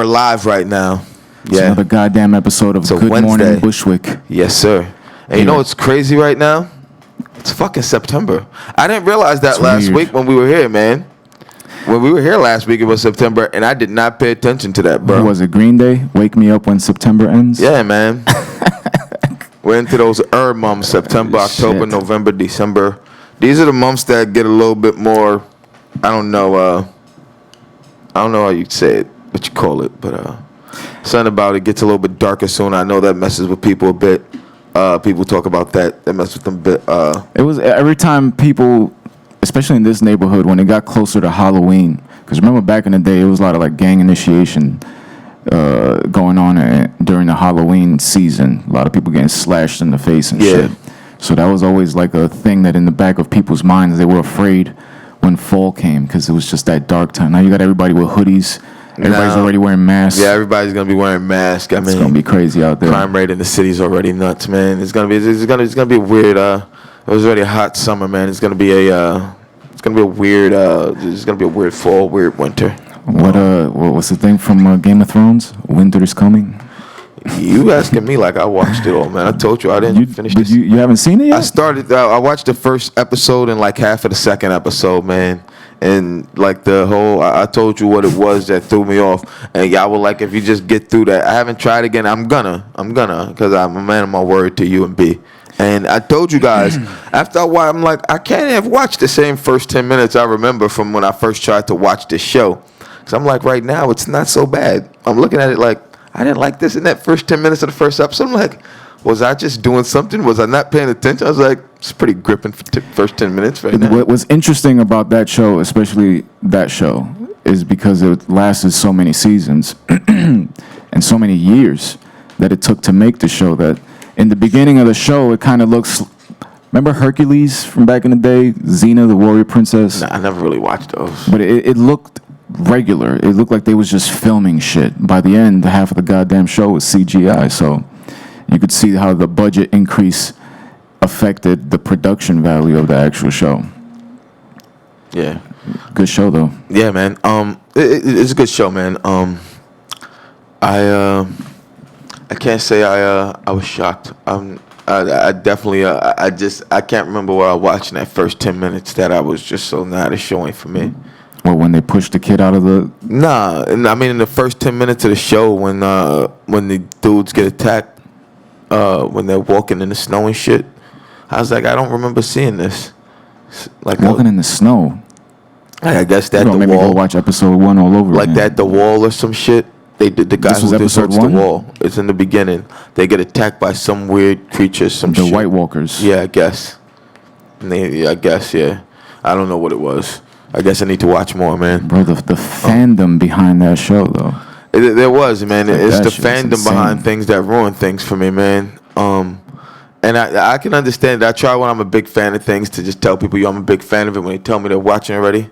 we're live right now. It's another goddamn episode of Good Wednesday. Morning Bushwick. Yes, sir. And you know what's crazy right now? It's fucking September. I didn't realize that last week when we were here, man. When we were here last week, it was September, and I did not pay attention to that, bro. What was it, Green Day? Wake me up when September ends? Yeah, man. We're into those months, September, October, November, December. These are the months that get a little bit more, I don't know how you say it, what you call it, but something about it gets a little bit darker soon. I know that messes with people a bit. People talk about that. That messes with them a bit. It was every time people, especially in this neighborhood, when it got closer to Halloween, because remember back in the day, it was a lot of like gang initiation going on during the Halloween season. A lot of people getting slashed in the face and shit. So that was always like a thing that in the back of people's minds, they were afraid when fall came because it was just that dark time. Now you got everybody with hoodies. Everybody's already wearing masks. Yeah, everybody's gonna be wearing masks. I mean, it's gonna be crazy out there. Crime rate in the city's already nuts, man. It's gonna be a weird. It was already a hot summer, man. It's gonna be a weird. It's gonna be a weird fall, weird winter. What's the thing from Game of Thrones? Winter is coming. You asking me like I watched it all, man. I told you I didn't finish this. You haven't seen it yet? I watched the first episode and like half of the second episode, man. And like the whole, I told you what it was that threw me off. And y'all were like, if you just get through that. I haven't tried again. I'm gonna, because I'm a man of my word to you and B. And I told you guys, after a while, I'm like, I can't have watched the same first 10 minutes I remember from when I first tried to watch this show. So I'm like, right now, it's not so bad. I'm looking at it like, I didn't like this in that first 10 minutes of the first episode. I'm like, was I just doing something? Was I not paying attention? I was like, it's pretty gripping for first 10 minutes right now. What was interesting about that show, especially that show, is because it lasted so many seasons and so many years that it took to make the show that in the beginning of the show, it kind of looks... Remember Hercules from back in the day? Xena, the warrior princess? Nah, I never really watched those. But it looked regular. It looked like they was just filming shit. By the end, half of the goddamn show was CGI, so you could see how the budget increase affected the production value of the actual show. Yeah. Good show, though. Yeah, man. It's a good show, man. I can't say I was shocked. I definitely, I can't remember what I watched in that first 10 minutes that I was just so not a showing for me. Well, when they pushed the kid out of the... Nah, I mean in the first 10 minutes of the show when the dudes get attacked, when they're walking in the snow and shit, I was like, I don't remember seeing this. Like walking in the snow. I guess that the wall. Maybe go watch episode 1 all over. Like again. That the wall or some shit. They did the guy who deserts the wall. It's in the beginning. They get attacked by some weird creatures, some the shit. White Walkers. Yeah, I guess. I guess. I don't know what it was. I guess I need to watch more, man. Bro, the fandom behind that show, though. There was, man. It's the fandom insane. behind things that ruin things for me, man. And I can understand that. I try when I'm a big fan of things to just tell people, I'm a big fan of it. When they tell me they're watching already,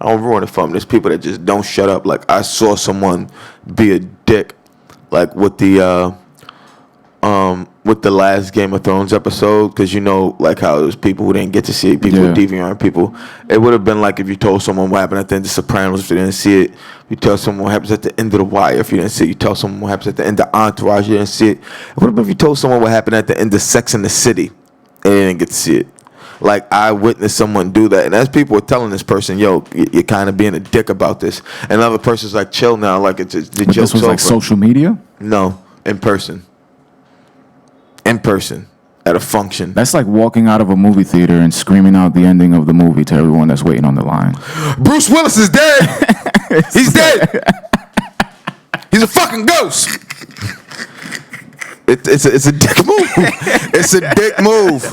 I don't ruin it for them. There's people that just don't shut up. Like, I saw someone be a dick, like, with the last Game of Thrones episode, because you know, like how there's people who didn't get to see it, people DVRing people. It would have been like if you told someone what happened at the end of Sopranos if they didn't see it. You tell someone what happens at the end of The Wire if you didn't see it. You tell someone what happens at the end of Entourage, you didn't see it. It would have been if you told someone what happened at the end of Sex and the City and they didn't get to see it. Like, I witnessed someone do that. And as people were telling this person, yo, you're kind of being a dick about this. And another person's like, chill now. Like, the joke's over. This was like social media? No, in person. In person. At a function. That's like walking out of a movie theater and screaming out the ending of the movie to everyone that's waiting on the line. Bruce Willis is dead. He's dead. He's a fucking ghost. It's a dick move. It's a dick move.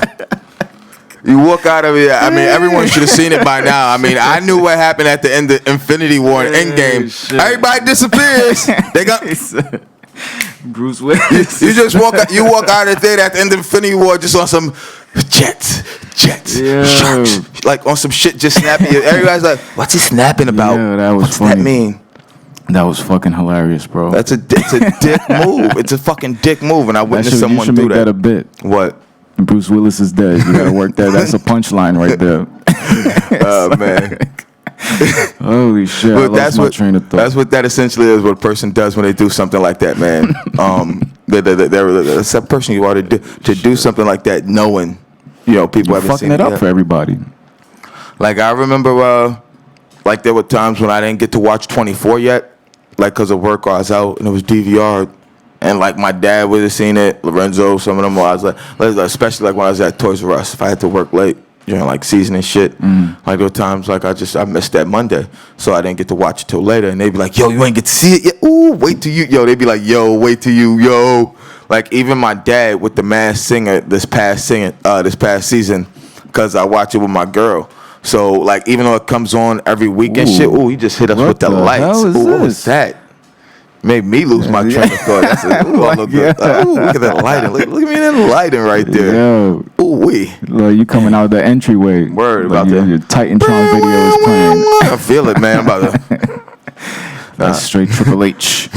You walk out of it. I mean, everyone should have seen it by now. I mean, I knew what happened at the end of Infinity War and Endgame. Shit. Everybody disappears. They got Bruce Willis. You just walk out. You walk out of the theater at the end of Infinity War just on some jets, sharks, like on some shit just snapping. Everybody's like, "What's he snapping about? Yeah, What's funny. that mean?" That was fucking hilarious, bro. It's a dick move. It's a fucking dick move, and I witnessed someone do that. You should make that a bit. What? Bruce Willis is dead. You gotta work that. That's a punchline right there. Oh man. Holy shit! I lost my train of thought. That's what that essentially is. What a person does when they do something like that, man. That's that person you are to do something like that, knowing, people You're haven't fucking seen it up for everybody. Like I remember, like there were times when I didn't get to watch 24 yet, like because of work, or I was out and it was DVR, and like my dad would have seen it, Lorenzo, some of them. I was like, especially like when I was at Toys R Us, if I had to work late, like season and shit. Like there were times like I missed that Monday, so I didn't get to watch it till later, and they'd be like, yo, you ain't get to see it yet? Ooh, wait till you, they'd be like, yo, wait till you, yo. Like even my dad with the Masked Singer this past season, because I watch it with my girl. So like even though it comes on every week and shit, he just hit us with the lights. Hell is what was that? Made me lose my train of thought. That's look at that lighting. Look at me in that lighting right there. Yo, Like you coming out the entryway. Word like about that. Your Titantron video is playing. I feel it, man. I'm about to. That's straight Triple H.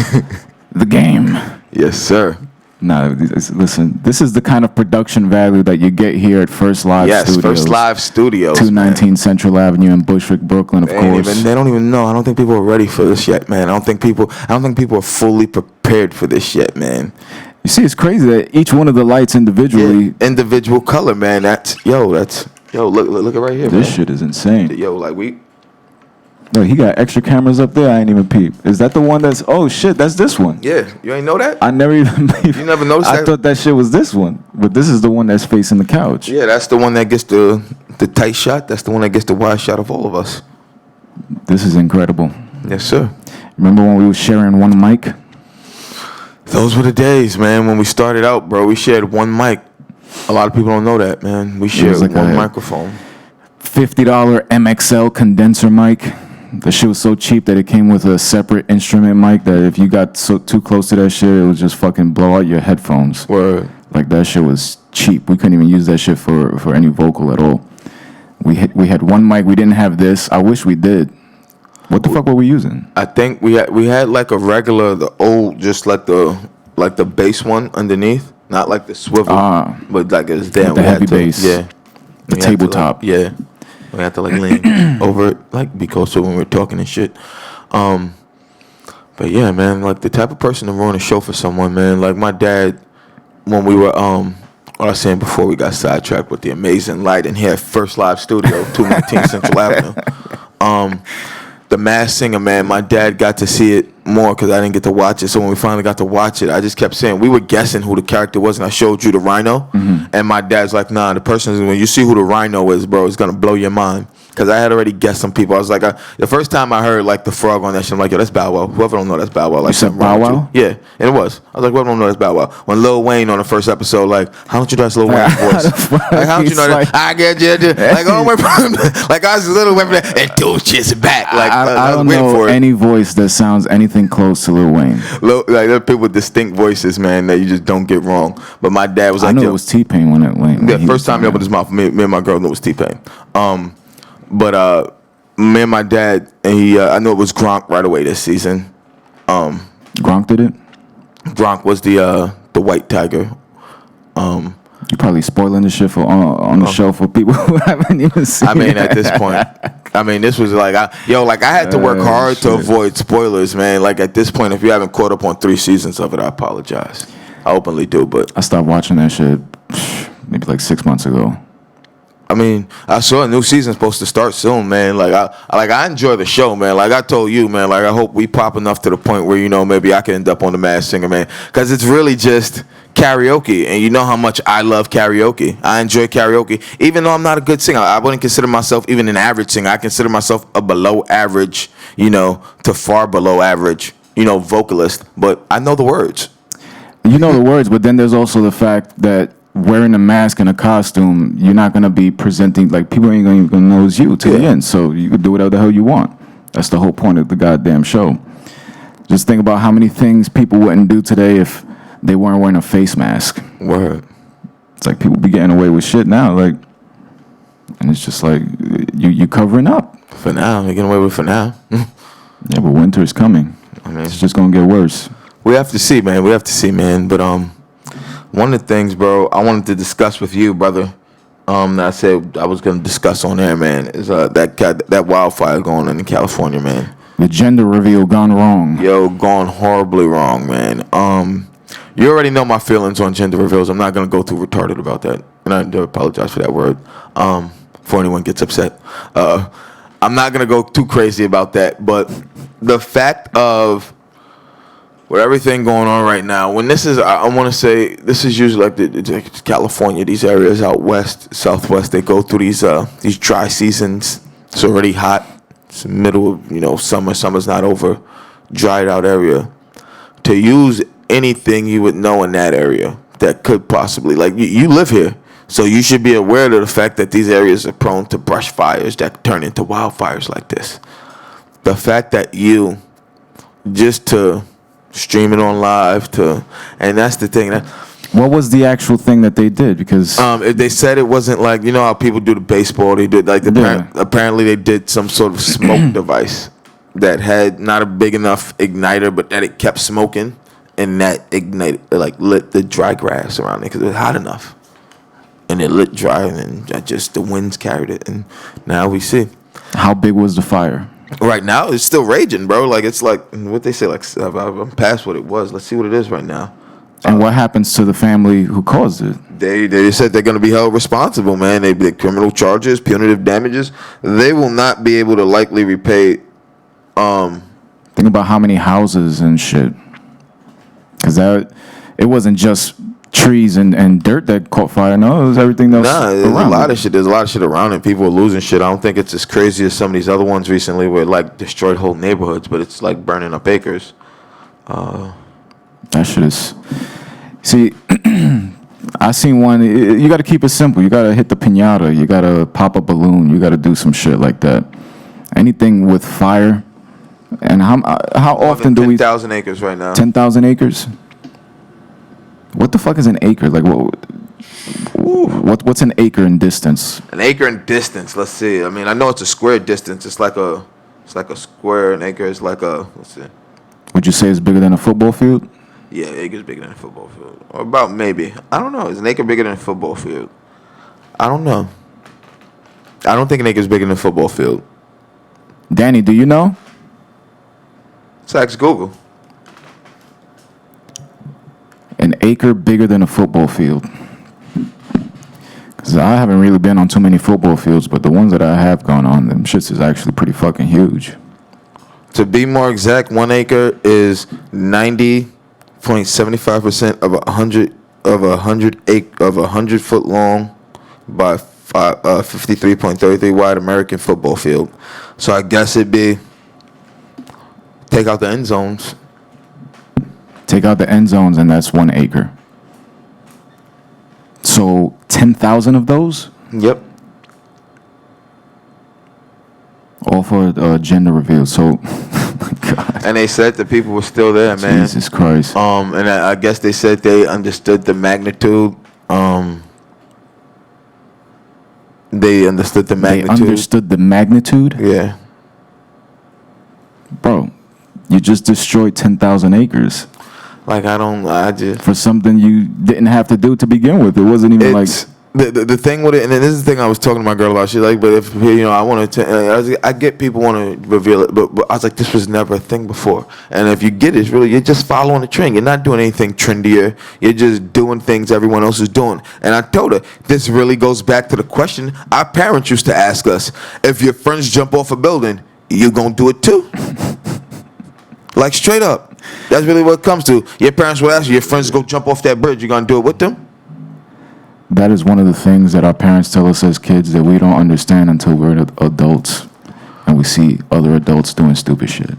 The game. Yes, sir. Nah, listen. This is the kind of production value that you get here at First Live Studios. Yes, First Live Studios. 219 Central Avenue in Bushwick, Brooklyn. Of course. They don't even know. I don't think people are ready for this yet, man. I don't think people are fully prepared for this yet, man. You see, it's crazy that each one of the lights individually, individual color, man. Look at right here. This man. Shit is insane. No, he got extra cameras up there. I ain't even peep. Is that the one that's? Oh shit, that's this one. Yeah, you ain't know that? I never even. You never noticed that? I thought that shit was this one, but this is the one that's facing the couch. Yeah, that's the one that gets the tight shot. That's the one that gets the wide shot of all of us. This is incredible. Yes, sir. Remember when we were sharing one mic? Those were the days, man. When we started out, bro, we shared one mic. A lot of people don't know that, man. We shared like one microphone. $50 MXL condenser mic. The shit was so cheap that it came with a separate instrument mic that if you got too close to that shit, it would just fucking blow out your headphones. Word. Like that shit was cheap. We couldn't even use that shit for any vocal at all. We had one mic. We didn't have this. I wish we did. What the fuck were we using? I think we had like a regular, the old, just like the bass one underneath, not like the swivel, but like it's damn the heavy bass. Yeah. The tabletop. Yeah. We have to like lean over it, like be closer when we're talking and shit. But yeah, man, like the type of person to run a show for someone, man. Like my dad, when we were what I was saying before we got sidetracked with the amazing lighting here at First Live Studio, 219 Central Avenue. The Masked Singer, man, my dad got to see it more because I didn't get to watch it. So when we finally got to watch it, I just kept saying, we were guessing who the character was, and I showed you the Rhino. And my dad's like, nah, the person is, when you see who the Rhino is, bro, it's going to blow your mind. Because I had already guessed some people. I was like, the first time I heard like the frog on that shit, I'm like, yo, that's Bow Wow. Whoever don't know, that's Bow Wow. Like, you said Bow Wow? Yeah, and it was. I was like, whoever don't know, that's Bow Wow. When Lil Wayne on the first episode, like, how don't you know that's Lil Wayne's voice? Like, how don't you know that? I get you. Like, oh my, like I was a little went for that. And those shit's back. Like, I don't know any voice that sounds anything close to Lil Wayne. Like there are people with distinct voices, man, that you just don't get wrong. But my dad was like, I know it was T-Pain when it went. Yeah, first time he opened his mouth, me and my girl knew it was T-Pain. But me and my dad, and I knew it was Gronk right away this season. Gronk did it? Gronk was the white tiger. You're probably spoiling the shit on the show for people who haven't even seen it. I mean, at this point, this was like, I had to work hard to avoid spoilers, man. Like, at this point, if you haven't caught up on 3 seasons of it, I apologize. I openly do, but... I stopped watching that shit maybe like 6 months ago. I mean, I saw a new season supposed to start soon, man. Like I enjoy the show, man. Like I told you, man. Like I hope we pop enough to the point where maybe I can end up on the Masked Singer, man. Because it's really just karaoke, and you know how much I love karaoke. I enjoy karaoke, even though I'm not a good singer. I wouldn't consider myself even an average singer. I consider myself a below average, to far below average, vocalist. But I know the words. You know the words, but then there's also the fact that wearing a mask and a costume, you're not going to be presenting, like, people ain't going to know it's you to the end, so you can do whatever the hell you want. That's the whole point of the goddamn show. Just think about how many things people wouldn't do today if they weren't wearing a face mask. Word. It's like people be getting away with shit now, like, and it's just like, you covering up. For now, you're getting away with it for now. Yeah, but winter is coming. It's just going to get worse. We have to see, man. But, one of the things, bro, I wanted to discuss with you, brother, that I said I was gonna discuss on there, man, is that wildfire going on in California, man. The gender reveal gone wrong. Yo, gone horribly wrong, man. You already know my feelings on gender reveals. I'm not gonna go too retarded about that, and I do apologize for that word. Before anyone gets upset, I'm not gonna go too crazy about that. But the fact of with everything going on right now, when this is, I want to say, this is usually like California, these areas out west, southwest, they go through these dry seasons. It's already hot. It's the middle of, summer. Summer's not over. Dried out area. To use anything you would know in that area that could possibly, like, you live here. So you should be aware of the fact that these areas are prone to brush fires that turn into wildfires like this. The fact that you, just to stream it on live and that's the thing. What was the actual thing that they did? Because they said it wasn't like, how people do the baseball. They did like apparently they did some sort of smoke device that had not a big enough igniter, but that it kept smoking, and that lit the dry grass around it because it was hot enough, and it lit dry, and the winds carried it, and now we see. How big was the fire? Right now, it's still raging, bro. Like, it's like, what they say, like, I'm past what it was. Let's see what it is right now. And what happens to the family who caused it? They said they're going to be held responsible, man. They criminal charges, punitive damages. They will not be able to likely repay. Think about how many houses and shit. Because it wasn't just trees and dirt that caught fire. No, it was everything else. Nah, there's a lot of shit. There's a lot of shit around it. People are losing shit. I don't think it's as crazy as some of these other ones recently where it, like, destroyed whole neighborhoods, but it's like burning up acres. That shit is... See, I seen one. You got to keep it simple. You got to hit the piñata. You got to pop a balloon. You got to do some shit like that. Anything with fire. And how often do we... 10,000 acres right now. 10,000 acres? What the fuck is an acre? Like, what's an acre in distance? An acre in distance. Let's see. I mean, I know it's a square distance. It's like a square. An acre is like a... Let's see. Would you say it's bigger than a football field? Yeah, an acre's bigger than a football field. Or about maybe. I don't know. Is an acre bigger than a football field? I don't know. I don't think an acre's bigger than a football field. Danny, do you know? Let's ask Google. An acre bigger than a football field. Because I haven't really been on too many football fields, but the ones that I have gone on, them shits is actually pretty fucking huge. To be more exact, 1 acre is 90.75% of a 100 foot long by 53.33 wide American football field. So I guess it'd be take out the end zones. Take out the end zones, and that's 1 acre. So 10,000 of those? Yep. All for gender reveal. So, God. And they said the people were still there, man. Jesus Christ. And I guess they said they understood the magnitude. They understood the magnitude. They understood the magnitude? Yeah. Bro, you just destroyed 10,000 acres. Like, I just... For something you didn't have to do to begin with. It wasn't even like... The thing with it, and this is the thing I was talking to my girl about. She's like, but if, I want to... I get people want to reveal it, but I was like, this was never a thing before. And if you get it, it's really, you're just following the trend. You're not doing anything trendier. You're just doing things everyone else is doing. And I told her, this really goes back to the question our parents used to ask us. If your friends jump off a building, you gonna do it too? Like, straight up. That's really what it comes to. Your parents will ask you, your friends go jump off that bridge, you gonna do it with them? That is one of the things that our parents tell us as kids that we don't understand until we're adults and we see other adults doing stupid shit.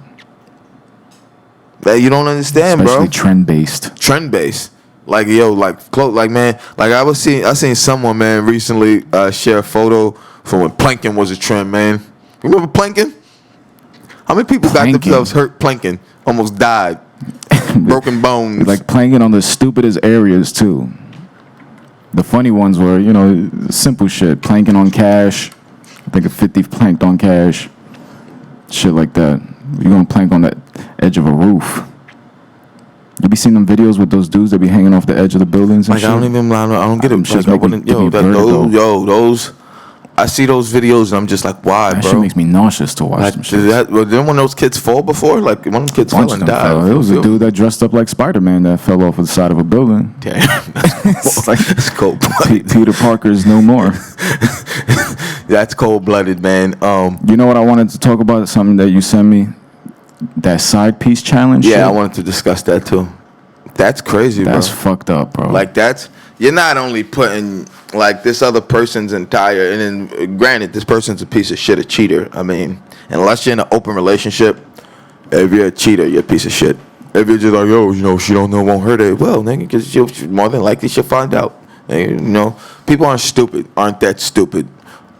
That you don't understand, especially bro. Trend-based. Trend-based. Like, man, like I seen someone, man, recently share a photo from when planking was a trend, man. Remember planking? How many people got themselves hurt planking? Almost died. Broken bones. Like planking on the stupidest areas too. The funny ones were, simple shit. Planking on cash. I think a 50 planked on cash. Shit like that. You're gonna plank on the edge of a roof. You you seen them videos with those dudes that be hanging off the edge of the buildings and Like shit? I don't get Them it. shits Like I make me- wouldn't, give me vertigo. those. I see those videos and I'm just like, why, That bro? shit makes me nauseous to watch Like, them shit. didn't one of those kids fall before? Like one of them kids fell and died. It was a dude that dressed up like Spider-Man that fell off the side of a building. Damn, It's like that's cold. Peter Parker's no more. That's cold blooded, man. You know what I wanted to talk about? Something that you sent me. That side piece challenge. Yeah, shit? I wanted to discuss that too. That's crazy, That's bro. fucked up, bro. Like you're not only putting like this other person's entire, and then granted, this person's a piece of shit, a cheater. I mean, unless you're in an open relationship, if you're a cheater, you're a piece of shit. If you're just like, yo, she don't know, won't hurt it. Well, nigga, because you more than likely she'll find out. And, people aren't that stupid.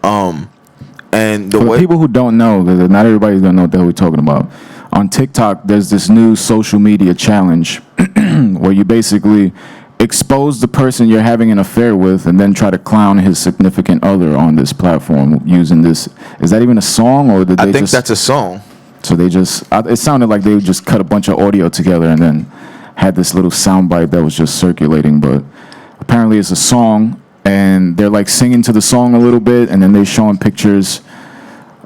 And the For way the people who don't know, because not everybody's gonna know what the hell we're talking about. On TikTok, there's this new social media challenge where you basically expose the person you're having an affair with and then try to clown his significant other on this platform using this. Is that even a song, or did they I think just... that's a song. So they just... It sounded like they just cut a bunch of audio together and then had this little soundbite that was just circulating, but apparently it's a song, and they're like singing to the song a little bit, and then they're showing pictures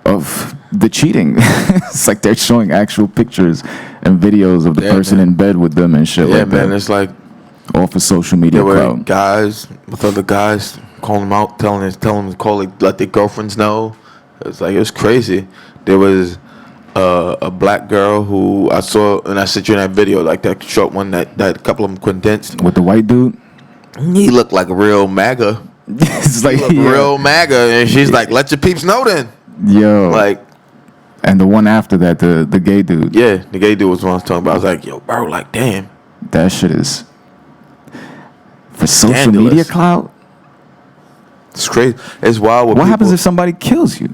of the cheating. It's like they're showing actual pictures and videos of the person man. in bed with them and shit Yeah, like man. that. It's like Off of social media there were cloud. guys with other guys calling them out, telling them to call let their girlfriends know. It was crazy. There was a black girl who I saw, and I sent you in that video, like that short one that a couple of them condensed. With the white dude? He looked like a real MAGA. It's like, Real MAGA, and she's like, "Let your peeps know then." Yo. Like, And the one after that, the gay dude. yeah, the gay dude was what I was talking about. I was like, "Yo, bro, like, damn." That shit is... For social Scandalous. media clout? It's crazy. It's wild. What happens if somebody kills you?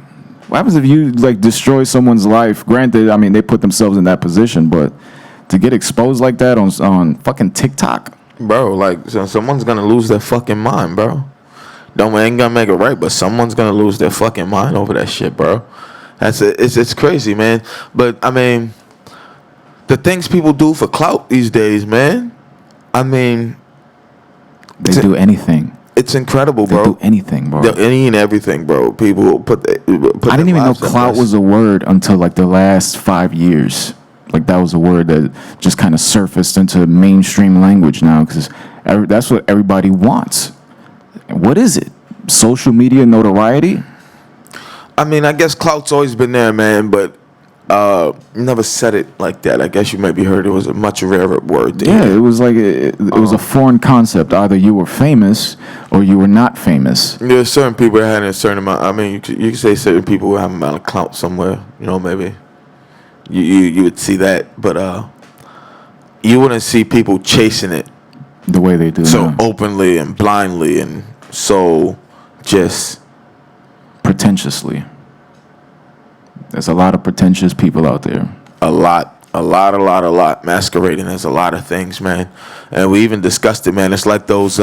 What happens if you like destroy someone's life? Granted, I mean they put themselves in that position, but to get exposed like that on fucking TikTok, bro? Like, someone's gonna lose their fucking mind, bro. Ain't gonna make it right, but someone's gonna lose their fucking mind over that shit, bro. It's crazy, man. But I mean, the things people do for clout these days, man. I mean, they do anything. It's incredible, They bro. do anything, bro. Any and everything, bro. People put I didn't even know clout was a word until like the last 5 years. Like that was a word that just kind of surfaced into mainstream language now because that's what everybody wants. What is it? Social media notoriety? I mean, I guess clout's always been there, man, but never said it like that. I guess you maybe heard it was a much rarer word. Yeah, it was like it was a foreign concept. Either you were famous or you were not famous. There's certain people that had a certain amount. I mean, you could say certain people who have an amount of clout somewhere. Maybe you would see that, but you wouldn't see people chasing it The way they do so now. openly and blindly and so just Pretentiously. There's a lot of pretentious people out there. a lot masquerading as a lot of things, man. And we even discussed it, man. It's like those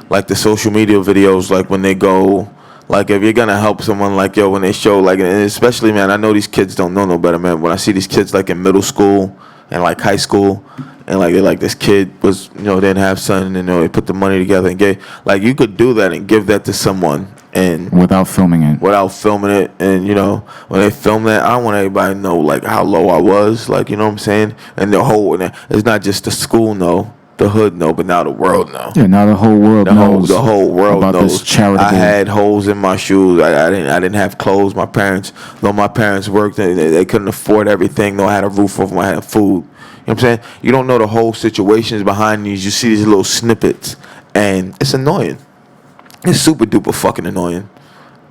like the social media videos, like when they go, like if you're gonna help someone, like when they show, like, and especially, man, I know these kids don't know no better, man. When I see these kids like in middle school and like high school, and like they're like, this kid was, didn't have son, and they put the money together and gave, like, you could do that and give that to someone and without filming it. And when they film that, I don't want everybody to know like how low I was, like, you know what I'm saying, and it's not just the school know, the hood know, but now the world know. Yeah, now the whole world knows. The whole world about knows. this charitable. I had holes in my shoes. I didn't have clothes. My parents worked, they couldn't afford everything. Though I had a roof over my head, food. You know what I'm saying? You don't know the whole situations behind these. You see these little snippets, and it's annoying. It's super duper fucking annoying.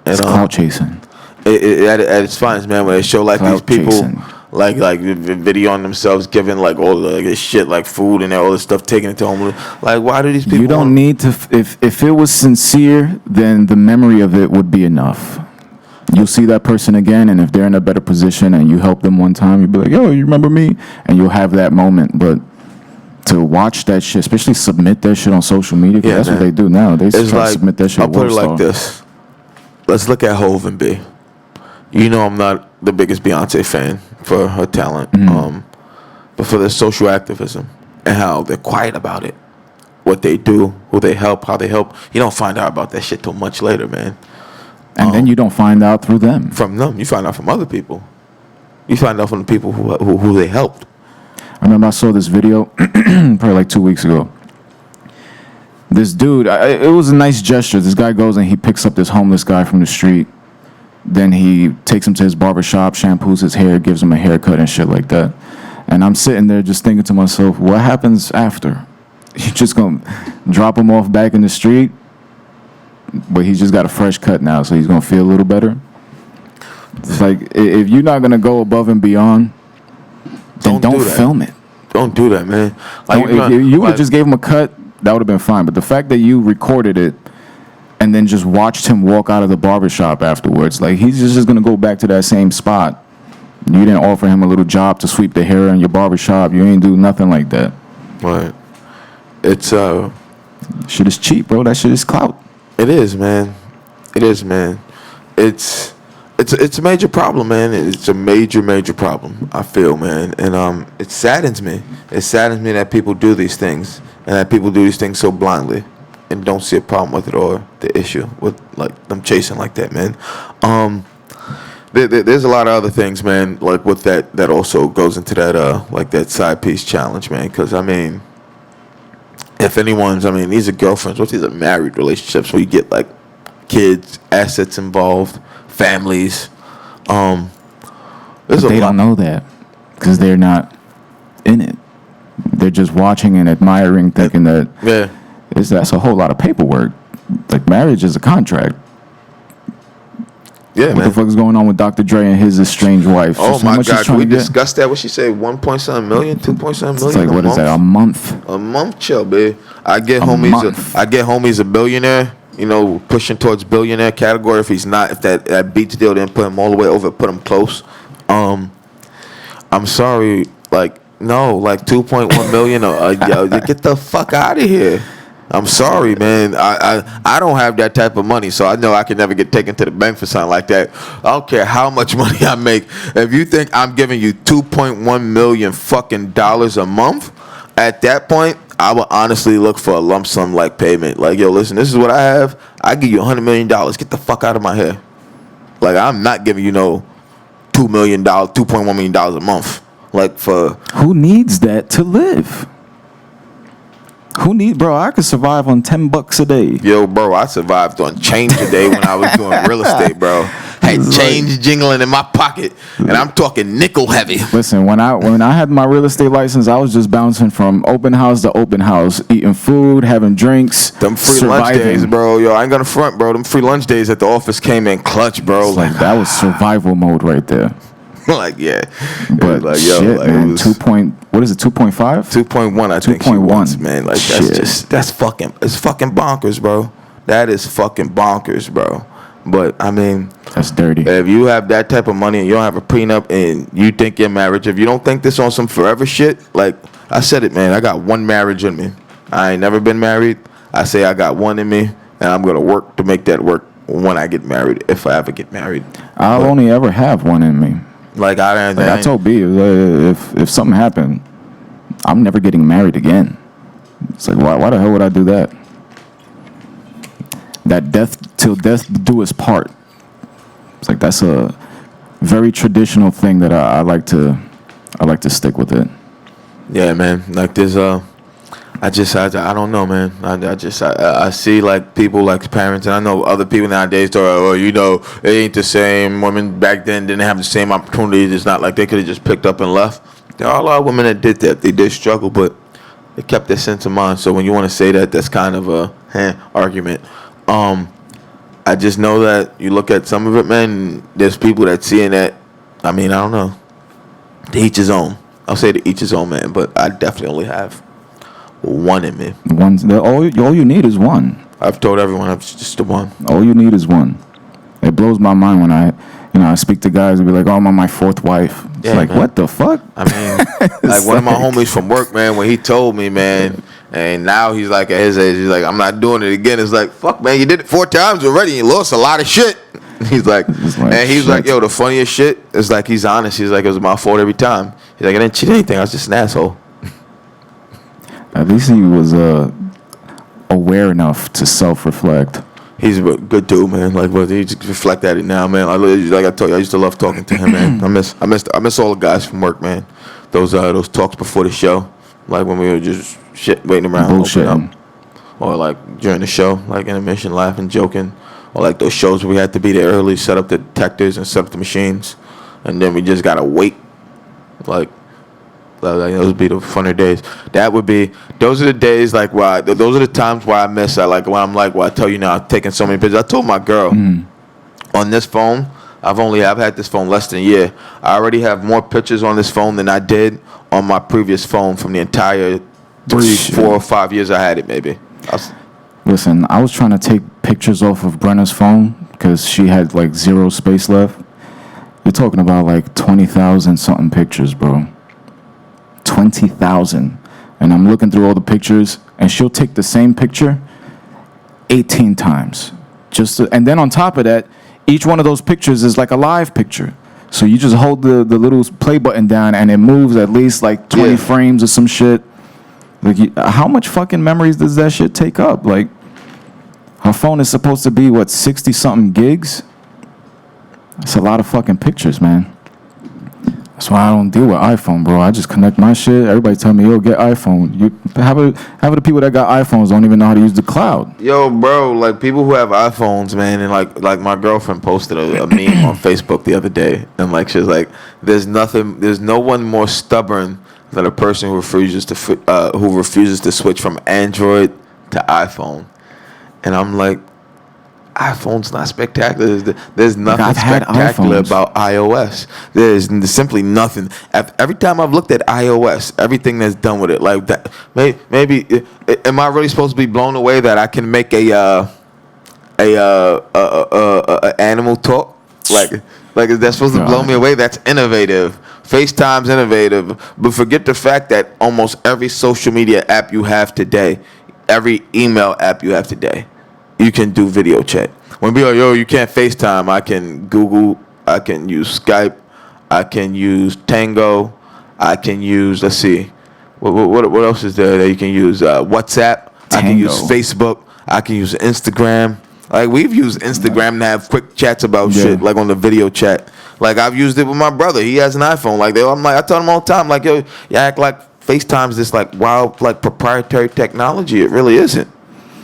And, It's clout chasing. At its finest, man, when they show like Clout these people chasing. like videoing themselves giving like all this shit like food and all this stuff, taking it to homeless. Like, why do these people? You don't need to. If it was sincere, then the memory of it would be enough. You'll see that person again, and if they're in a better position and you help them one time, you'll be like, "Yo, you remember me?" And you'll have that moment. But to watch that shit, especially submit that shit on social media, 'cause that's man. what they do now. They It's try like, to submit that shit. I'll put it like Worldstar. this. Let's look at Hov and B. I'm not the biggest Beyonce fan for her talent, but for the social activism, and how they're quiet about it. What they do, who they help, how they help. You don't find out about that shit till much later, man. And then you don't find out through them. From them, you find out from other people. You find out from the people who they helped. I remember I saw this video probably like 2 weeks ago. This dude, it was a nice gesture. This guy goes and he picks up this homeless guy from the street. Then he takes him to his barbershop, shampoos his hair, gives him a haircut and shit like that. And I'm sitting there just thinking to myself, what happens after? You just gonna drop him off back in the street? But he's just got a fresh cut now, so he's gonna feel a little better. It's like, if you're not gonna go above and beyond, then don't film it. Don't do that, man. Like, if you would have just gave him a cut, that would have been fine. But the fact that you recorded it and then just watched him walk out of the barbershop afterwards, like, he's just gonna go back to that same spot. You didn't offer him a little job to sweep the hair in your barbershop. You ain't do nothing like that. Right. It's shit is cheap, bro. That shit is clout. It is, man. It is, man. It's a major problem, man. It's a major problem, I feel, man. And it saddens me. It saddens me that people do these things and that people do these things so blindly and don't see a problem with it or the issue with, like, them chasing like that, man. There's a lot of other things, man, like with that also goes into that like that side piece challenge, man. Because I mean, if anyone's, I mean, these are girlfriends. What these are married relationships where you get like kids, assets involved, families. But they don't know that because they're not in it. They're just watching and admiring, thinking that that's a whole lot of paperwork. Like, marriage is a contract. Yeah, what man. the fuck is going on with Dr. Dre and his estranged wife? Oh my God, can we discuss that? What she say? 1.7 million, 2.7 million. It's like, what is that? A month? A month, chill, babe. I get homies a billionaire. You know, pushing towards billionaire category. If he's not, if that Beats deal didn't put him all the way over, put him close. I'm sorry, like, no, like 2.1 million. Get the fuck out of here. I'm sorry, man. I don't have that type of money, so I know I can never get taken to the bank for something like that. I don't care how much money I make. If you think I'm giving you 2.1 million fucking dollars a month, at that point, I would honestly look for a lump sum like payment. Like, yo, listen, this is what I have. I give you $100 million. Get the fuck out of my hair. Like, I'm not giving you no $2.1 million a month. Like, for who needs that to live? Bro, I could survive on $10 a day. Yo, bro, I survived on change a day when I was doing real estate, bro. Had change jingling in my pocket, and I'm talking nickel heavy. Listen, when I had my real estate license, I was just bouncing from open house to open house, eating food, having drinks, them free lunch days, bro. Yo, I ain't gonna front, bro. Them free lunch days at the office came in clutch, bro. Like, that was survival mode right there. Like, yeah, but like, yo, shit, like, man, what is it, 2.5? 2.1, I think. 2.1, man. Like, that's fucking bonkers, bro. That is fucking bonkers, bro. But I mean, that's dirty. If you have that type of money and you don't have a prenup and you think your marriage, if you don't think this on some forever shit, like I said it, man, I got one marriage in me. I ain't never been married. I say I got one in me, and I'm gonna work to make that work when I get married, if I ever get married. I'll only ever have one in me. Like, I told B, if something happened, I'm never getting married again. It's like, why the hell would I do that? That till death do us part. It's like, that's a very traditional thing that I like to stick with it. Yeah, man. Like, there's I don't know, man. I see, like, people, like, parents, and I know other people nowadays they're, oh, you know, it ain't the same. Women back then didn't have the same opportunities. It's not like they could have just picked up and left. There are a lot of women that did that. They did struggle, but they kept their sense of mind. So when you want to say that, that's kind of a argument. I just know that you look at some of it, man, there's people that seeing that. I mean, I don't know. To each his own. I'll say to each his own, man, but I definitely only have one in me. All you need is one. I've told everyone I'm just the one. All you need is one. It blows my mind when I speak to guys and be like, oh, I'm on my fourth wife. It's like, man. What the fuck? I mean, like one of my homies from work, man, when he told me, man, and now he's like at his age, he's like, I'm not doing it again. It's like, fuck, man, you did it 4 times already. You lost a lot of shit. He's like, and he's like, yo, the funniest shit is like, he's honest. He's like, it was my fault every time. He's like, I didn't cheat anything. I was just an asshole. At least he was aware enough to self-reflect. He's a good dude, man. Like, but he just reflect at it now, man. Like I told you, I used to love talking to him, man. I miss all the guys from work, man. Those talks before the show, like when we were just waiting around, opening up, or like during the show, like intermission, laughing, joking, or like those shows where we had to be there early, set up the detectors and set up the machines, and then we just gotta wait, like those would be the funner days. Those are the days like those are the times where I miss. Like when I'm like, I tell you now, I'm taking so many pictures. I told my girl on this phone. I've had this phone less than a year. I already have more pictures on this phone than I did on my previous phone from the entire 3, 4, or 5 years I had it. Maybe. Listen, I was trying to take pictures off of Brenna's phone because she had like 0 space left. You're talking about like 20,000 something pictures, bro. 20,000, and I'm looking through all the pictures, and she'll take the same picture 18 times, and then on top of that, each one of those pictures is like a live picture. So you just hold the little play button down, and it moves at least like 20 frames or some shit. Like, how much fucking memories does that shit take up? Like, her phone is supposed to be 60 something gigs. That's a lot of fucking pictures, man. That's why I don't deal with iPhone, bro. I just connect my shit. Everybody tell me, yo, get iPhone. Half of the people that got iPhones don't even know how to use the cloud. Yo, bro, like people who have iPhones, man, and like my girlfriend posted a meme on Facebook the other day, and like she was like, there's no one more stubborn than a person who refuses to switch from Android to iPhone. And I'm like, iPhone's not spectacular. There's nothing spectacular about iOS. There's simply nothing. Every time I've looked at iOS, everything that's done with it, like that, maybe am I really supposed to be blown away that I can make a animal talk? Like is that supposed to blow me away? That's innovative. FaceTime's innovative, but forget the fact that almost every social media app you have today, every email app you have today, you can do video chat. When people are like, yo, you can't FaceTime, I can Google, I can use Skype, I can use Tango, I can use, let's see, what else is there that you can use? WhatsApp, Tango. I can use Facebook, I can use Instagram. Like, we've used Instagram to have quick chats about shit, like on the video chat. Like, I've used it with my brother. He has an iPhone. Like, I tell him all the time, like, yo, you act like FaceTime's this, like, wild, like, proprietary technology. It really isn't.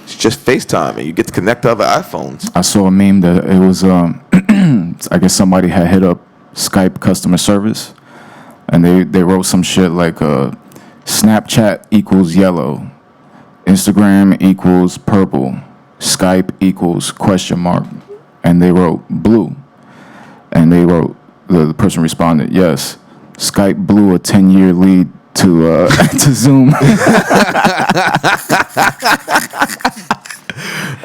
It's just FaceTime, and you get to connect to other iPhones. I saw a meme that it was, I guess somebody had hit up Skype customer service, and they wrote some shit like, Snapchat equals yellow, Instagram equals purple, Skype equals ? And they wrote blue. And they wrote, the person responded, yes, Skype blew a 10-year lead to to Zoom.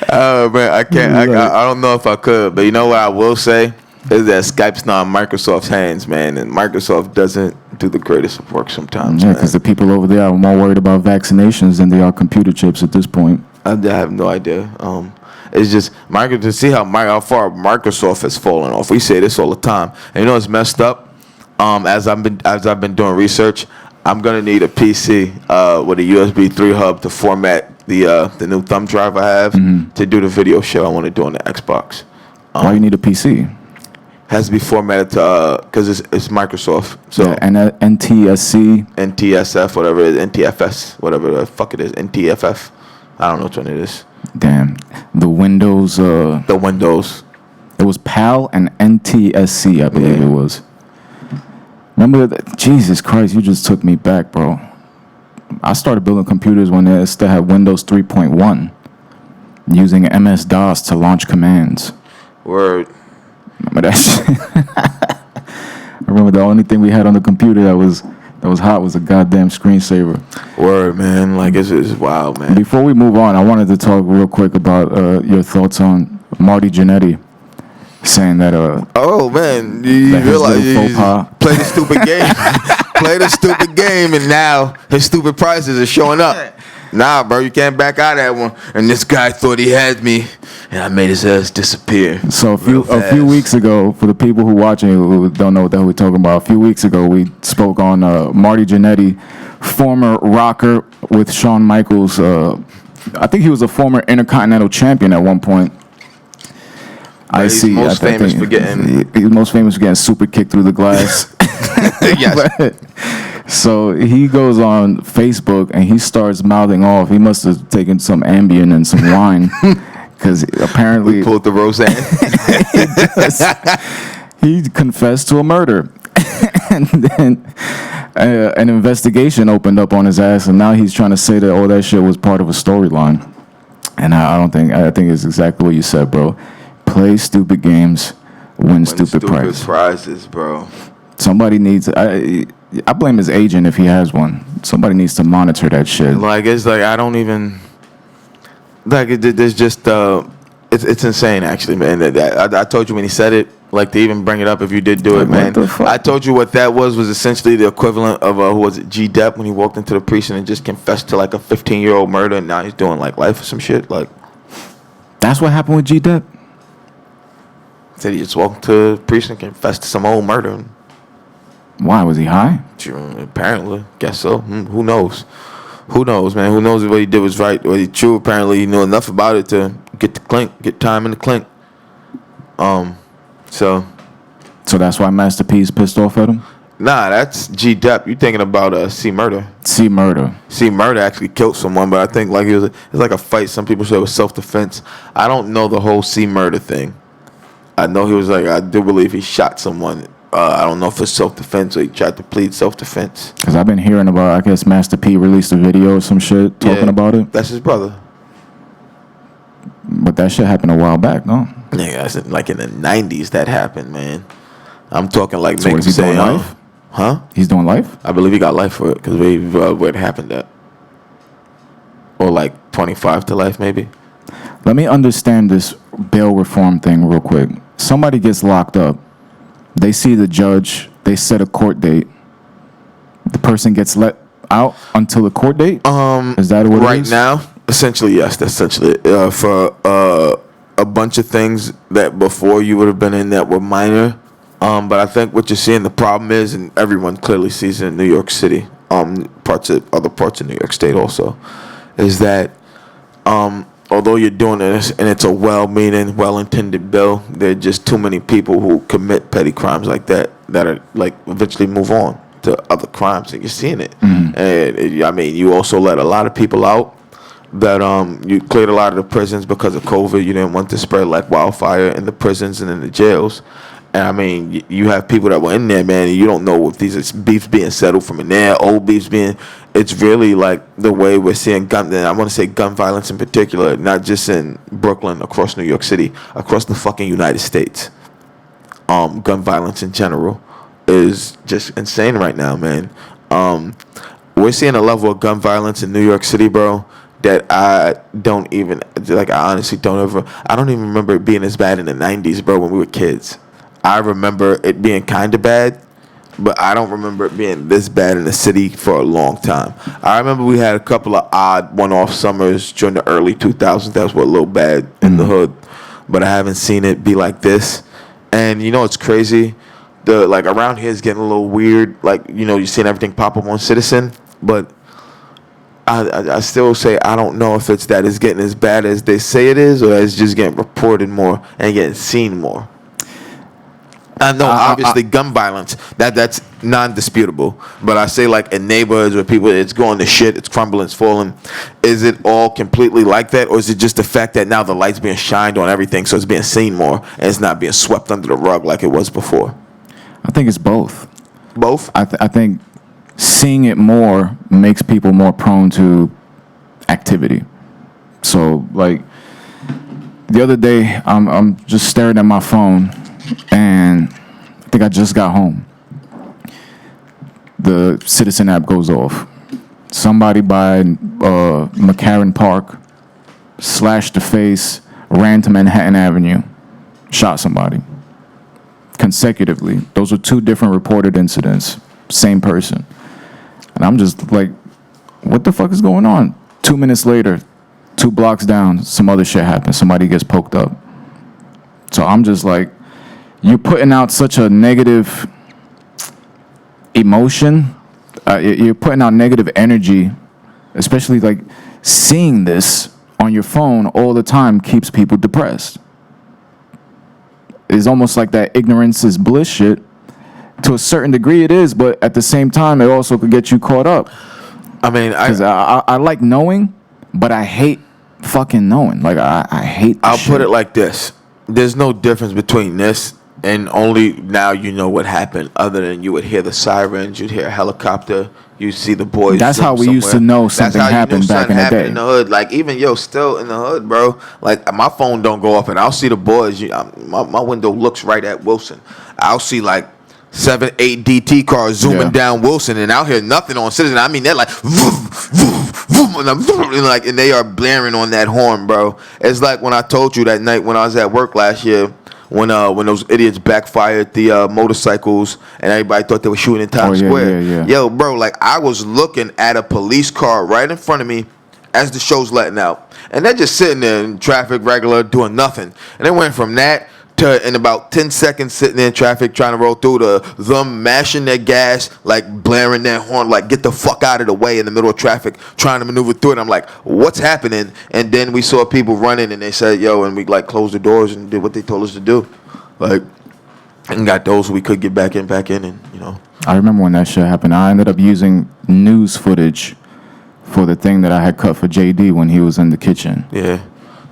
Oh man, I can't. I don't know if I could, but you know what I will say is that Skype's not in Microsoft's hands, man, and Microsoft doesn't do the greatest of work sometimes. Yeah, because the people over there are more worried about vaccinations than they are computer chips at this point. I have no idea. It's just to see how far Microsoft has fallen off. We say this all the time, and you know it's messed up. As I've been doing research, I'm gonna need a PC with a USB 3 hub to format the new thumb drive I have to do the video show I want to do on the Xbox. Why you need a PC? Has to be formatted to because it's Microsoft. So yeah, and NTSC, NTSF, whatever it is, NTFS, whatever the fuck it is, NTFF. I don't know which one it is. Damn, the Windows. The Windows. It was PAL and NTSC, I believe it was. Remember that? Jesus Christ, you just took me back, bro. I started building computers when they still had Windows 3.1, using MS-DOS to launch commands. Word. Remember that shit? I remember the only thing we had on the computer that was hot was a goddamn screensaver. Word, man. Like, it's wild, man. Before we move on, I wanted to talk real quick about your thoughts on Marty Jannetty saying that oh man, you realize you play the stupid game. Play the stupid game, and now his stupid prices are showing up. Nah, bro, you can't back out of that one. And this guy thought he had me, and I made his ass disappear. So a few weeks ago, for the people who watching who don't know what the hell we're talking about, a few weeks ago we spoke on Marty Jannetty, former rocker, with Shawn Michaels. I think he was a former Intercontinental Champion at one point. He's most famous for getting. He's most famous for getting super kicked through the glass. Yes. So he goes on Facebook and he starts mouthing off. He must have taken some Ambien and some wine because apparently Pulled the Roseanne. he confessed to a murder. And then an investigation opened up on his ass, and now he's trying to say that all that shit was part of a storyline. And I think it's exactly what you said, bro. Play stupid games, win stupid prizes, bro. Somebody needs. I blame his agent if he has one. Somebody needs to monitor that shit. Like it's like I don't even. Like there's just it's insane actually, man. I told you when he said it. Like to even bring it up if you did do it, man. I told you what that was essentially the equivalent of who was it, G. Depp when he walked into the precinct and just confessed to like a 15-year-old murder, and now he's doing like life or some shit. Like that's what happened with G. Depp. Said he just walked to the precinct and confessed to some old murder. Why was he high? Apparently, guess so. Who knows? Who knows, man? Who knows if what he did was right or he true? Apparently, he knew enough about it to get the clink, get time in the clink. So that's why Master P's pissed off at him? Nah, that's G. Depp. You thinking about C. Murder. C. Murder. C. Murder actually killed someone, but I think like it was like a fight. Some people say it was self-defense. I don't know the whole C. Murder thing. I know he was like, I do believe he shot someone. I don't know if it's self-defense or he tried to plead self-defense. Because I've been hearing about, I guess Master P released a video or some shit talking about it. That's his brother. But that shit happened a while back, no? Yeah, like in the 90s that happened, man. I'm talking like so make he doing life? Huh? He's doing life? I believe he got life for it because where it happened at. Or like 25 to life maybe. Let me understand this bail reform thing real quick. Somebody gets locked up. They see the judge. They set a court date. The person gets let out until the court date? Is that what it is? Right now, essentially, yes. That's essentially it. For a bunch of things that before you would have been in that were minor. But I think what you're seeing, the problem is, and everyone clearly sees it in New York City, other parts of New York State also, is that although you're doing this and it's a well-meaning, well-intended bill, there are just too many people who commit petty crimes like that are like eventually move on to other crimes, and you're seeing it. Mm-hmm. And I mean, you also let a lot of people out that you cleared a lot of the prisons because of COVID. You didn't want to spread like wildfire in the prisons and in the jails. And I mean, you have people that were in there, man, and you don't know if these are beefs being settled from in there, old beefs being. It's really like the way we're seeing gun. And I want to say gun violence in particular, not just in Brooklyn, across New York City, across the fucking United States. Gun violence in general is just insane right now, man. We're seeing a level of gun violence in New York City, bro, that I don't even like. I honestly don't ever. I don't even remember it being as bad in the 90s, bro, when we were kids. I remember it being kind of bad, but I don't remember it being this bad in the city for a long time. I remember we had a couple of odd one-off summers during the early 2000s that were a little bad in the hood, but I haven't seen it be like this. And you know it's crazy? The like around here is getting a little weird. Like, you know, you're seeing everything pop up on Citizen, but I still say I don't know if it's that it's getting as bad as they say it is, or it's just getting reported more and getting seen more. I know, obviously, gun violence, that's non-disputable. But I say, like, in neighborhoods where people, it's going to shit, it's crumbling, it's falling. Is it all completely like that? Or is it just the fact that now the light's being shined on everything, so it's being seen more, and it's not being swept under the rug like it was before? I think it's both. Both? I think seeing it more makes people more prone to activity. So, like, the other day, I'm just staring at my phone, and I think I just got home. The Citizen app goes off. Somebody by McCarran Park slashed the face, ran to Manhattan Avenue, shot somebody consecutively. Those are two different reported incidents, same person. And I'm just like, what the fuck is going on? 2 minutes later, 2 blocks down, some other shit happens. Somebody gets poked up. So I'm just like, you're putting out such a negative emotion. You're putting out negative energy especially like seeing this on your phone all the time keeps people depressed. It's almost like that ignorance is bliss shit. To a certain degree it is, but at the same time it also could get you caught up. I mean, I like knowing, but I hate fucking knowing. Like I hate the I'll shit. put it like this. There's no difference between this and only now you know what happened, other than you would hear the sirens, you'd hear a helicopter, you see the boys. That's how we used to know something happened back in the day. In the hood. Like even still in the hood, bro. Like my phone don't go off and I'll see the boys. My window looks right at Wilson. I'll see like 7, 8 DT cars zooming down Wilson, and I'll hear nothing on Citizen. I mean, they're like, woof, woof, woof, and they are blaring on that horn, bro. It's like when I told you that night when I was at work last year, when those idiots backfired the motorcycles and everybody thought they were shooting in Times Square. Yeah. Yo, bro, like I was looking at a police car right in front of me as the show's letting out, and they're just sitting there in traffic, regular, doing nothing. And they went from that to in about 10 seconds sitting in traffic trying to roll through to them mashing their gas, like blaring their horn, like get the fuck out of the way in the middle of traffic, trying to maneuver through it. I'm like, what's happening? And then we saw people running and they said, yo, and we like closed the doors and did what they told us to do. Like, and got those we could get back in and, you know. I remember when that shit happened. I ended up using news footage for the thing that I had cut for JD when he was in the kitchen. Yeah.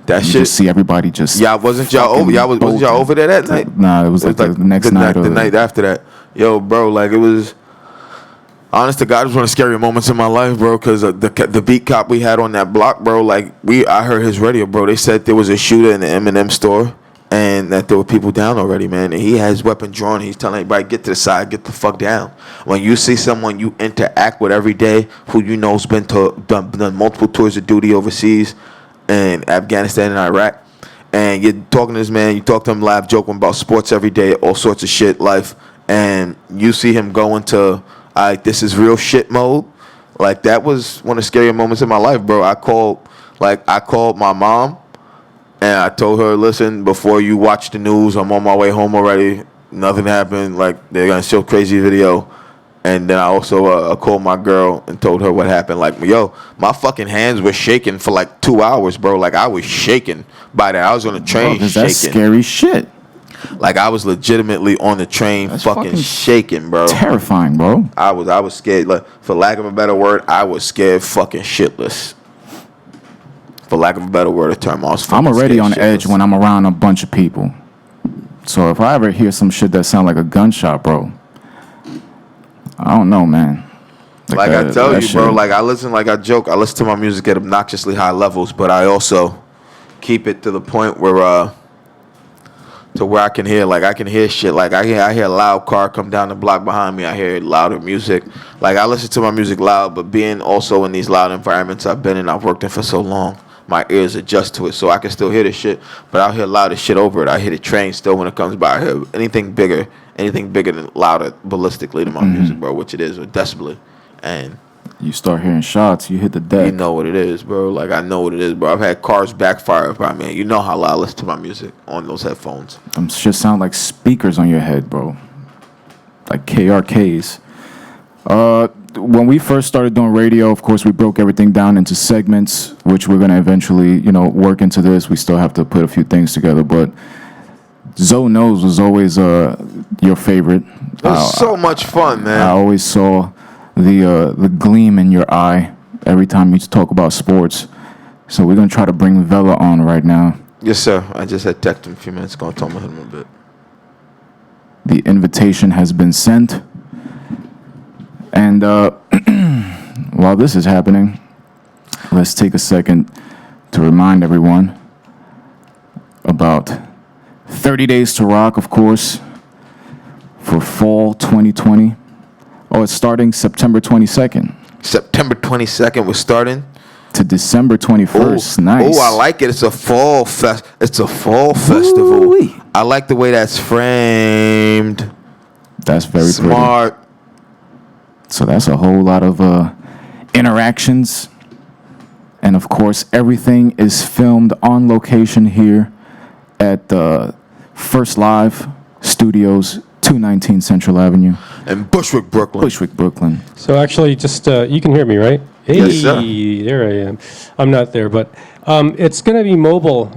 That you shit. Just see everybody just. Yeah, wasn't y'all over? Was y'all over there that night? Nah, it was like the next night. The night after that. Yo, bro, like it was. Honest to God, it was one of the scarier moments in my life, bro. Because the beat cop we had on that block, bro. Like I heard his radio, bro. They said there was a shooter in the M&M store, and that there were people down already, man. And he has his weapon drawn. He's telling everybody, get to the side, get the fuck down. When you see someone you interact with every day, who you know's been done multiple tours of duty overseas. In Afghanistan and Iraq, and you're talking to this man, you talk to him, laugh, joking about sports every day, all sorts of shit, life, and you see him go into this is real shit mode. Like that was one of the scarier moments in my life, bro. I called my mom, and I told her, listen, before you watch the news, I'm on my way home already. Nothing happened. Like they're gonna show crazy video. And then I also called my girl and told her what happened. Like, yo, my fucking hands were shaking for like 2 hours, bro. Like, I was shaking by that. I was on the train shaking. That's scary shit. Like, I was legitimately on the train fucking shaking, bro. Terrifying, bro. I was scared. Like, for lack of a better word, I was scared fucking shitless. For lack of a better word of term, I'm already on edge when I'm around a bunch of people. So if I ever hear some shit that sound like a gunshot, bro, I don't know, man. Like I tell you, bro, like I joke, I listen to my music at obnoxiously high levels, but I also keep it to the point where I can hear, like I can hear shit. Like I hear a loud car come down the block behind me, I hear louder music. Like I listen to my music loud, but being also in these loud environments I've been in, I've worked in for so long, my ears adjust to it, so I can still hear the shit, but I'll hear louder shit over it. I hear the train still when it comes by. I hear anything bigger than louder ballistically than my music, bro, which it is, or decibelly. And you start hearing shots, you hit the deck. You know what it is, bro. Like, I know what it is, bro. I've had cars backfire by me. You know how loud I listen to my music on those headphones. Them shit sound like speakers on your head, bro. Like KRKs. When we first started doing radio, of course, we broke everything down into segments, which we're going to eventually, work into this. We still have to put a few things together, but Zoe Knows was always your favorite. It was so much fun, man. I always saw the gleam in your eye every time you talk about sports. So we're going to try to bring Vella on right now. Yes, sir. I just had texted him a few minutes ago and told him a bit. The invitation has been sent. And while this is happening, let's take a second to remind everyone about 30 Days to Rock, of course, for fall 2020. Oh, it's starting September 22nd. September 22nd we're starting. To December 21st. Nice. Oh, I like it. It's a fall festival. Ooh-wee. I like the way that's framed. That's very smart. Pretty. So that's a whole lot of interactions. And of course, everything is filmed on location here at the First Live Studios, 219 Central Avenue. In Bushwick, Brooklyn. Bushwick, Brooklyn. So actually, just you can hear me, right? Hey, Yes, sir. there I am. I'm not there, but it's going to be mobile.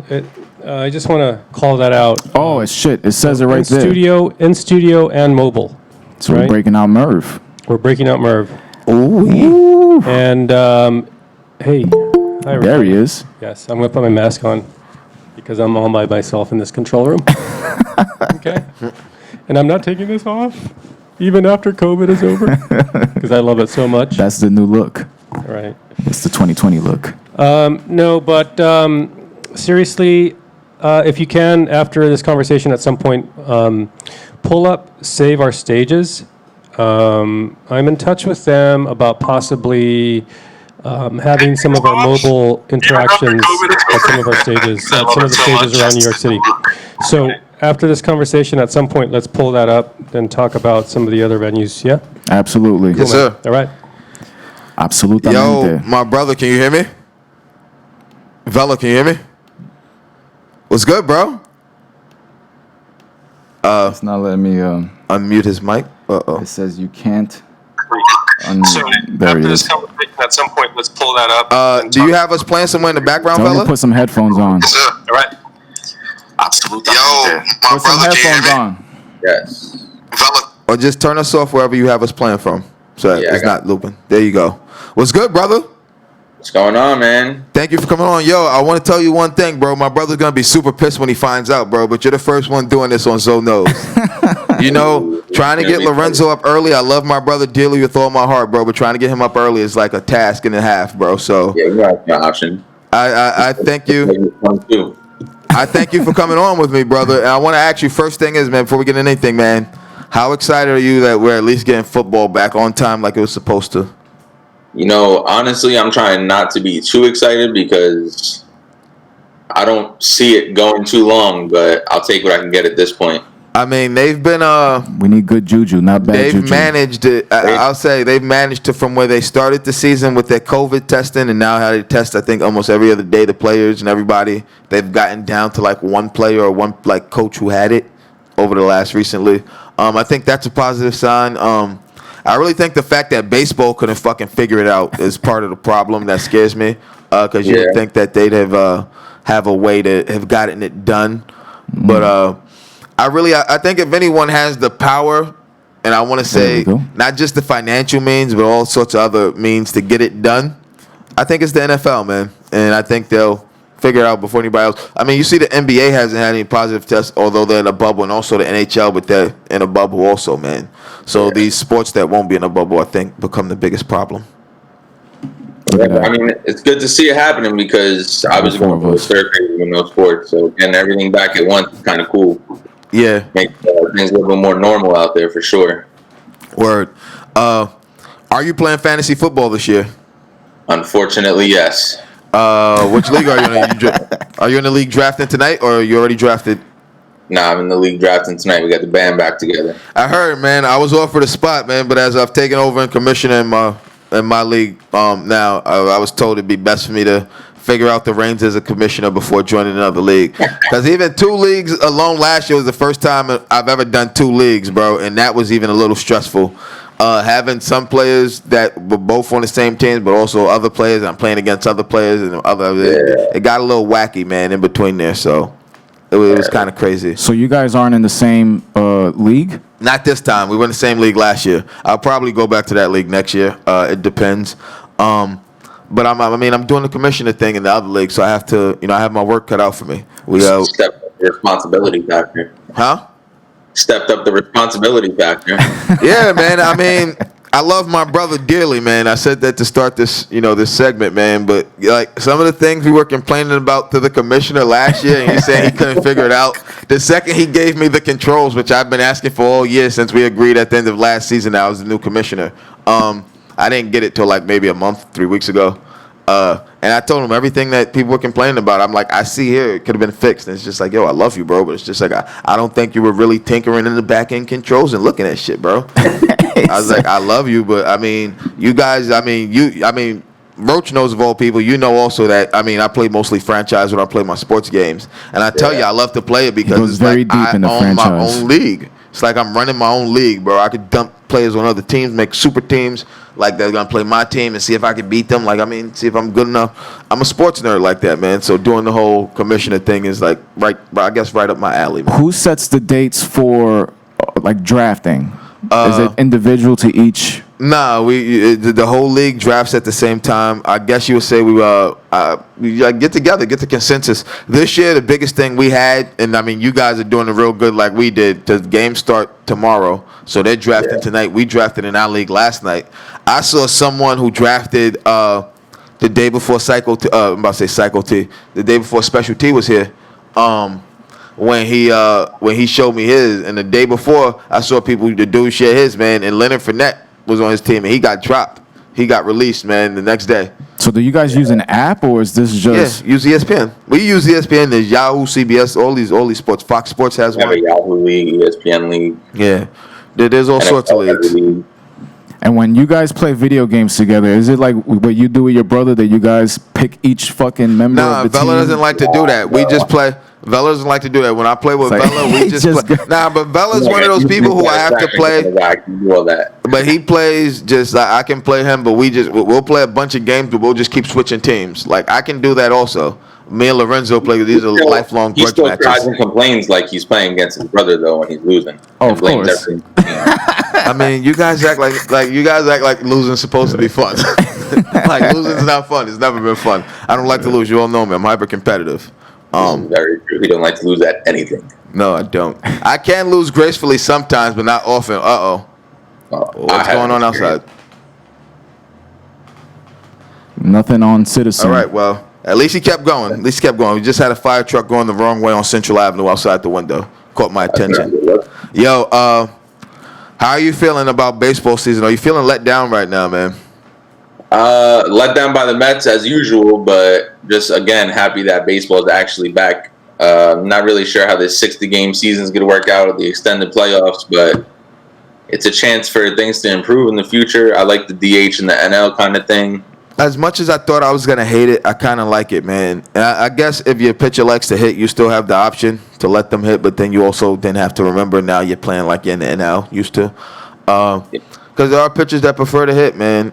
I just want to call that out. Oh, it's shit. It says it right there. In studio, and mobile. So we're right? breaking out Merv. We're breaking out Merv. Ooh. And hey, hi, There everybody. he is. Yes, I'm going to put my mask on because I'm all by myself in this control room. Okay. And I'm not taking this off even after COVID is over because I love it so much. That's the new look. All right. It's the 2020 look. No, but seriously, if you can, after this conversation at some point, pull up Save Our Stages. I'm in touch with them about possibly having some of our mobile interactions at some of our stages, at some of the stages around New York City. So after this conversation, at some point, let's pull that up and talk about some of the other venues. Yeah? Absolutely. Yes, sir. All right. Absolutamente. Yo, my brother, can you hear me? Vella, can you hear me? What's good, bro? It's not letting me. Unmute his mic. Uh-oh. It says you can't. So There after he this is. conversation, at some point, let's pull that up. Do you have us playing somewhere in the background, Tell me Vella? to put some headphones on. All right. Absolutely. Yo, my Put some brother, can you headphones hear me? on. Yes. Vella. Or just turn us off wherever you have us playing from. So Yeah, I it's got not looping. There you go. What's good, brother? What's going on, man? Thank you for coming on. Yo, I want to tell you one thing, bro. My brother's going to be super pissed when he finds out, bro. But you're the first one doing this on So Knows. You know, trying to get Lorenzo up early. I love my brother dearly with all my heart, bro. But trying to get him up early is like a task and a half, bro. So Yeah, you got the option. I thank you. I thank you for coming on with me, brother. And I want to ask you, first thing is, man, before we get into anything, man, how excited are you that we're at least getting football back on time like it was supposed to? You know, honestly, I'm trying not to be too excited because I don't see it going too long, but I'll take what I can get at this point. I mean, they've been We need good juju, not bad they've juju. managed it. I'll say they've managed to, from where they started the season with their COVID testing and now how they test, I think, almost every other day, the players and everybody. They've gotten down to like one player or one like coach who had it over the last recently. I think that's a positive sign. I really think the fact that baseball couldn't fucking figure it out is part of the problem that scares me. Because you'd think that they'd have a way to have gotten it done. But I think if anyone has the power, and I want to say not just the financial means, but all sorts of other means to get it done, I think it's the NFL, man. And I think they'll figure it out before anybody else. I mean, you see the NBA hasn't had any positive tests, although they're in a bubble, and also the NHL, but they're in a bubble also, man. So these sports that won't be in a bubble, I think, become the biggest problem. Yeah, I mean, it's good to see it happening because I was going for a third grade with no sports, so getting everything back at once is kind of cool. Yeah. Make things a little bit more normal out there for sure. Word. Are you playing fantasy football this year? Unfortunately, yes. Which league are you in? Are you in the league drafting tonight, or are you already drafted? Nah, I'm in the league drafting tonight. We got the band back together. I heard, man. I was offered a spot, man, but as I've taken over and commissioner in my league now, I was told it'd be best for me to figure out the reins as a commissioner before joining another league. Because even 2 leagues alone last year was the first time I've ever done 2 leagues, bro, and that was even a little stressful. Having some players that were both on the same teams, but also other players. I'm playing against other players, and it got a little wacky, man, in between there. So it was kind of crazy. So you guys aren't in the same league? Not this time. We were in the same league last year. I'll probably go back to that league next year. It depends. But I'm doing the commissioner thing in the other league, so I have to, I have my work cut out for me. Stepped up the responsibility factor. Huh? Stepped up the responsibility factor. Yeah, man. I mean, I love my brother dearly, man. I said that to start this, this segment, man. But like some of the things we were complaining about to the commissioner last year, and he said he couldn't figure it out. The second he gave me the controls, which I've been asking for all year since we agreed at the end of last season, I was the new commissioner. I didn't get it till like maybe a month, 3 weeks ago. And I told him everything that people were complaining about. I'm like, I see here, it could have been fixed. And it's just like, yo, I love you, bro. But it's just like, I don't think you were really tinkering in the back end controls and looking at shit, bro. I was like, I love you, but I mean, you guys, Roach knows of all people. You know also that, I play mostly franchise when I play my sports games. And I tell you, I love to play it because it's very like deep I in the own my franchise. own league. It's like I'm running my own league, bro. I could dump players on other teams, make super teams. Like they're gonna play my team and see if I can beat them. Like I mean, see if I'm good enough. I'm a sports nerd like that, man. So doing the whole commissioner thing is like right up my alley, man. Who sets the dates for like drafting? Is it individual to each? Nah, the whole league drafts at the same time. I guess you would say we get together, get the consensus. This year, the biggest thing we had, and I mean, you guys are doing it real good like we did. The games start tomorrow, so they're drafting tonight. We drafted in our league last night. I saw someone who drafted the day before Cycle T. I'm about to say Cycle T. The day before Special T was here. When he showed me his, and the day before I saw the dude share his, man, and Leonard Fournette was on his team, and he got dropped. He got released, man, the next day. So do you guys use an app, or is this just? Yeah, use ESPN. We use ESPN. There's Yahoo, CBS, all these sports. Fox Sports has one. We have a Yahoo league, ESPN league. Yeah, there's all sorts of leagues. And when you guys play video games together, is it like what you do with your brother that you guys pick each fucking member Nah, of the Vella team? doesn't like to do that. We just play. Vella doesn't like to do that. When I play with It's like- Vella, we just play. Nah, but Vella's one of those people who I have to play. I can do all that. But he plays just I can play him, but we'll play a bunch of games, but we'll just keep switching teams. Like I can do that also. Me and Lorenzo play. These are lifelong He grudge still matches. cries and complains like he's playing against his brother though when he's losing. Oh, And of blames course. everything. I mean, you guys act like losing's supposed to be fun. Like losing's not fun. It's never been fun. I don't like to lose. You all know me. I'm hyper competitive. Very true. He don't like to lose at anything. No, I don't. I can lose gracefully sometimes, but not often. What's going on outside? Nothing on Citizen. All right, well, at least he kept going. We just had a fire truck going the wrong way on Central Avenue outside the window. Caught my attention. Yo, how are you feeling about baseball season? Are you feeling let down right now, man? Let down by the Mets as usual, but just again happy that baseball is actually back. Not really sure how this 60-game season is going to work out with the extended playoffs, but it's a chance for things to improve in the future. I like the DH and the NL kind of thing. As much as I thought I was going to hate it, I kind of like it, man. And I guess if your pitcher likes to hit, you still have the option to let them hit, but then you also then have to remember now you're playing like you're in the NL used to. Because there are pitchers that prefer to hit, man.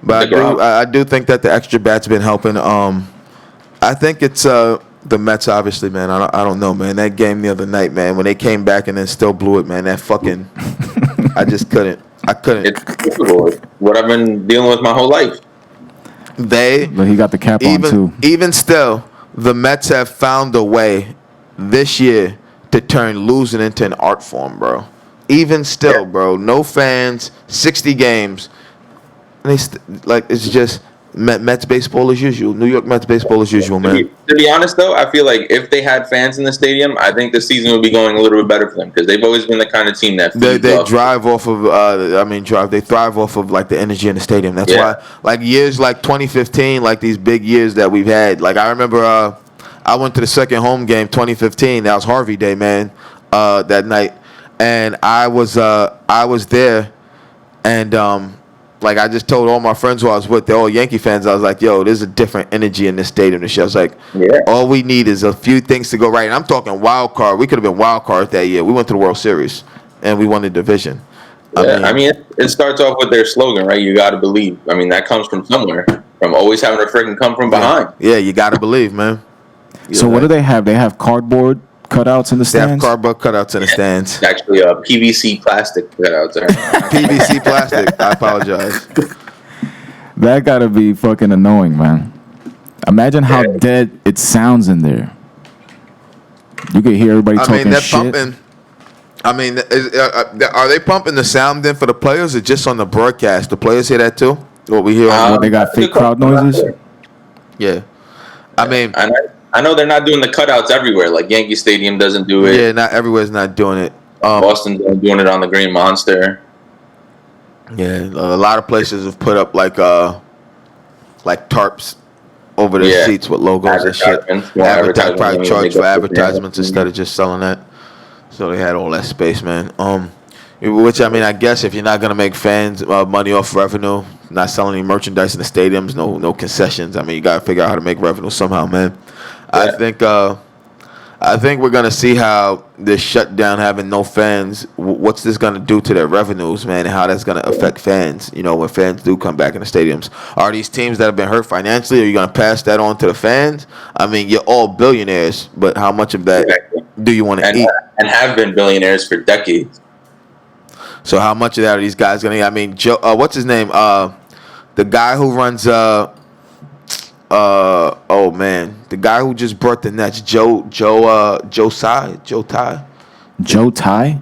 But I do think that the extra bat's been helping. I think it's the Mets, obviously, man. I don't know, man. That game the other night, man, when they came back and then still blew it, man. That fucking, I just couldn't. I couldn't. It's difficult. What I've been dealing with my whole life. But he got the cap on too. Even still, the Mets have found a way this year to turn losing into an art form, bro. Even still, bro. No fans, 60 games. And it's just Mets baseball as usual. New York Mets baseball as usual, man. To be honest, though, I feel like if they had fans in the stadium, I think the season would be going a little bit better for them because they've always been the kind of team that They drive off of. They thrive off of like the energy in the stadium. That's why, like years like 2015, like these big years that we've had. Like I remember, I went to the second home game 2015. That was Harvey Day, man. That night, and I was there, and like I just told all my friends who I was with, they're all Yankee fans. I was like, "Yo, there's a different energy in this stadium this year." I was like, "All we need is a few things to go right." And I'm talking wild card. We could have been wild card that year. We went to the World Series and we won the division. I mean, it starts off with their slogan, right? You got to believe. I mean, that comes from somewhere. From always having to freaking come from behind. Yeah, you got to believe, man. So what do they have? They have cardboard cutouts in the They have stands? cardboard cutouts in the stands. It's actually a PVC plastic cutouts there. PVC plastic. I apologize. That gotta be fucking annoying, man. Imagine how dead it sounds in there. You could hear everybody I talking mean, they're shit. pumping. I mean, are they pumping the sound in for the players or just on the broadcast? The players hear that too? What we hear on They got fake crowd noises? Yeah. I mean, I know they're not doing the cutouts everywhere. Like Yankee Stadium doesn't do it. yeah, not everywhere's not doing it. Boston's doing it on the Green Monster. Yeah, a lot of places have put up like tarps over the seats with logos and shit. Probably charge for advertisements instead of just selling that. So they had all that space, man. Which I mean, I guess if you're not gonna make fans money off revenue, not selling any merchandise in the stadiums, no concessions. I mean, you gotta figure out how to make revenue somehow, man. Yeah. I think we're gonna see how this shutdown, having no fans, what's this gonna do to their revenues, man, and how that's gonna affect fans. You know, when fans do come back in the stadiums, are these teams that have been hurt financially? Are you gonna pass that on to the fans? I mean, you're all billionaires, but how much of that do you want to eat? And have been billionaires for decades. So how much of that are these guys gonna eat? I mean, Joe, what's his name? The guy who runs oh man, the guy who just brought the Nets, Joe Ty.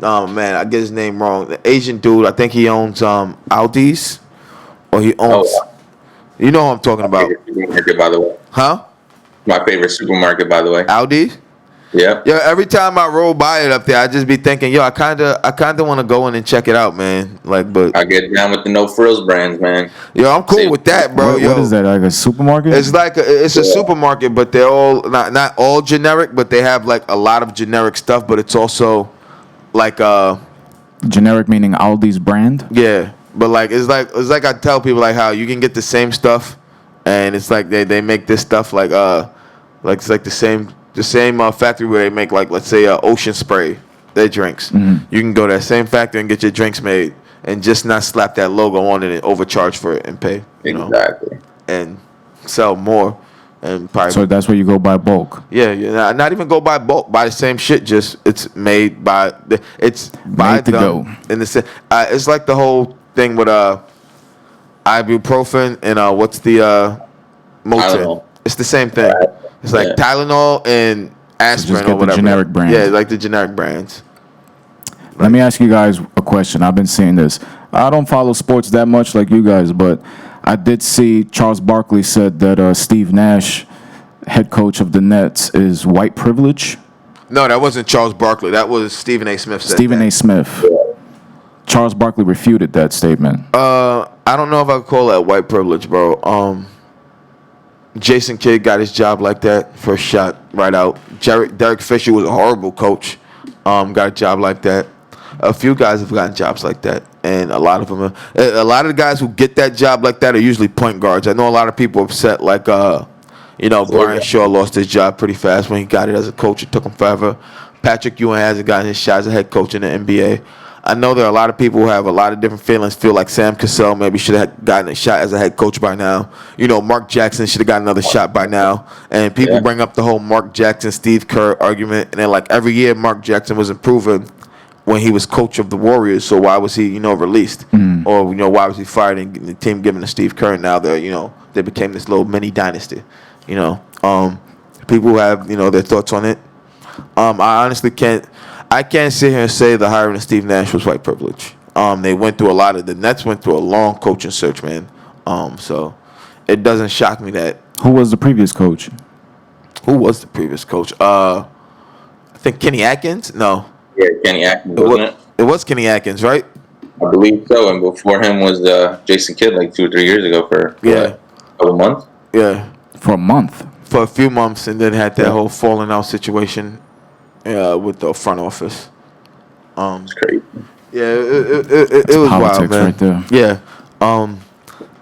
Oh man, I get his name wrong. The Asian dude, I think he owns Aldi's, or he owns. Oh, you know who I'm talking about? Supermarket, by the way. Huh? My favorite supermarket, by the way. Aldi's. Yeah. Yo, every time I roll by it up there, I just be thinking, yo, I kinda want to go in and check it out, man. Like, but I get down with the no frills brands, man. yo, I'm cool with that, bro. What is that? Like a supermarket? It's like it's a supermarket, but they're all not all generic, but they have like a lot of generic stuff. But it's also like Generic meaning Aldi's brand? yeah. But like it's like I tell people like how you can get the same stuff, and it's like they make this stuff like it's like the same factory where they make like let's say Ocean Spray, their drinks. Mm-hmm. You can go to that same factory and get your drinks made, and just not slap that logo on it and overcharge for it and pay. You know, Exactly. and sell more. And probably, So that's where you go by bulk. yeah, not even go by bulk, buy the same shit. Just it's made by Made to them go. in the it's like the whole thing with ibuprofen and what's the Motin. Tylenol. It's the same thing. Right. It's like Yeah. Tylenol and aspirin get or the whatever. generic brands. Yeah, like the generic brands. Let me ask you guys a question. I've been seeing this. I don't follow sports that much like you guys, but I did see Charles Barkley said that Steve Nash, head coach of the Nets, is white privilege. No, that wasn't Charles Barkley. That was Stephen A. Smith. Said Stephen that. A. Smith. Charles Barkley refuted that statement. I don't know if I could call that white privilege, bro. Jason Kidd got his job like that, first shot right out. Derek Fisher was a horrible coach. Got a job like that. A few guys have gotten jobs like that, and a lot of them. A lot of the guys who get that job like that are usually point guards. I know a lot of people upset, like Brian Shaw lost his job pretty fast when he got it as a coach. It took him forever. Patrick Ewing hasn't gotten his shot as a head coach in the NBA. I know there are a lot of people who have a lot of different feelings. Feel like Sam Cassell maybe should have gotten a shot as a head coach by now. You know, Mark Jackson should have gotten another shot by now. And people bring up the whole Mark Jackson, Steve Kerr argument. And they're like, every year Mark Jackson was improving when he was coach of the Warriors. So why was he, released? Or, why was he fired and the team given to Steve Kerr? And now they became this little mini dynasty. People have, their thoughts on it. I honestly can't sit here and say the hiring of Steve Nash was white privilege. They went through the Nets went through a long coaching search, man. So it doesn't shock me that. Who was the previous coach? Who was the previous coach? I think Kenny Atkins? No. Yeah, Kenny Atkins, wasn't it? It was Kenny Atkins, right? I believe so. And before him was Jason Kidd, like 2 or 3 years ago for a couple months. Yeah. For a month. For a few months, and then had that whole falling out situation with the front office. It's crazy. Yeah, it was wild, politics man. right there. Yeah,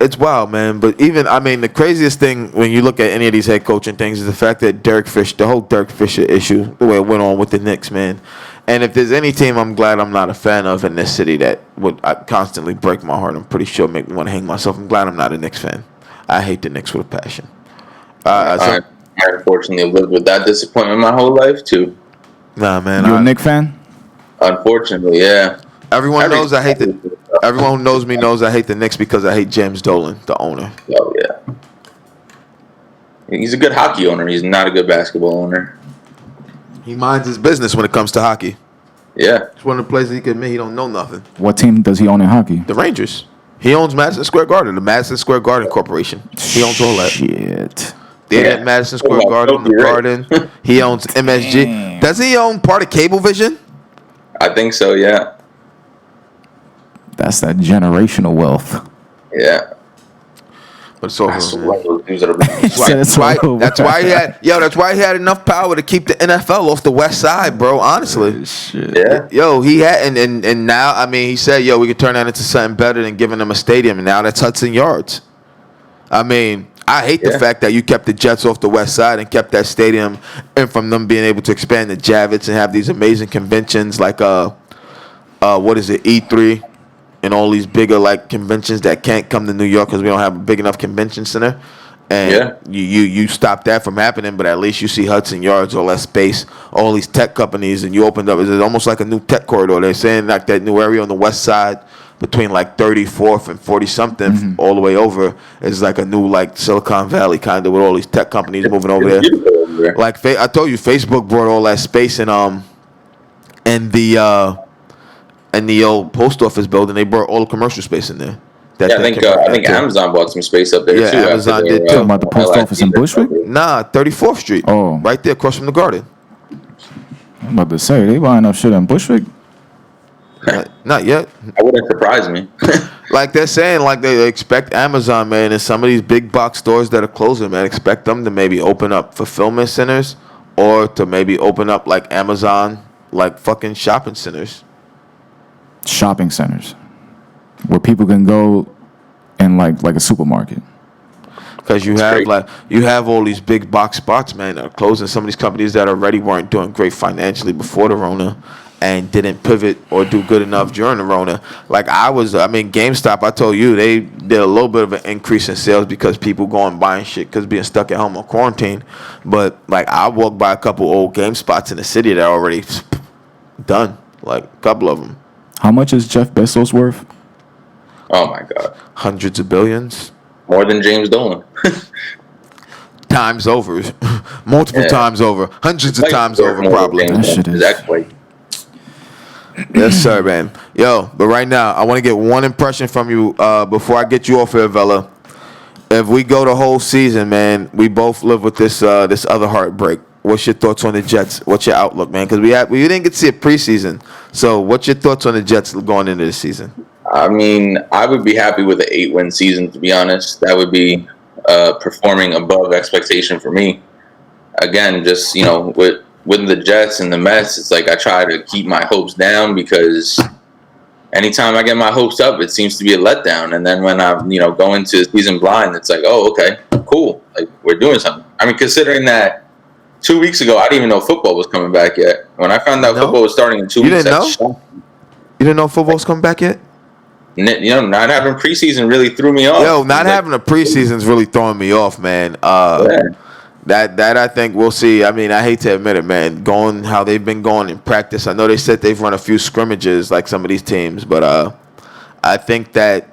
it's wild, man. But the craziest thing when you look at any of these head coaching things is the fact that the whole Derek Fisher issue, the way it went on with the Knicks, man. And if there's any team I'm glad I'm not a fan of in this city that would constantly break my heart, I'm pretty sure make me want to hang myself. I'm glad I'm not a Knicks fan. I hate the Knicks with a passion. I unfortunately lived with that disappointment my whole life too. Nah, man. You a Knicks fan? Unfortunately, yeah. Everyone knows I hate Everyone who knows me knows I hate the Knicks because I hate James Dolan, the owner. Oh yeah. He's a good hockey owner. He's not a good basketball owner. He minds his business when it comes to hockey. Yeah. It's one of the places he can admit he don't know nothing. What team does he own in hockey? The Rangers. He owns Madison Square Garden, the Madison Square Garden Corporation. He owns all that. Shit. At Madison Square Garden, the Garden. He owns MSG. Damn. Doesn't he own part of Cablevision? I think so, yeah. That's that generational wealth. Yeah. But it's over. That's Man. one of those dudes that are Said it's all over. That's why he had enough power to keep the NFL off the West Side, bro. Honestly, Shit. Yeah. yo, he had and now he said, yo, we could turn that into something better than giving them a stadium, and now that's Hudson Yards. I I hate the fact that you kept the Jets off the west side and kept that stadium, and from them being able to expand the Javits and have these amazing conventions like what is it, E3, and all these bigger like conventions that can't come to New York because we don't have a big enough convention center. And you stop that from happening, but at least you see Hudson Yards, all that space, all these tech companies, and you opened up. It's almost like a new tech corridor. They're saying like that new area on the west side between like 34th and 40 something all the way over is like a new like Silicon Valley kind of with all these tech companies moving over there. Like I told you, Facebook brought all that space and the old post office building. They brought all the commercial space in there. I think Amazon bought some space up there too. Yeah, Amazon did too. Talking about the post office in Bushwick? Nah, 34th Street. Oh. Right there across from the Garden. I'm about to say, they buying up shit in Bushwick? Not yet. That wouldn't surprise me. Like they're saying, like they expect Amazon, man, and some of these big box stores that are closing, man, expect them to maybe open up fulfillment centers or to maybe open up like Amazon, like fucking shopping centers. Shopping centers. Where people can go and like a supermarket. Because you have all these big box spots, man, that are closing. Some of these companies that already weren't doing great financially before the Rona and didn't pivot or do good enough during the Rona. Like GameStop, I told you, they did a little bit of an increase in sales because people going buying shit because being stuck at home on quarantine. But like I walked by a couple old game spots in the city that are already done, like a couple of them. How much is Jeff Bezos worth? Oh my God. Hundreds of billions. More than James Dolan. Times over. Multiple times over. Hundreds of times over, probably. That shit is. Exactly. Yes, sir, man. Yo, but right now, I want to get one impression from you before I get you off here, Vella. If we go the whole season, man, we both live with this other heartbreak. What's your thoughts on the Jets? What's your outlook, man? Because we didn't get to see a preseason. So what's your thoughts on the Jets going into the season? I mean, I would be happy with an 8-win season, to be honest. That would be performing above expectation for me. Again, just, with the Jets and the Mets, it's like I try to keep my hopes down because anytime I get my hopes up, it seems to be a letdown. And then when I, go into the season blind, it's like, oh, okay, cool. Like, we're doing something. I mean, considering that 2 weeks ago, I didn't even know football was coming back yet. When I found out football was starting in 2 weeks, you didn't know football was coming back yet? Not having preseason really threw me off. Yo, not having a preseason's really throwing me off, man. That I think we'll see. I mean, I hate to admit it, man. Going how they've been going in practice. I know they said they've run a few scrimmages like some of these teams, but I think that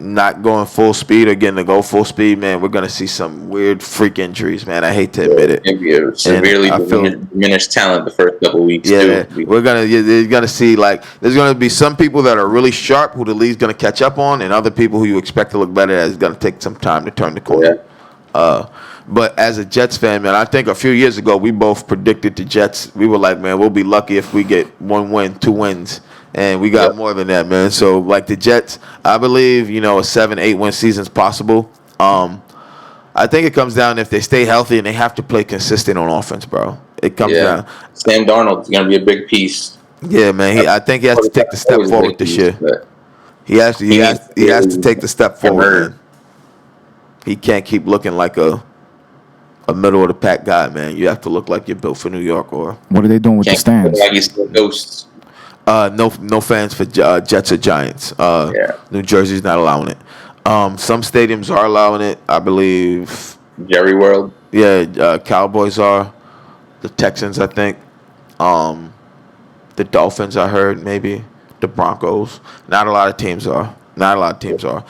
not going full speed or getting to go full speed, man, we're gonna see some weird freak injuries, man. I hate to admit it. Maybe a severely diminished talent the first couple of weeks. Yeah, too. you're gonna see like there's gonna be some people that are really sharp who the league's gonna catch up on, and other people who you expect to look better at is gonna take some time to turn the corner. Yeah. But as a Jets fan, man, I think a few years ago we both predicted the Jets. We were like, man, we'll be lucky if we get 1 win, 2 wins. And we got more than that, man. So, like the Jets, I believe, a 7-8 win season is possible. I think it comes down if they stay healthy and they have to play consistent on offense, bro. It comes down. Sam Darnold's going to be a big piece. Yeah, man. I think he has to take the step forward this year. He has to take the step forward, man. He can't keep looking like a middle of the pack guy, man. You have to look like you're built for New York. Or what are they doing with the stands? Like he's still ghosts. No fans for Jets or Giants. New Jersey's not allowing it. Some stadiums are allowing it. I believe Jerry World. Yeah, Cowboys are. The Texans, I think. The Dolphins, I heard maybe. The Broncos. Not a lot of teams are.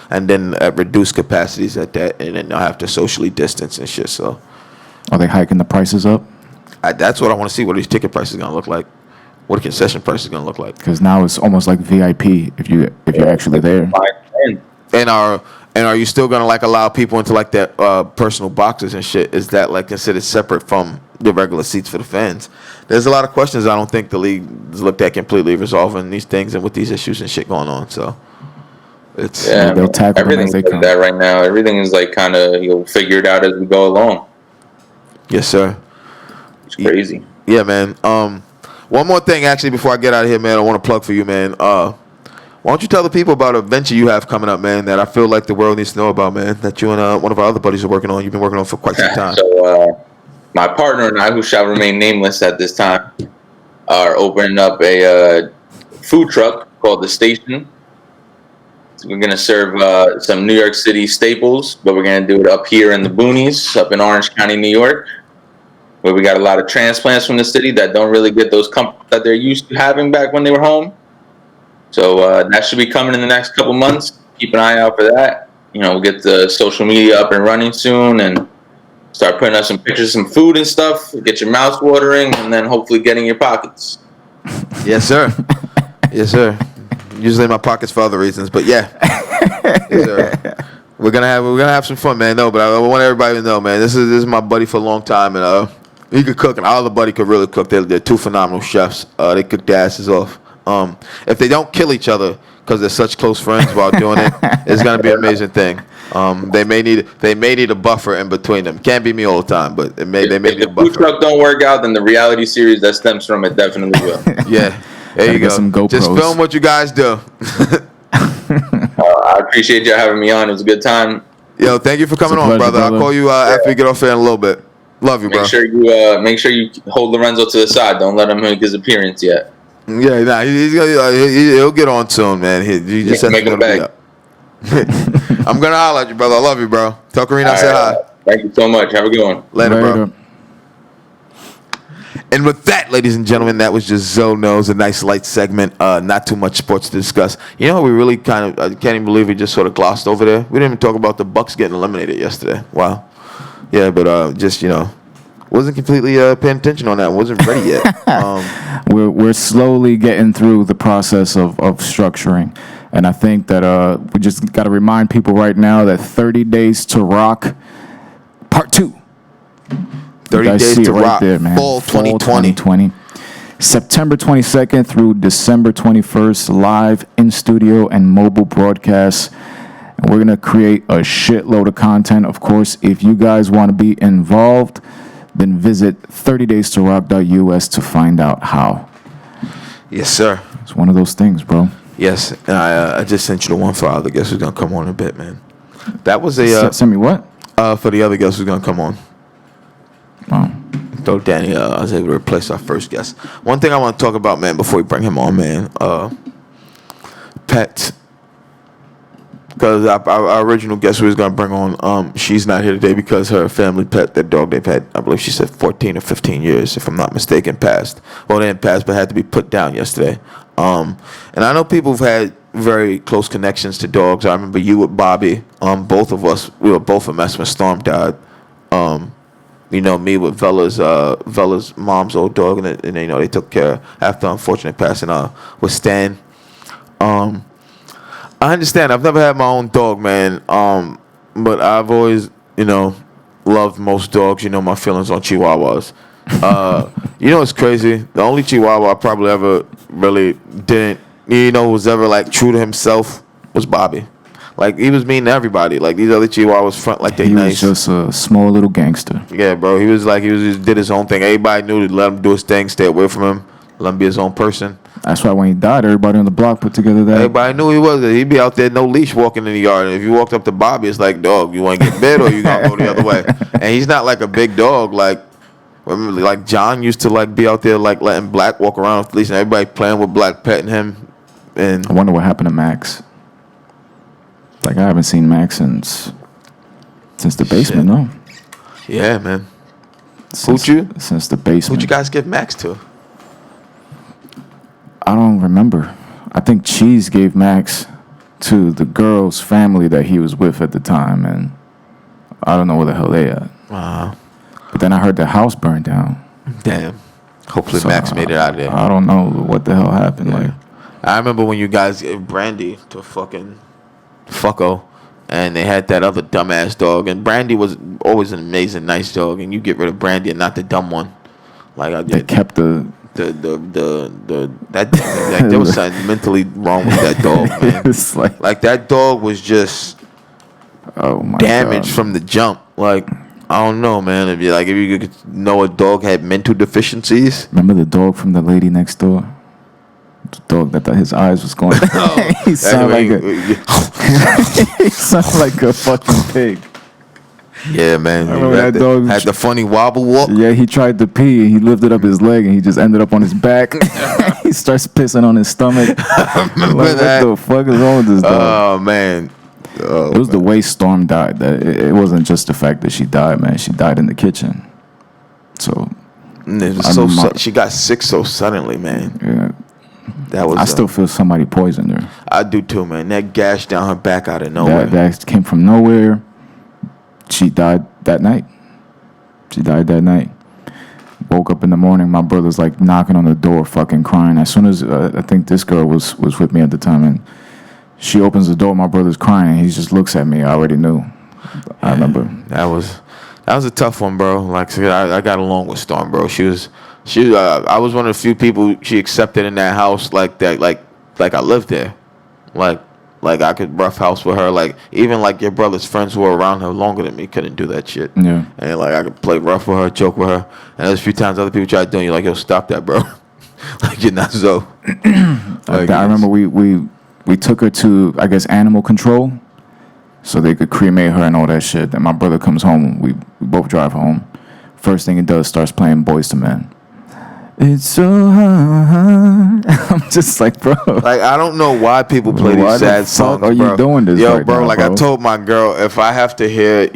And then at reduced capacities at that, and then they'll have to socially distance and shit. So, are they hiking the prices up? That's what I want to see. What are these ticket prices gonna look like? What a concession price is going to look like. Because now it's almost like VIP if you're actually there. And are you still going to like allow people into like that personal boxes and shit? Is that like considered separate from the regular seats for the fans? There's a lot of questions I don't think the league has looked at completely resolving these things and with these issues and shit going on. So it's they'll tackle everything's them as they like that right now. Everything is like kind of you'll figure it out as we go along. Yes, sir. It's crazy. Yeah, man. One more thing, actually, before I get out of here, man, I want to plug for you, man. Why don't you tell the people about a venture you have coming up, man, that I feel like the world needs to know about, man, that you and one of our other buddies are working on. You've been working on for quite some time. So, my partner and I, who shall remain nameless at this time, are opening up a food truck called The Station. So we're going to serve some New York City staples, but we're going to do it up here in the boonies, up in Orange County, New York, where we got a lot of transplants from the city that don't really get those comforts that they're used to having back when they were home. So that should be coming in the next couple months. Keep an eye out for that. We'll get the social media up and running soon and start putting up some pictures of some food and stuff. Get your mouth watering and then hopefully getting your pockets. Yes, sir. Yes, sir. Usually in my pockets for other reasons, but yeah. Yes, sir. We're gonna have some fun, man. No, but I want everybody to know, man. This is my buddy for a long time, and he could cook, and our other buddy could really cook. They're two phenomenal chefs. They cook their asses off. If they don't kill each other because they're such close friends while doing it, it's gonna be an amazing thing. They may need a buffer in between them. Can't be me all the time, but they may need a buffer. If the food truck don't work out, then the reality series that stems from it definitely will. Yeah, there you go. Some GoPros. Just film what you guys do. I appreciate you having me on. It was a good time. Yo, thank you for coming pleasure, on, brother. I'll call you after we get off here in a little bit. Love you, bro. Make sure you hold Lorenzo to the side. Don't let him make his appearance yet. Yeah, nah, he'll get on soon, man. He just Make him back. I'm gonna holler at you, brother. I love you, bro. Tell Karina I said hi. Thank you so much. Have a good one. Later, bro. And with that, ladies and gentlemen, that was just Zoe Knows, a nice light segment. Not too much sports to discuss. You know, we really I can't even believe we just sort of glossed over there. We didn't even talk about the Bucks getting eliminated yesterday. Wow. Yeah, but just, wasn't completely paying attention on that. Wasn't ready yet. We're slowly getting through the process of structuring. And I think that we just got to remind people right now that 30 Days to Rock Part 2. 30 Days to Rock, there, man. Fall 2020. September 22nd through December 21st, live in studio and mobile broadcasts. And we're going to create a shitload of content. Of course, if you guys want to be involved, then visit 30daystorock.us to find out how. Yes, sir. It's one of those things, bro. Yes, and I just sent you the one for our other guest who's going to come on in a bit, man. That was a... Send me what? For the other guest who's going to come on. Wow. So Danny, I was able to replace our first guest. One thing I want to talk about, man, before we bring him on, man, pets. Because our original guest we was going to bring on, she's not here today because her family pet, that dog they've had, I believe she said 14 or 15 years, if I'm not mistaken, passed. Well, they didn't pass, but had to be put down yesterday. And I know people have had very close connections to dogs. I remember you with Bobby. Both of us, we were both a mess when Storm died. Me with Vella's mom's old dog, and they took care after unfortunate passing with Stan. I understand. I've never had my own dog, man. But I've always, loved most dogs. My feelings on Chihuahuas. It's crazy. The only Chihuahua I probably ever really didn't, was ever like true to himself was Bobby. Like, he was mean to everybody. Like, these other Chihuahuas front like they nice. He was just a small little gangster. Yeah, bro. He just did his own thing. Everybody knew to let him do his thing, stay away from him, let him be his own person. That's why when he died, everybody on the block put together that. Everybody knew he was. He'd be out there, no leash, walking in the yard. And if you walked up to Bobby, it's like, dog, you want to get bit or you going to go the other way? And he's not like a big dog. Like John used to be out there letting Black walk around with leash and everybody playing with Black, petting him. And I wonder what happened to Max. I haven't seen Max since the basement, no. Yeah, man. Since the basement. Who'd you guys give Max to? I don't remember. I think Cheese gave Max to the girl's family that he was with at the time, and I don't know where the hell they at. But then I heard the house burned down. Damn. Hopefully Max made it out of there. I don't know what the hell happened. Yeah. I remember when you guys gave Brandy to fucking Fucko, and they had that other dumbass dog, and Brandy was always an amazing, nice dog, and you get rid of Brandy and not the dumb one. They kept there was something mentally wrong with that dog, man. It's like that dog was just damaged from the jump. I don't know, man. If you could know a dog had mental deficiencies. Remember the dog from the lady next door? The dog that his eyes was going. He sounded he sounded like a fucking pig. Yeah, man. I remember that dog had the funny wobble walk. Yeah, he tried to pee. He lifted up his leg and he just ended up on his back. He starts pissing on his stomach. I remember like, that. What the fuck is wrong with this dog? Oh man. It was the way Storm died. That it wasn't just the fact that she died, man. She died in the kitchen. So It was she got sick so suddenly, man. yeah, That was. I still feel somebody poisoned her. I do too, man. That gash down her back out of nowhere. That came from nowhere. She died that night. Woke up in the morning. My brother's like knocking on the door, fucking crying. As soon as I think this girl was with me at the time, and she opens the door, my brother's crying. He just looks at me. I already knew. I remember. That was a tough one, bro. Like I got along with Storm, bro. She was I was one of the few people she accepted in that house like that, like I lived there, like I could rough house with her. Like even like your brother's friends who were around her longer than me couldn't do that shit. Yeah. And like I could play rough with her, joke with her. And there's a few times other people tried doing, you're like, yo, stop that, bro. Like you're not so. Like, I remember we took her to, I guess, animal control, so they could cremate her and all that shit. Then my brother comes home. We both drive home. First thing he does starts playing Boys to Men. It's so hard. I'm just like, bro. Like I don't know why people play Why these the sad fuck songs. are you bro. doing this Yo, right bro. now, Like bro? I told my girl, if I have to hear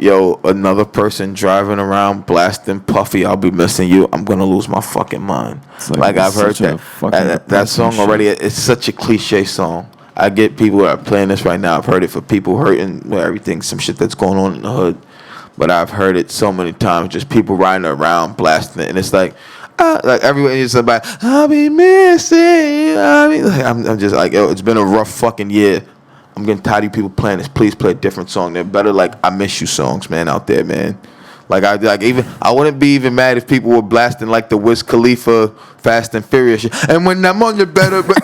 another person driving around blasting Puffy, I'll be missing you. I'm gonna lose my fucking mind. Like, I've it's heard such a that. fucking That depressing song already. It's such a cliche song. I get people that are playing this right now. I've heard it for people hurting with everything, some shit that's going on in the hood. But I've heard it so many times, just people riding around blasting it, and it's like everywhere is about I'll be missing. I'm just like, yo, it's been a rough fucking year. I'm getting tired of people playing this. Please play a different song. They're better like I Miss You songs, man, out there, man. I wouldn't be even mad if people were blasting like the Wiz Khalifa Fast and Furious shit. And when I'm on your better, like,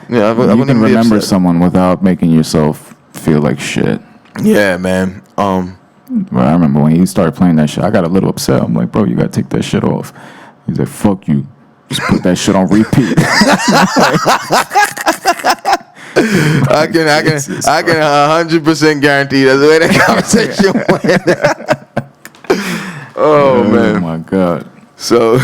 yeah, I You wouldn't can be remember upset. someone without making yourself feel like shit. Yeah, man. But I remember when he started playing that shit, I got a little upset. I'm like, bro, you gotta take that shit off. He's like, fuck you. Just put that shit on repeat. I can 100% guarantee that's the way that conversation went. Oh man. my god. So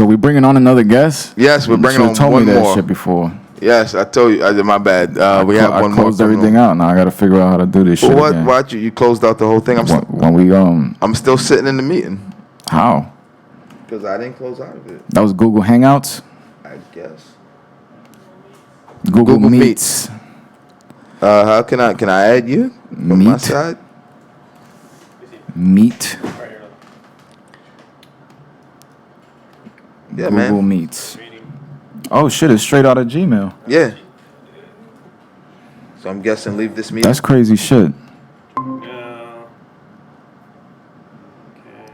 we bringing on another guest? yes, we're You bringing should've on told one me that more. shit before. Yes, I told you. I did my bad. We have one I more. closed coming everything on. out. Now I gotta figure out how to do this shit Well, again. what? You closed out the whole thing. When we I'm still sitting in the meeting how? because I didn't close out of it. That was Google Hangouts? I guess. Google Google Meets. How can I add you from my Meet. side? Meet. Yeah, Google man. Meets. Oh shit, it's straight out of Gmail. Yeah. So I'm guessing leave this meeting. That's crazy shit.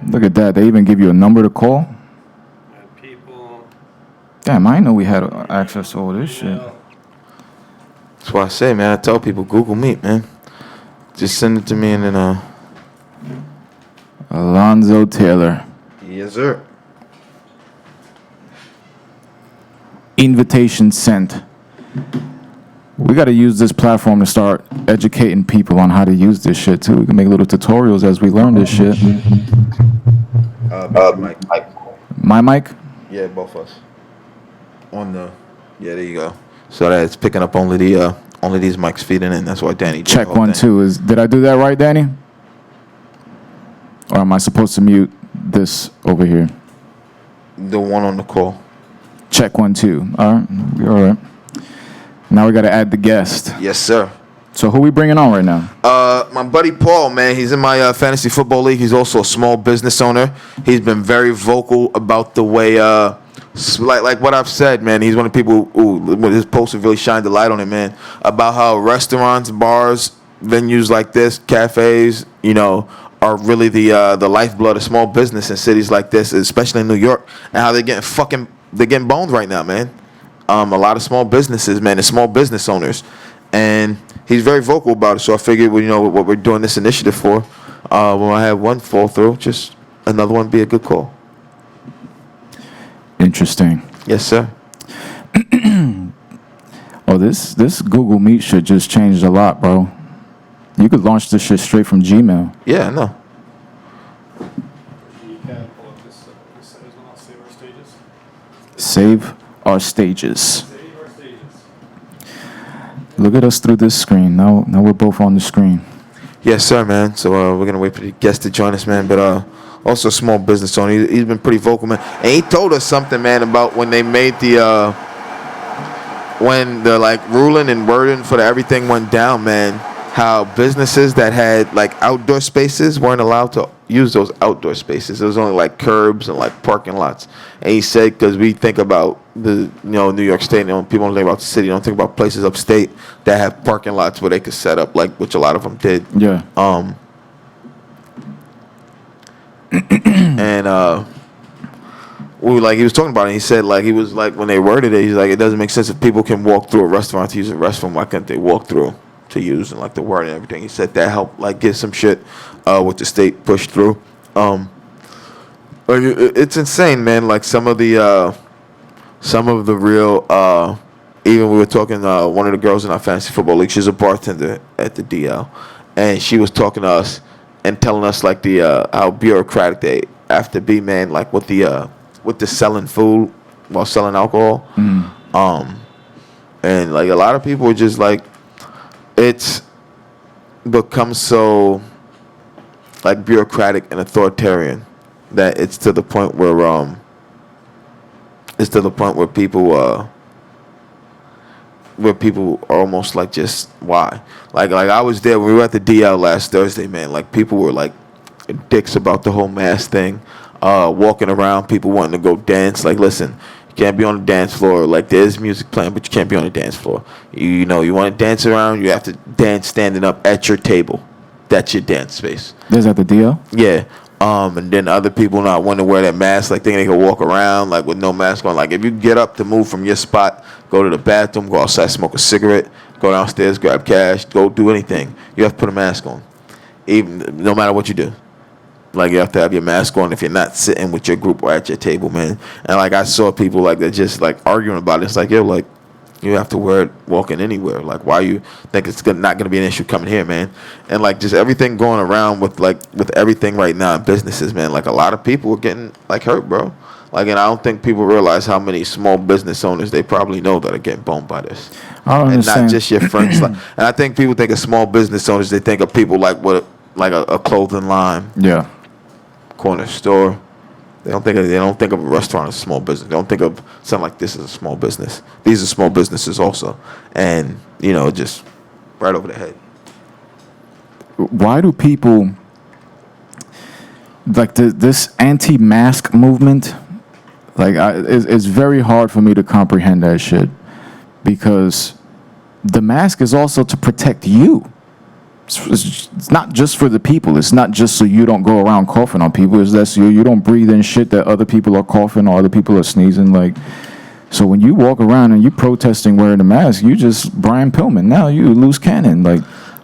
Look at that. They even give you a number to call. People. Damn, I didn't know we had access to all this shit. That's why I say, man. I tell people Google Meet, man. Just send it to me and then Alonzo Taylor. Yes, sir. Invitation sent. We got to use this platform to start educating people on how to use this shit too. We can make little tutorials as we learn this shit. Mike. My mic? Yeah, both of us. Yeah, there you go. So that it's picking up only these mics feeding in. That's why Danny did the Check whole 1 thing. 2. Did I do that right, Danny? Or am I supposed to mute this over here? The one on the call. Check 1 2. All right, we all right. Now we got to add the guest. Yes, sir. So who we bringing on right now? My buddy Paul, man, he's in my fantasy football league. He's also a small business owner. He's been very vocal about the way, like what I've said, man. He's one of the people who his posts have really shined the light on it, man, about how restaurants, bars, venues like this, cafes, are really the lifeblood of small business in cities like this, especially in New York, and how they're getting boned right now, man. A lot of small businesses, man, and small business owners, and he's very vocal about it. So I figured, what we're doing this initiative for, when I have one fall through, just another one be a good call. Interesting. Yes, sir. Oh, this Google Meet shit just changed a lot, bro. You could launch this shit straight from Gmail. Yeah, I know. You can pull up this as well. Save our stages. Save our stages. Save our stages. Look at us through this screen. Now we're both on the screen. Yes, sir, man. So we're gonna wait for the guest to join us, man. But also a small business owner. He's been pretty vocal, man. And he told us something, man, about when they made the when the like ruling and wording for the everything went down, man. How businesses that had like outdoor spaces weren't allowed to use those outdoor spaces. It was only like curbs and like parking lots. And he said, because we think about the New York State, people don't think about the city, don't think about places upstate that have parking lots where they could set up, like which a lot of them did. Yeah. And we were like, he was talking about it. And he said like he was like when they worded it, he's like, it doesn't make sense if people can walk through a restaurant to use a restroom. Why can't they walk through to use and like the word and everything? He said that helped like get some shit with the state pushed through. Like it's insane, man. Like some of the real. Even we were talking. One of the girls in our fantasy football league, she's a bartender at the DL, and she was talking to us and telling us like the how bureaucratic they have to be, man. Like with the selling food while selling alcohol. And like a lot of people are just like, it's become so like bureaucratic and authoritarian that it's to the point where people are almost like just why like I was there when we were at the DL last Thursday, man. Like people were like dicks about the whole mask thing, walking around, people wanting to go dance. Like, listen, you can't be on the dance floor. Like, there's music playing, but you can't be on the dance floor. You know, you want to dance around, you have to dance standing up at your table. That's your dance space. Is that the deal? Yeah. And then other people not wanting to wear that mask, like thinking they can walk around like with no mask on. Like if you get up to move from your spot, go to the bathroom, go outside, smoke a cigarette, go downstairs, grab cash, go do anything, you have to put a mask on, even no matter what you do. Like you have to have your mask on if you're not sitting with your group or at your table, man. And like I saw people like that just like arguing about it. It's like, yo, like you have to wear it walking anywhere. Like why you think it's not going to be an issue coming here, man? And like just everything going around with everything right now in businesses, man. Like a lot of people are getting like hurt, bro. Like, and I don't think people realize how many small business owners they probably know that are getting boned by this. I don't understand. And not just your friends. And I think people think of small business owners, they think of people like what, like a clothing line, Yeah. corner store. They don't think of a restaurant as a small business. They don't think of something like this as a small business. These are small businesses also, and you know, just right over the head. Why do people like this anti-mask movement? Like, it's very hard for me to comprehend that shit because the mask is also to protect you. It's not just for the people. It's not just so you don't go around coughing on people. It's that so you don't breathe in shit that other people are coughing or other people are sneezing. Like, so when you walk around and you protesting wearing a mask, you just Brian Pillman. Now you loose cannon.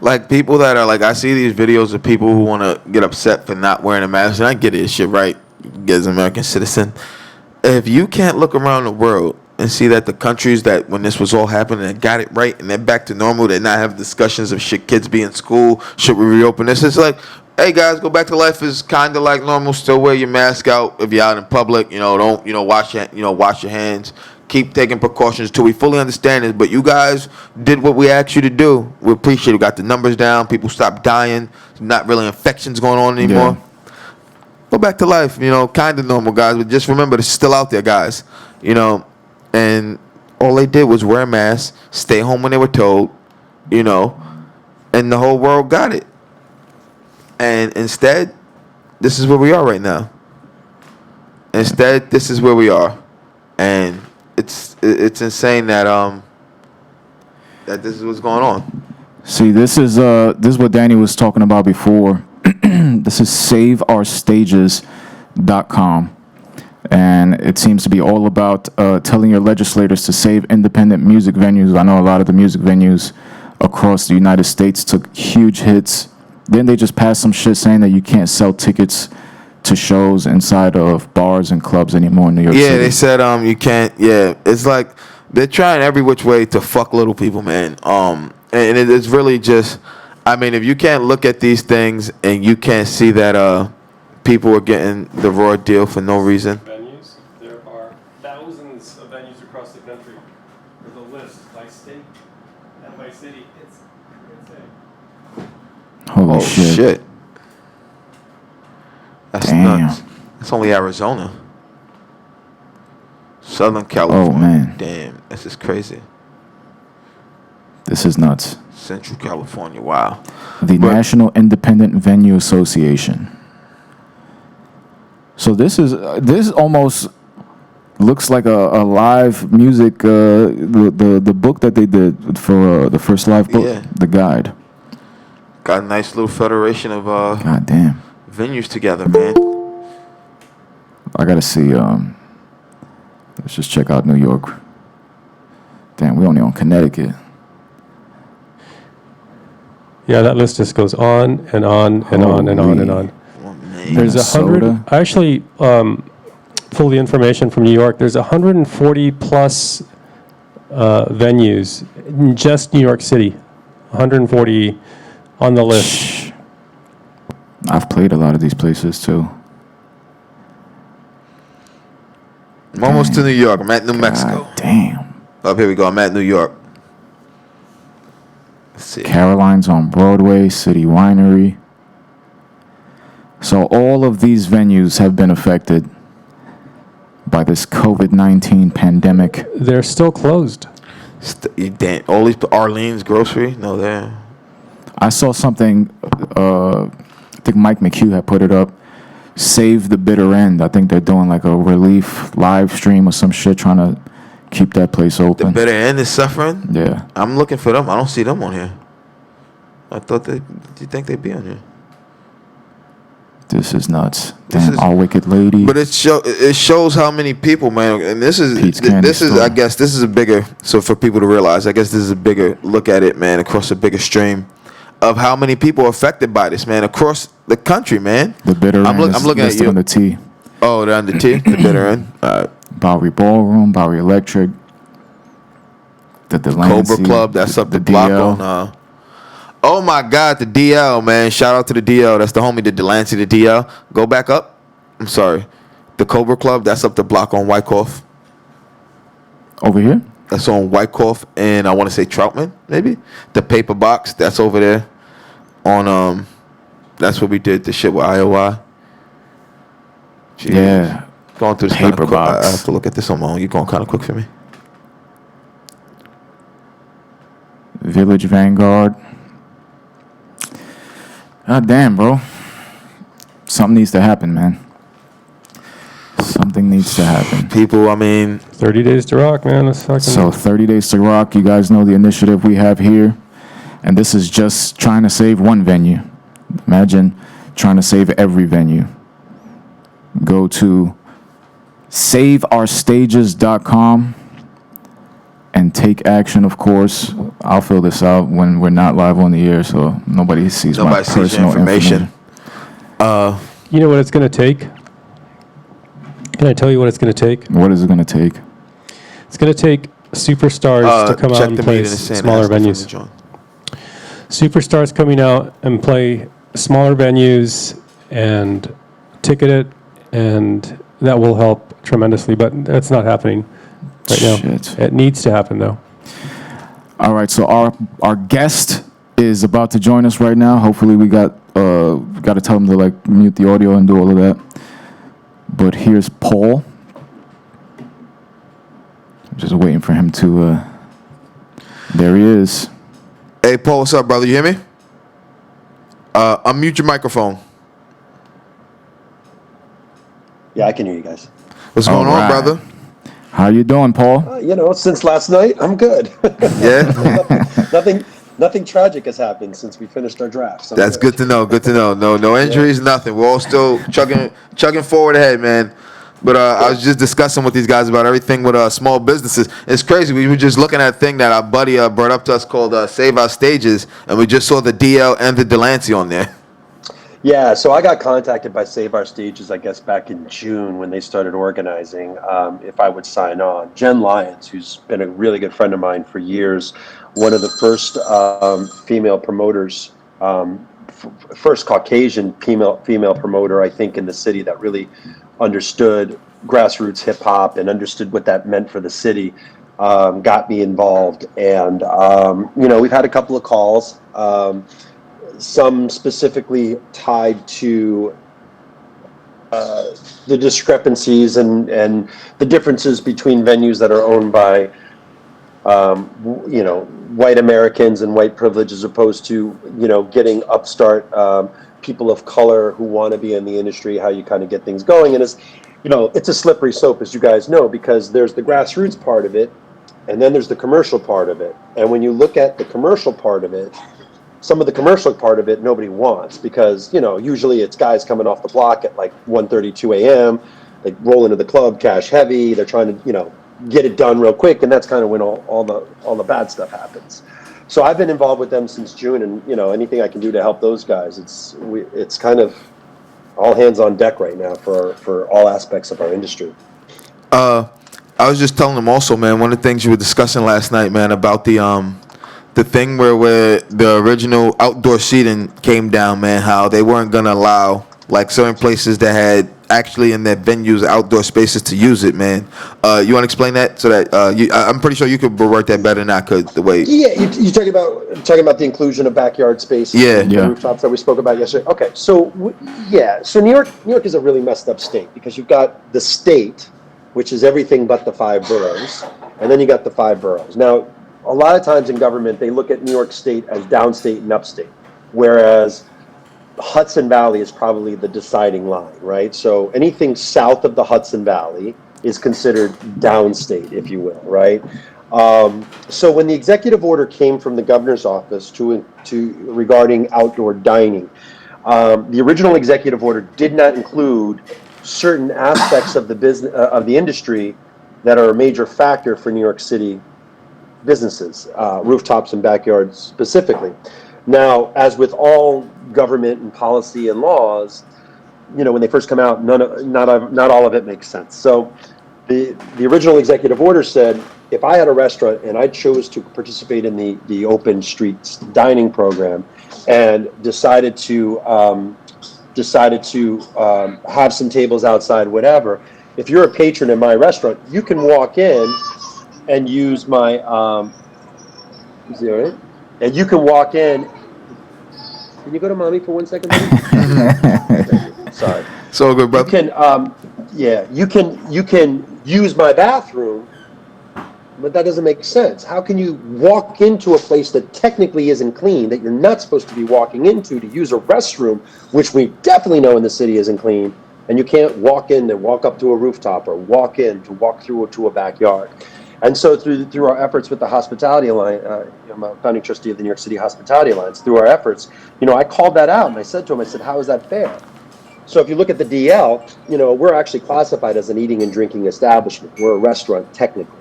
Like people that are like, I see these videos of people who want to get upset for not wearing a mask, and I get it, shit, right? As an American citizen, if you can't look around the world and see that the countries that when this was all happening and got it right and they're back to normal, they not have discussions of shit, kids be in school, should we reopen this? It's like, hey guys, go back to life is kind of like normal. Still wear your mask out if you're out in public. You know, don't wash your hands. Keep taking precautions till we fully understand it. But you guys did what we asked you to do. We appreciate it. We got the numbers down. People stopped dying. Not really infections going on anymore. Yeah. Go back to life. You know, kind of normal, guys. But just remember, it's still out there, guys. You know. And all they did was wear a mask, stay home when they were told, you know, and the whole world got it. And instead, this is where we are right now. Instead, this is where we are. And it's insane that that this is what's going on. See, this is what Danny was talking about before. This is saveourstages.com. And it seems to be all about telling your legislators to save independent music venues. I know a lot of the music venues across the United States took huge hits. Then they just passed some shit saying that you can't sell tickets to shows inside of bars and clubs anymore in New York City. Yeah, they said you can't. Yeah, it's like they're trying every which way to fuck little people, man. And it's really just, I mean, if you can't look at these things and you can't see that people are getting the raw deal for no reason. Venues. There are thousands of venues across the country. There's a list by state and by city. It's insane. Holy Oh shit. shit. That's Damn. nuts. That's only Arizona. Southern California. Oh, man. Damn, this is crazy. This is nuts. Central California, wow. The But- National Independent Venue Association. So this almost looks like a live music, the book that they did for the first live book, Yeah. the guide. Got a nice little federation of God damn. venues together, man. I gotta see. Let's just check out New York. Damn, we only on Connecticut. Yeah, that list just goes on and on and on and on and on. Oh, man. There's Minnesota. I actually pulled the information from New York. There's 140 plus venues in just New York City. 140 on the list. Shh. I've played a lot of these places too. I'm almost to New York. I'm at New Mexico. God damn. Oh, here we go. I'm at New York. Let's see. Caroline's on Broadway, City Winery. So all of these venues have been affected by this COVID-19 pandemic. They're still closed. All these Arlene's Grocery. No, there. I saw something, I think Mike McHugh had put it up, Save the Bitter End. I think they're doing like a relief live stream or some shit trying to keep that place The open. bitter end is suffering. Yeah. I'm looking for them. I don't see them on here. I thought they. Do you think they'd be on here? This is nuts. This Damn, is- Our Wicked Lady. But it shows how many people, man. And this is Pete's Candy this is Store. I guess this is a bigger, so for people to realize, I guess this is a bigger look at it, man, across a bigger stream of how many people are affected by this, man, across the country, man. The Bitter End I'm is looking at listed you. on the T. Oh, they're on the T, the bitter end. Bowery Ballroom, Bowery Electric, the Delancey, Cobra Club, that's up the the block DL. on. Oh my God, the DL, man! Shout out to the DL. That's the homie, the Delancey, the DL. Go back up. I'm sorry, the Cobra Club. That's up the block on Wyckoff. Over here? That's on Wyckoff and I want to say Troutman, maybe. The Paper Box. That's over there. On that's where we did the shit with IOI. Jeez. Yeah. Going through this Paper kinda quick. Box. I have to look at this on my own. You're going kind of quick for me. Village Vanguard. God damn, bro. Something needs to happen, man. Something needs to happen. People, I mean, 30 Days to Rock, man. That's fucking. So 30 Days to Rock, you guys know the initiative we have here. And this is just trying to save one venue. Imagine trying to save every venue. Go to saveourstages.com and take action, of course. I'll fill this out when we're not live on the air, so nobody sees nobody my sees your personal information. You know what it's going to take? Can I tell you what it's going to take? What is it going to take? It's going to take superstars to come out check and the play meter and say smaller that's the venues. Joint. Superstars coming out and play smaller venues and ticket it, and that will help tremendously. But that's not happening right now. Shit. It needs to happen, though. All right, so our guest is about to join us right now. Hopefully, we got to tell him to like mute the audio and do all of that. But here's Paul. Just waiting for him to. There he is. Hey, Paul, what's up, brother? You hear me? Unmute your microphone. Yeah, I can hear you guys. What's going All on, right. brother? How you doing, Paul? Since last night, I'm good. Yeah, nothing tragic has happened since we finished our draft. So I'm that's good to know. Good to know. No injuries, nothing. We're all still chugging forward ahead, man. But I was just discussing with these guys about everything with small businesses. It's crazy. We were just looking at a thing that our buddy brought up to us called Save Our Stages, and we just saw the DL and the Delancey on there. Yeah, so I got contacted by Save Our Stages, I guess, back in June when they started organizing, if I would sign on. Jen Lyons, who's been a really good friend of mine for years, one of the first female promoters, first Caucasian female promoter, I think, in the city that really understood grassroots hip hop and understood what that meant for the city, got me involved. And, we've had a couple of calls. Some specifically tied to the discrepancies and the differences between venues that are owned by, white Americans and white privilege as opposed to, getting upstart people of color who want to be in the industry, how you kind of get things going. And it's a slippery slope, as you guys know, because there's the grassroots part of it, and then there's the commercial part of it. And when you look at the commercial part of it, some of the commercial part of it nobody wants because, usually it's guys coming off the block at like 1:32 a.m. They roll into the club cash heavy. They're trying to, get it done real quick. And that's kind of when all the bad stuff happens. So I've been involved with them since June, and, anything I can do to help those guys, it's kind of all hands on deck right now for all aspects of our industry. I was just telling them also, man, one of the things you were discussing last night, man, about the thing where the original outdoor seating came down, man, how they weren't gonna allow like certain places that had actually in their venues outdoor spaces to use it, man. You want to explain that so that I'm pretty sure you could work that better than I could. The way. Yeah, you talking about the inclusion of backyard spaces, and rooftops that we spoke about yesterday. Okay, so so New York is a really messed up state because you've got the state, which is everything but the 5 boroughs, and then you got the 5 boroughs. Now, a lot of times in government, they look at New York State as downstate and upstate, whereas Hudson Valley is probably the deciding line, right? So anything south of the Hudson Valley is considered downstate, if you will, right? So when the executive order came from the governor's office to regarding outdoor dining, the original executive order did not include certain aspects of the business of the industry that are a major factor for New York City businesses, rooftops and backyards specifically. Now, as with all government and policy and laws, when they first come out, not all of it makes sense. So the original executive order said, if I had a restaurant and I chose to participate in the open streets dining program and decided to have some tables outside, whatever, if you're a patron in my restaurant, you can walk in and use my is it all right? And you can walk in. Can you go to mommy for 1 second, please? Sorry. So good, bro. You can use my bathroom, but that doesn't make sense. How can you walk into a place that technically isn't clean, that you're not supposed to be walking into to use a restroom, which we definitely know in the city isn't clean, and you can't walk in and walk up to a rooftop or walk through to a backyard? And so through our efforts with the Hospitality Alliance, I'm a founding trustee of the New York City Hospitality Alliance, through our efforts, I called that out and I said to him, how is that fair? So if you look at the DL, we're actually classified as an eating and drinking establishment. We're a restaurant technically,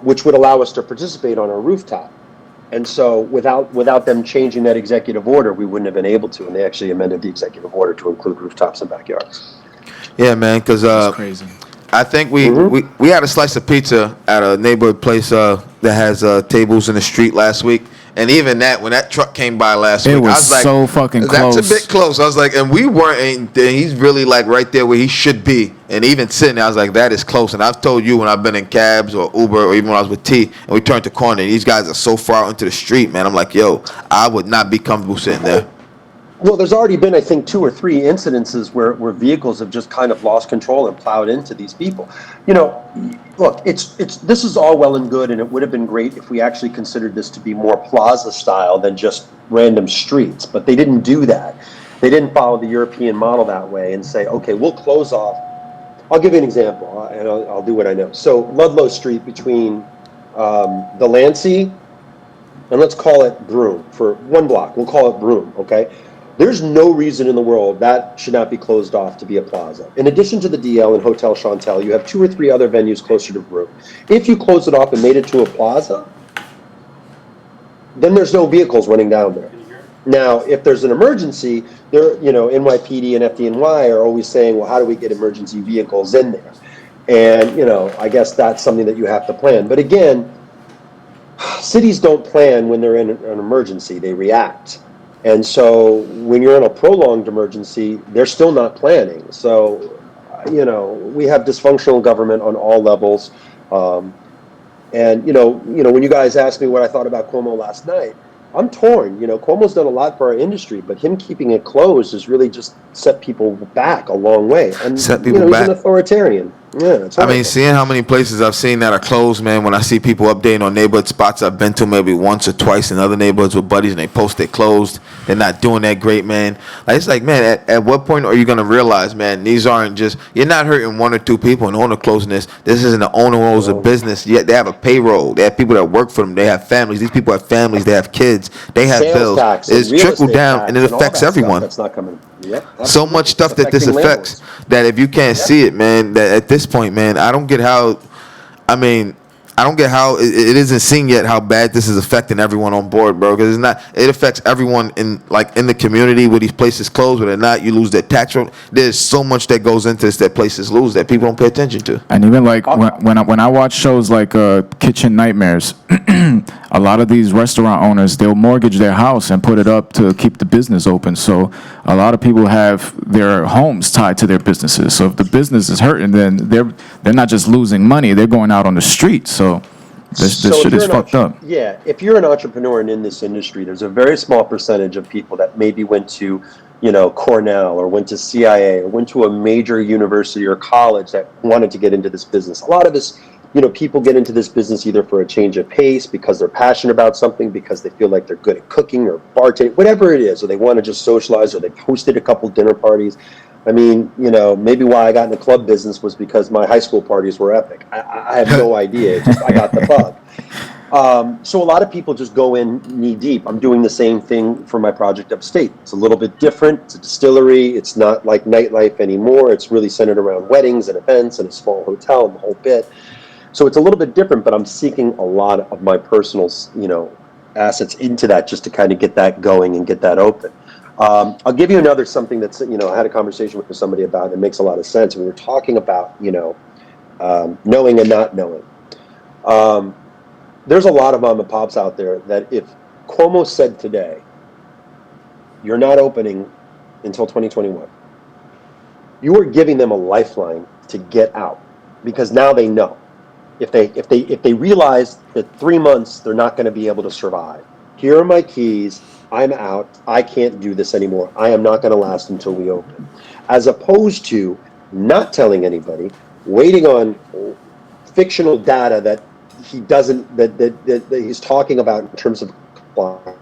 which would allow us to participate on our rooftop. And so without them changing that executive order, we wouldn't have been able to. And they actually amended the executive order to include rooftops and backyards. Yeah, man, because That's crazy. I think we had a slice of pizza at a neighborhood place that has tables in the street last week. And even that, when that truck came by last week, I was like, so fucking close. That's a bit close. I was like, and we weren't, he's really like right there where he should be. And even sitting there, I was like, that is close. And I've told you when I've been in cabs or Uber or even when I was with T, and we turned the corner, these guys are so far out into the street, man. I'm like, yo, I would not be comfortable sitting there. Well, there's already been, I think, 2 or 3 incidences where vehicles have just kind of lost control and plowed into these people. Look, this is all well and good, and it would have been great if we actually considered this to be more plaza style than just random streets. But they didn't do that. They didn't follow the European model that way and say, okay, we'll close off. I'll give you an example, and I'll do what I know. So Ludlow Street between the Lancey and let's call it Broome for 1 block. We'll call it Broome, okay? There's no reason in the world that should not be closed off to be a plaza. In addition to the DL and Hotel Chantel, you have 2 or 3 other venues closer to Broome. If you close it off and made it to a plaza, then there's no vehicles running down there. Now, if there's an emergency, NYPD and FDNY are always saying, well, how do we get emergency vehicles in there? And, I guess that's something that you have to plan. But again, cities don't plan when they're in an emergency, they react. And so when you're in a prolonged emergency, they're still not planning. So, we have dysfunctional government on all levels. And, when you guys asked me what I thought about Cuomo last night, I'm torn. Cuomo's done a lot for our industry, but him keeping it closed has really just set people back a long way. And, Set people he's back. an authoritarian. Yeah, it's I mean, seeing how many places I've seen that are closed, man, when I see people updating on neighborhood spots I've been to maybe once or twice in other neighborhoods with buddies and they post it closed, they're not doing that great, man. Like, it's like, man, at what point are you going to realize, man, these aren't just, you're not hurting one or two people and owner closing this. This isn't the owner owns a business. Yet they have a payroll. They have people that work for them. They have families. These people have families. They have kids. They have sales bills. tax It's real trickled estate down tax and it all affects that stuff everyone. That's not coming. Yep, So absolutely. much stuff It's that this affecting affects landlords. that if you can't see it, man, that at this point, man, I don't get how, I don't get how it isn't seen yet how bad this is affecting everyone on board, bro. Because it affects everyone in the community where these places close, whether or not you lose their tax rate. There's so much that goes into this that places lose that people don't pay attention to. And even like when I watch shows like Kitchen Nightmares, a lot of these restaurant owners, they'll mortgage their house and put it up to keep the business open. So a lot of people have their homes tied to their businesses. So if the business is hurting, then they're not just losing money, they're going out on the street. So this shit is fucked up. Yeah, if you're an entrepreneur and in this industry, there's a very small percentage of people that maybe went to, Cornell or went to CIA or went to a major university or college that wanted to get into this business. A lot of us, people get into this business either for a change of pace, because they're passionate about something, because they feel like they're good at cooking or bartending, whatever it is, or they want to just socialize, or they've hosted a couple dinner parties. I mean, maybe why I got in the club business was because my high school parties were epic. I have no idea. I got the bug. So a lot of people just go in knee deep. I'm doing the same thing for my project upstate. It's a little bit different. It's a distillery. It's not like nightlife anymore. It's really centered around weddings and events and a small hotel and the whole bit. So it's a little bit different, but I'm seeking a lot of my personal, assets into that just to kind of get that going and get that open. I'll give you another something that's, I had a conversation with somebody about, it makes a lot of sense. We were talking about, knowing and not knowing. There's a lot of mom and pops out there that if Cuomo said today, you're not opening until 2021, you are giving them a lifeline to get out, because now they know. If they realize that 3 months they're not going to be able to survive, here are my keys, I'm out, I can't do this anymore, I am not going to last until we open. As opposed to not telling anybody, waiting on fictional data that he doesn't, that he's talking about in terms of compliance,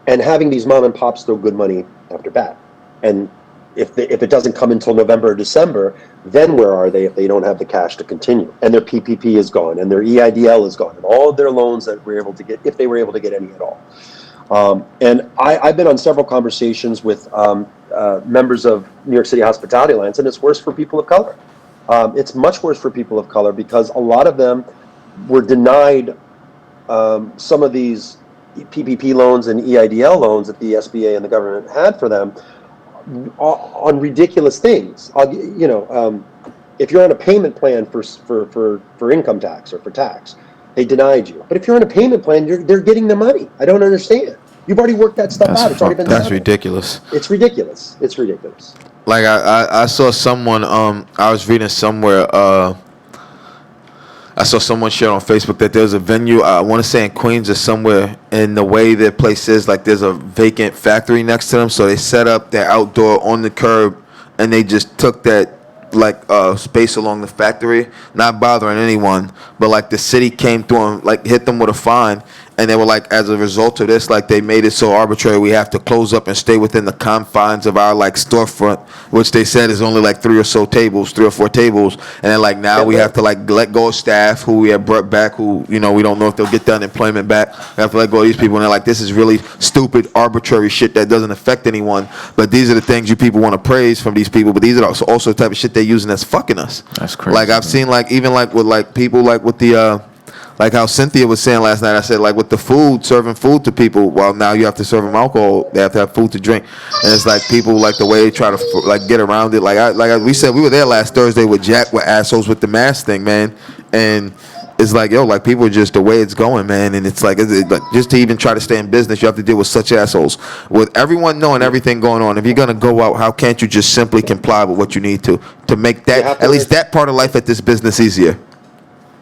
and having these mom and pops throw good money after bad. And if it doesn't come until November or December, then where are they if they don't have the cash to continue? And their PPP is gone, and their EIDL is gone, and all of their loans that we're able to get, if they were able to get any at all. And I've been on several conversations with members of New York City Hospitality Alliance, and it's worse for people of color. It's much worse for people of color because a lot of them were denied some of these PPP loans and EIDL loans that the SBA and the government had for them on ridiculous things. If you're on a payment plan for income tax or for tax, they denied you. But if you're on a payment plan, they're getting the money. I don't understand. You've already worked that stuff out. It's already been done. That's ridiculous. It's ridiculous. It's ridiculous. Like I saw someone, I was reading somewhere, I saw someone share on Facebook that there's a venue, I want to say in Queens or somewhere, and the way their place is, like there's a vacant factory next to them, so they set up their outdoor on the curb, and they just took that space along the factory, not bothering anyone, but like the city came through and like hit them with a fine, and they were like, as a result of this, like they made it so arbitrary we have to close up and stay within the confines of our like storefront, which they said is only like 3 or 4 tables, and then like now we have to like let go of staff who we have brought back, who we don't know if they'll get the unemployment back. We have to let go of these people, and they're like, this is really stupid, arbitrary shit that doesn't affect anyone, but these are the things you people want to praise from these people, but these are also the type of shit they're using that's fucking us. That's crazy. Like I've seen like even like with like people like with the like how Cynthia was saying last night. I said, like, with the food, serving food to people, well, now you have to serve them alcohol. They have to have food to drink, and it's like people like the way they try to like get around it. We said, we were there last Thursday with Jack with assholes with the mask thing, man, and it's like, yo, like, people are just the way it's going, man, and it's like just to even try to stay in business, you have to deal with such assholes. With everyone knowing everything going on, if you're gonna go out, how can't you just simply comply with what you need to make that at least that part of life at this business easier?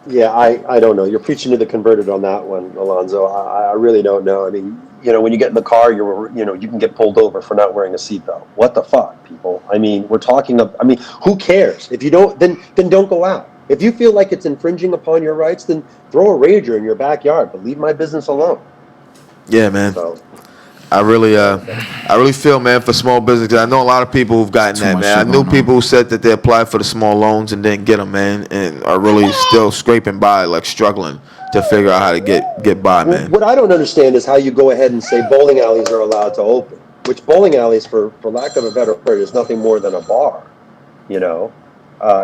Yeah, I don't know. You're preaching to the converted on that one, Alonzo. I really don't know. I mean, when you get in the car, you can get pulled over for not wearing a seatbelt. What the fuck, people? I mean, who cares? If you don't, then don't go out. If you feel like it's infringing upon your rights, then throw a Rager in your backyard, but leave my business alone. Yeah, man. So, I really feel, man, for small business. 'Cause I know a lot of people who've gotten that, man. I knew people who said that they applied for the small loans and didn't get them, man, and are really still scraping by, like struggling to figure out how to get by, man. What I don't understand is how you go ahead and say bowling alleys are allowed to open, which bowling alleys, for lack of a better word, is nothing more than a bar.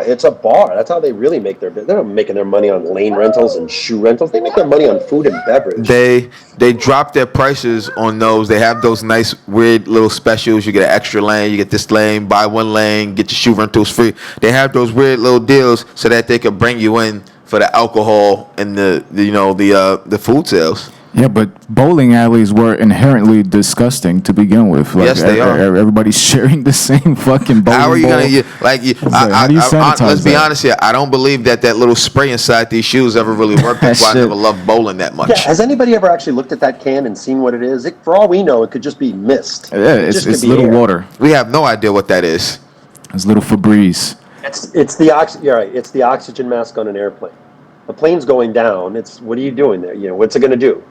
It's a bar. That's how they really make their business. They're not making their money on lane rentals and shoe rentals. They make their money on food and beverage. They drop their prices on those. They have those nice, weird little specials. You get an extra lane. You get this lane, buy one lane, get your shoe rentals free. They have those weird little deals so that they could bring you in for the alcohol and the food sales. Yeah, but bowling alleys were inherently disgusting to begin with. Like, yes, they are. Everybody's sharing the same fucking bowling How are you ball. how do you sanitize let's be honest here. I don't believe that little spray inside these shoes ever really worked. That's why I never loved bowling that much. Yeah, has anybody ever actually looked at that can and seen what it is? For all we know, it could just be mist. Yeah, it's little air. Water. We have no idea what that is. It's little Febreze. It's the You're right. It's the oxygen mask on an airplane. The plane's going down. What are you doing there? What's it going to do?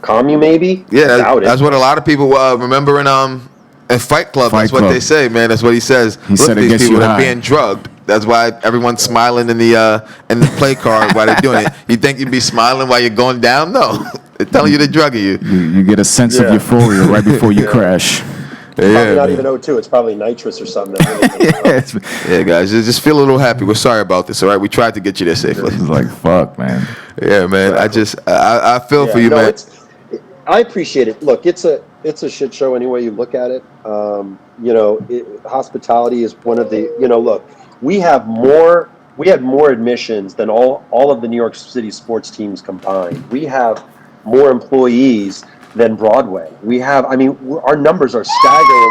Calm you, maybe? Yeah, that's what a lot of people remember in Fight Club. That's what they say, man. That's what he says. He said these people are being drugged. That's why everyone's smiling in the play card while they're doing it. You think you'd be smiling while you're going down? No, they're telling you they're drugging you. You get a sense of euphoria right before you crash. Probably not even O2. It's probably nitrous or something. Yeah, guys, just feel a little happy. We're sorry about this, all right? We tried to get you there safely. It's like, fuck, man. Yeah, man. I feel for you, man. I appreciate it. Look, it's a shit show any way you look at it. Hospitality is one of the. Look, we had more admissions than all of the New York City sports teams combined. We have more employees than Broadway. Our numbers are staggering.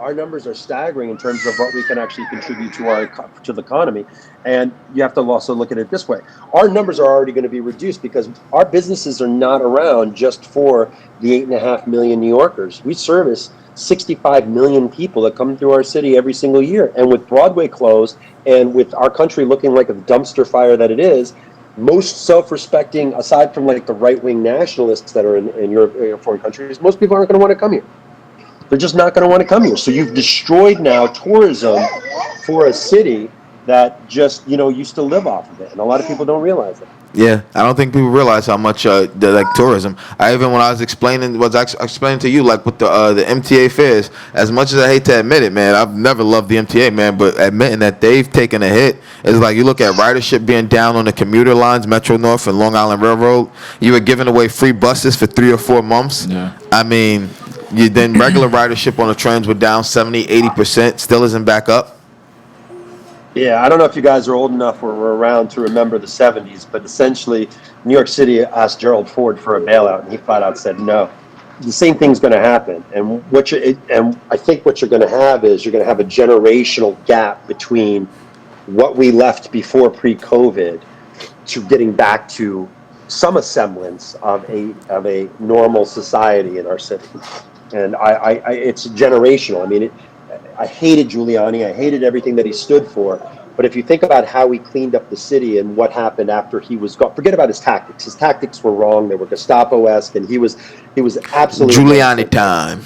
Our numbers are staggering in terms of what we can actually contribute to the economy. And you have to also look at it this way. Our numbers are already going to be reduced because our businesses are not around just for the 8.5 million New Yorkers. We service 65 million people that come through our city every single year. And with Broadway closed and with our country looking like a dumpster fire that it is, most self-respecting, aside from like the right-wing nationalists that are in Europe, foreign countries, most people aren't going to want to come here. They're just not going to want to come here. So you've destroyed now tourism for a city that just, used to live off of it. And a lot of people don't realize that. Yeah, I don't think people realize how much tourism. When I was explaining to you, like with the MTA fares, as much as I hate to admit it, man, I've never loved the MTA, man, but admitting that they've taken a hit is like you look at ridership being down on the commuter lines, Metro North and Long Island Railroad. You were giving away free buses for 3 or 4 months. Yeah. Then regular ridership on the trains were down 70, 80%, still isn't back up. Yeah, I don't know if you guys are old enough or were around to remember the 70s, but essentially New York City asked Gerald Ford for a bailout, and he flat out said no. The same thing's going to happen, and I think what you're going to have is you're going to have a generational gap between what we left before pre-COVID to getting back to some semblance of a normal society in our city. And it's generational. I hated Giuliani. I hated everything that he stood for. But if you think about how he cleaned up the city and what happened after he was gone, forget about his tactics. His tactics were wrong. They were Gestapo-esque, and he was absolutely Giuliani time.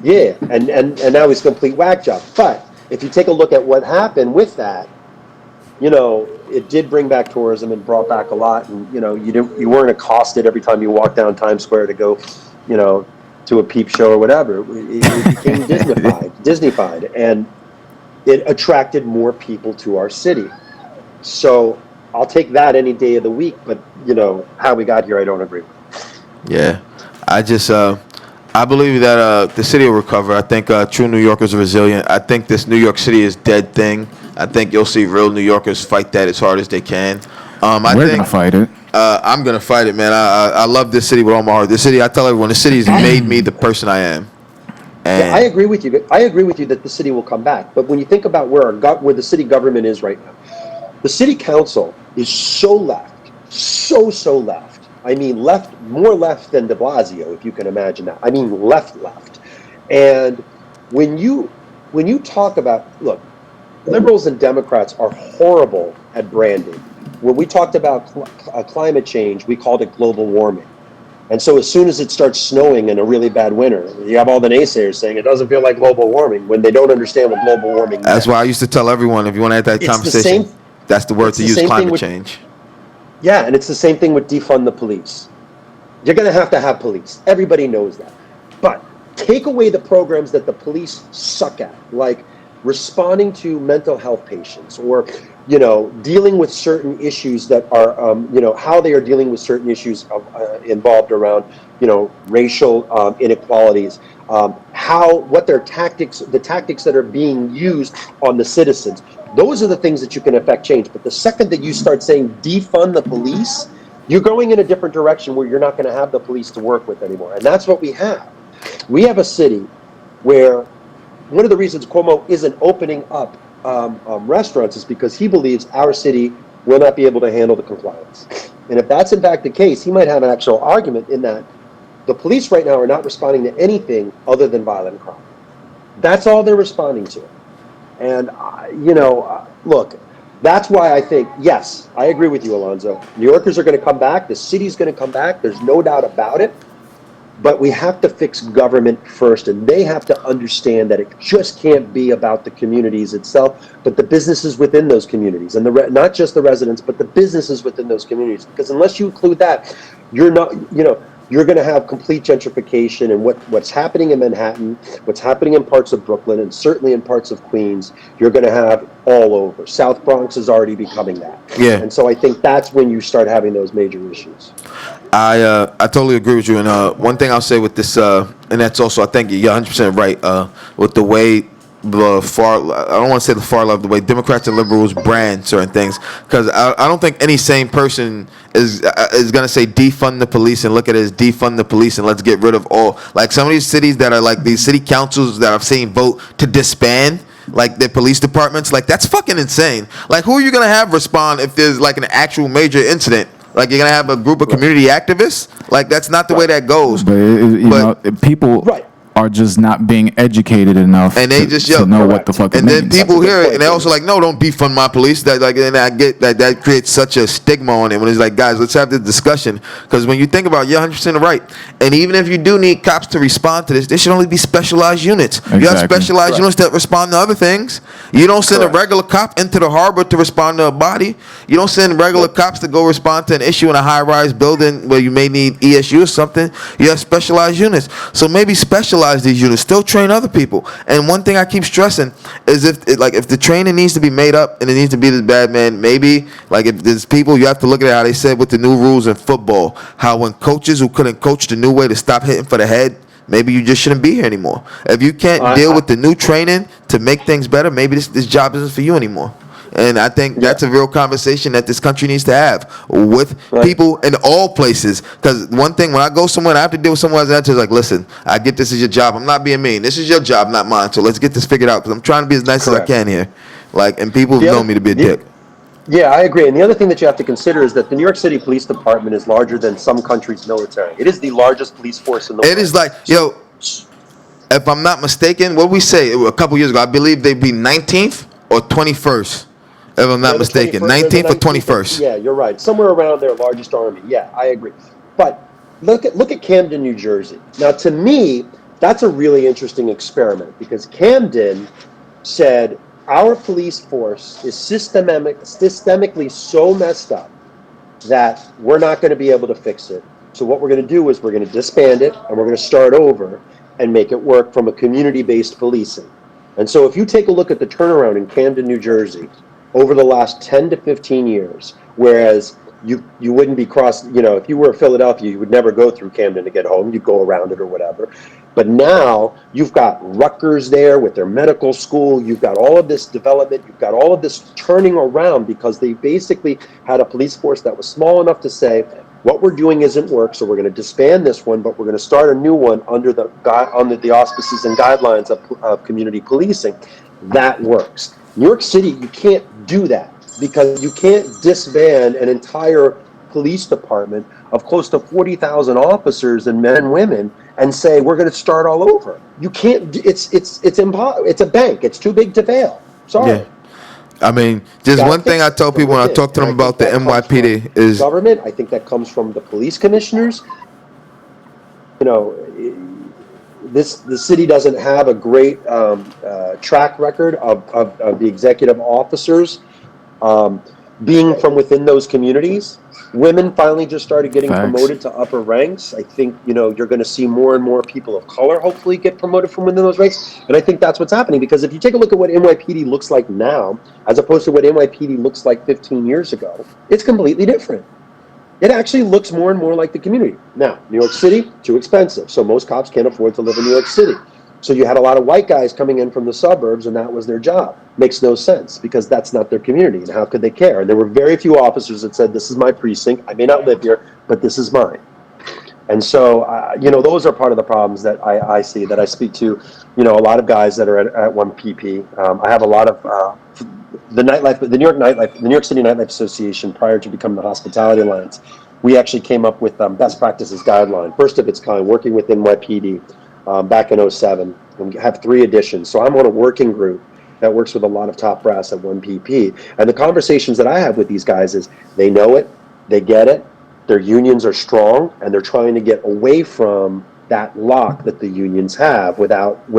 Yeah, and now he's a complete whack job. But if you take a look at what happened with that, it did bring back tourism and brought back a lot. And you weren't accosted every time you walked down Times Square to go, to a peep show or whatever. It became Disneyfied, and it attracted more people to our city. So I'll take that any day of the week. But how we got here, I don't agree with. Yeah, I believe that the city will recover. I think true New Yorkers are resilient. I think this New York City is dead thing. I think you'll see real New Yorkers fight that as hard as they can. We're gonna fight it. I'm gonna fight it, man. I love this city with all my heart. This city, I tell everyone, the city's made me the person I am. And Yeah, I agree with you. I agree with you that the city will come back. But when you think about where the city government is right now, the city council is so left, so left. I mean, more left than De Blasio, if you can imagine that. I mean, left. And when you talk about, look, liberals and Democrats are horrible at branding. When we talked about climate change, we called it global warming. And so as soon as it starts snowing in a really bad winter, you have all the naysayers saying it doesn't feel like global warming when they don't understand what global warming is. that's why I used to tell everyone, if you want to have that conversation, that's the word to use, climate change. Yeah, and it's the same thing with defund the police. You're going to have police. Everybody knows that. But take away the programs that the police suck at, like responding to mental health patients, or dealing with certain issues that are how they are dealing with certain issues involved around racial inequalities, what their tactics, the tactics that are being used on the citizens. Those are the things that you can affect change. But the second that you start saying defund the police, you're going in a different direction where you're not going to have the police to work with anymore. And that's what we have. We have a city where one of the reasons Cuomo isn't opening up restaurants is because he believes our city will not be able to handle the compliance. And if that's in fact the case, he might have an actual argument in that the police right now are not responding to anything other than violent crime. That's all they're responding to. And, look, that's why I think, yes, I agree with you, Alonzo. New Yorkers are going to come back. The city's going to come back. There's no doubt about it. But we have to fix government first, and they have to understand that it just can't be about the communities itself, but the businesses within those communities, and not just the residents, but the businesses within those communities. Because unless you include that, you're not, you're going to have complete gentrification, and what's happening in Manhattan, what's happening in parts of Brooklyn, and certainly in parts of Queens, you're going to have all over. South Bronx is already becoming that. Yeah. And so I think that's when you start having those major issues. I totally agree with you. And one thing I'll say with this, and that's also, I think you're 100% right, with the way the far, I don't want to say the far left, the way Democrats and liberals brand certain things, because I don't think any sane person is going to say defund the police and look at it as defund the police and let's get rid of all. Like some of these cities that are like these city councils that I've seen vote to disband like their police departments, like that's fucking insane. Like who are you going to have respond if there's like an actual major incident? Like you're going to have a group of community activists? Like that's not the way that goes. But, you know, people are just not being educated enough and they just to know what the fuck it and means. then people hear it and they also like, no, don't defund my police. That like, and I get that creates such a stigma on it when it's like, guys, let's have this discussion, because when you think about it, you're 100% right. And even if you do need cops to respond to this, there should only be specialized units. Exactly. You have specialized units that respond to other things. You don't send a regular cop into the harbor to respond to a body. You don't send regular cops to go respond to an issue in a high-rise building where you may need ESU or something. You have specialized units. So maybe specialize these units. Still train other people. And one thing I keep stressing is if the training needs to be made up and it needs to be this bad, man, maybe like if there's people, you have to look at how they said with the new rules in football, how when coaches who couldn't coach the new way to stop hitting for the head, maybe you just shouldn't be here anymore. If you can't deal with the new training to make things better, maybe this job isn't for you anymore. And I think that's a real conversation that this country needs to have with people in all places. Because one thing, when I go somewhere and I have to deal with someone that's like, listen, I get this is your job. I'm not being mean. This is your job, not mine. So let's get this figured out, because I'm trying to be as nice as I can here. Like, and people have known me to be a dick. Yeah, I agree. And the other thing that you have to consider is that the New York City Police Department is larger than some countries' military. It is the largest police force in the world. It is like, yo, if I'm not mistaken, what we say a couple years ago, I believe they'd be 19th or 21st. If I'm not mistaken, 19th or 21st. Yeah, you're right. Somewhere around their largest army. Yeah, I agree. But look at Camden, New Jersey. Now, to me, that's a really interesting experiment, because Camden said our police force is systemically so messed up that we're not going to be able to fix it. So what we're going to do is we're going to disband it, and we're going to start over and make it work from a community-based policing. And so if you take a look at the turnaround in Camden, New Jersey, over the last 10 to 15 years, whereas you wouldn't be if you were in Philadelphia, you would never go through Camden to get home. You'd go around it or whatever. But now you've got Rutgers there with their medical school. You've got all of this development. You've got all of this turning around because they basically had a police force that was small enough to say, what we're doing isn't work, so we're going to disband this one, but we're going to start a new one under the auspices and guidelines of community policing. That works. New York City, you can't do that because you can't disband an entire police department of close to 40,000 officers and men and women and say we're going to start all over. You can't. It's impossible. It's a bank. It's too big to fail. Sorry. Yeah. I mean, just one thing I tell people when I talk to them about the NYPD is government. I think that comes from the police commissioners. The city doesn't have a great track record of the executive officers being from within those communities. Women finally just started getting promoted to upper ranks. I think, you're going to see more and more people of color hopefully get promoted from within those ranks. And I think that's what's happening, because if you take a look at what NYPD looks like now, as opposed to what NYPD looks like 15 years ago, it's completely different. It actually looks more and more like the community. Now, New York City, too expensive. So most cops can't afford to live in New York City. So you had a lot of white guys coming in from the suburbs, and that was their job. Makes no sense, because that's not their community, and how could they care? And there were very few officers that said, this is my precinct, I may not live here, but this is mine. And so, those are part of the problems that I see, that I speak to, a lot of guys that are at 1PP. I have a lot of the New York City Nightlife Association, prior to becoming the Hospitality Alliance. We actually came up with best practices guideline, first of its kind, working with NYPD. Back in 2007, and we have 3 editions. So I'm on a working group that works with a lot of top brass at 1PP. And the conversations that I have with these guys is they know it, they get it, their unions are strong, and they're trying to get away from that lock that the unions have without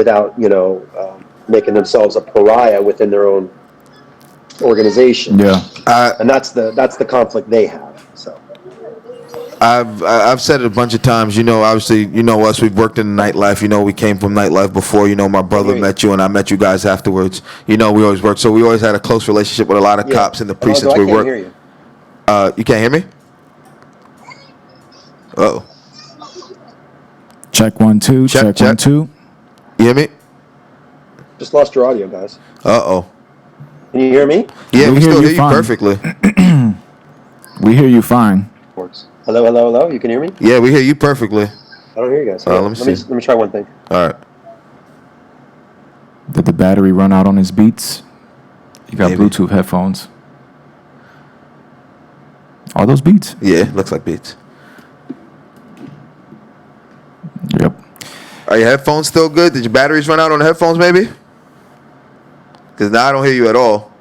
making themselves a pariah within their own organization. Yeah. And that's the conflict they have. So. I've said it a bunch of times. Obviously, us. We've worked in the nightlife. We came from nightlife before. My brother met you, and I met you guys afterwards. We always worked, so we always had a close relationship with a lot of cops in the precincts we worked. Hear you. You can't hear me? Uh-oh. Check 1 2. Check 1 2. You hear me? Just lost your audio, guys. Uh-oh. Can you hear me? Yeah, we still hear you fine. perfectly. We hear you fine. Hello, hello, hello. You can hear me? Yeah, we hear you perfectly. I don't hear you guys. Let me see. Let me try one thing. All right. Did the battery run out on his Beats? You got Maybe. Bluetooth headphones. Are those Beats? Yeah, looks like Beats. Yep. Are your headphones still good? Did your batteries run out on the headphones, maybe? Because now I don't hear you at all.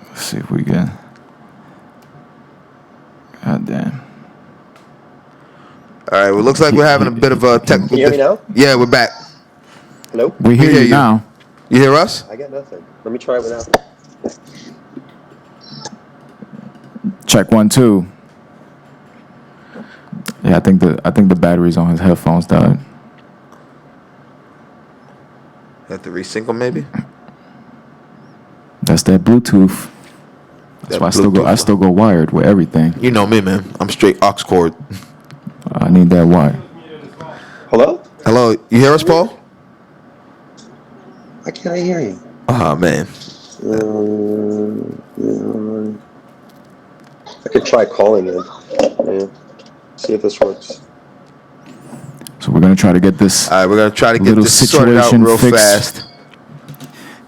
Let's see if we can. God damn. All right, well, looks like we're having a bit of a technical... Can you hear me now? Yeah, we're back. Hello? We hear you now. You hear us? I got nothing. Let me try it without. Check 1 2. Yeah, I think the batteries on his headphones died. Have to resync them, maybe? That's that Bluetooth. That's why I still go wired with everything. You know me, man. I'm straight aux cord. I need that wire. Hello? Hello, you hear us, Paul? Why can't I hear you? Oh, man. I could try calling in. Yeah. See if this works. So we're gonna try to get this. All right, we're going to try to get little this sorted out situation real fixed. fast.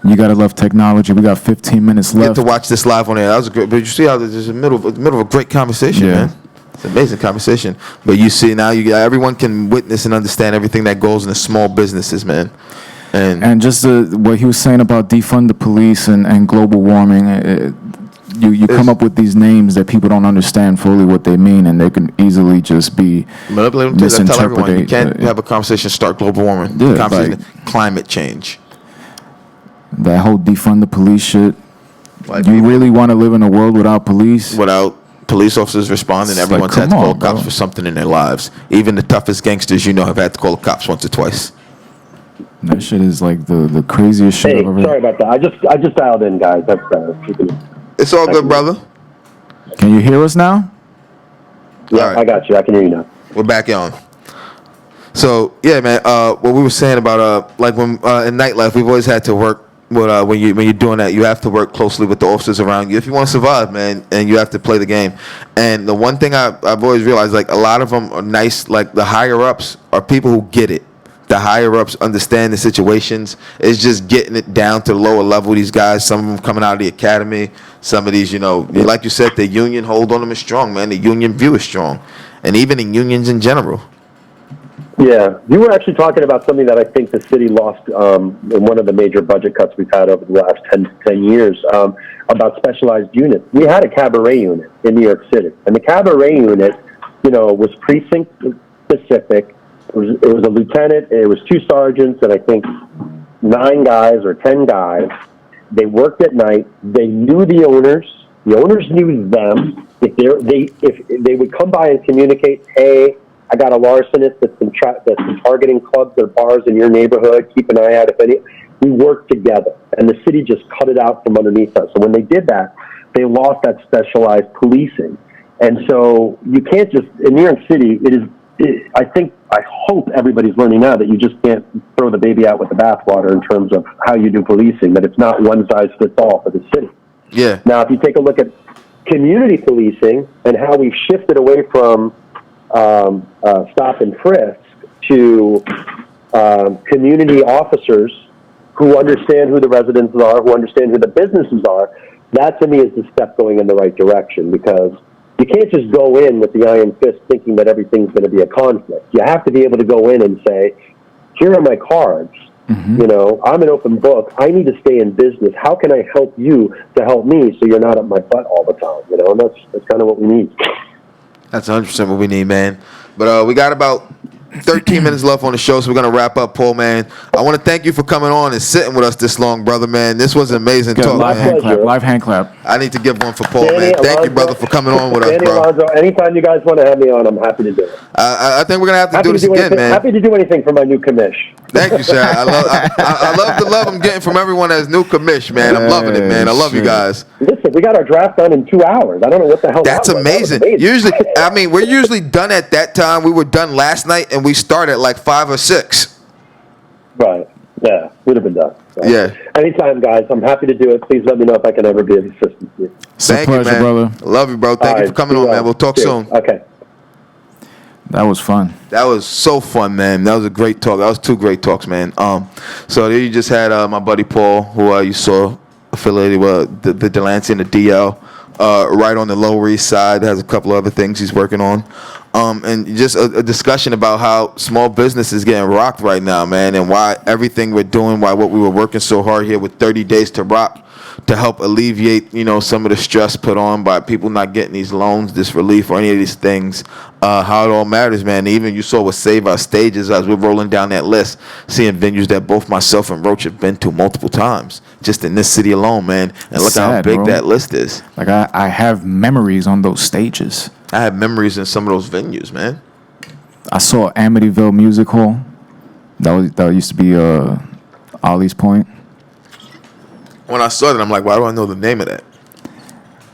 You gotta love technology. We got 15 minutes We left. get to watch this live on air. That was great. But you see how this is in the middle of a great conversation, Yeah. man. It's an amazing conversation. But you see now, everyone can witness and understand everything that goes in the small businesses, man. And just what he was saying about defund the police and global warming, you come up with these names that people don't understand fully what they mean, and they can easily just be I tell everyone, you can't misinterpreted. have a conversation start global warming. Yeah, Conversation climate change. That whole defund the police shit. Like, You really want to live in a world without police? without police officers responding, It's everyone's like, had to come call on, cops bro. for something in their lives. Even the toughest gangsters, have had to call the cops once or twice. That shit is like the craziest shit Hey, I've ever. sorry about that. I just dialed in, guys. That's better. It's all good, brother. Can you hear us now? Yeah, All right. I got you. I can hear you now. We're back on. So yeah, man. What we were saying about like when in nightlife, we've always had to work. When you're doing that, you have to work closely with the officers around you if you want to survive, man. And you have to play the game. And the one thing I've always realized, like a lot of them are nice. Like the higher ups are people who get it. The higher ups understand the situations. It's just getting it down to the lower level. These guys, some of them coming out of the academy. Some of these, like you said, the union hold on them is strong, man. The union view is strong, and even in unions in general. Yeah, you were actually talking about something that I think the city lost in one of the major budget cuts we've had over the last 10 years about specialized units. We had a cabaret unit in New York City, and the cabaret unit, was precinct specific. It was a lieutenant, it was 2 sergeants, and I think 9 guys or 10 guys. They worked at night. They knew the owners. The owners knew them. If they would come by and communicate, hey, I got a larcenist that's been targeting clubs or bars in your neighborhood. Keep an eye out. If any, we worked together, and the city just cut it out from underneath us. So when they did that, they lost that specialized policing. And so you can't just in New York City. I hope everybody's learning now that you just can't throw the baby out with the bathwater in terms of how you do policing. That it's not one size fits all for the city. Yeah. Now, if you take a look at community policing and how we've shifted away from stop and frisk to community officers who understand who the residents are, who understand who the businesses are, that to me is the step going in the right direction, because you can't just go in with the iron fist thinking that everything's going to be a conflict. You have to be able to go in and say, here are my cards. Mm-hmm. I'm an open book. I need to stay in business. How can I help you to help me so you're not up my butt all the time? And that's kind of what we need. That's 100% what we need, man. But we got about 13 minutes left on the show, so we're going to wrap up, Paul, man. I want to thank you for coming on and sitting with us this long, brother, man. This was an amazing talk, live man. hand clap. Live hand clap. I need to give one for Paul, Danny, man. Thank you, Alonzo, brother, for coming on with us, Danny, bro. Alonzo, anytime you guys want to have me on, I'm happy to do it. I think we're going to have to do this again, man. Happy to do anything for my new commish. Thank you, sir. I love the love I'm getting from everyone that's new commish, man. I'm loving it, man. I love you guys. Listen, we got our draft done in 2 hours. I don't know what the hell. That's amazing. Usually, we're usually done at that time. We were done last night, and we start at like 5 or 6. Right. Yeah, would have been done. So, yeah. Anytime, guys. I'm happy to do it. Please let me know if I can ever be of assistance to you. Thank you, man. brother. Love you, bro. Thank you for coming on, man. We'll talk soon. Okay. That was fun. That was so fun, man. That was a great talk. That was 2 great talks, man. So there you just had my buddy Paul, who you saw affiliated with the Delancey and the DL, right on the Lower East Side. Has a couple of other things he's working on. And just a discussion about how small business is getting rocked right now, man, and why everything we're doing, why what we were working so hard here with 30 Days to Rock to help alleviate, some of the stress put on by people not getting these loans, this relief, or any of these things, how it all matters, man. Even you saw with Save Our Stages as we're rolling down that list, seeing venues that both myself and Roach have been to multiple times, just in this city alone, man. And look how big that list is. Like, I have memories on those stages. I have memories in some of those venues, man. I saw Amityville Music Hall. That used to be Ollie's Point. When I saw that, I'm like, why do I know the name of that?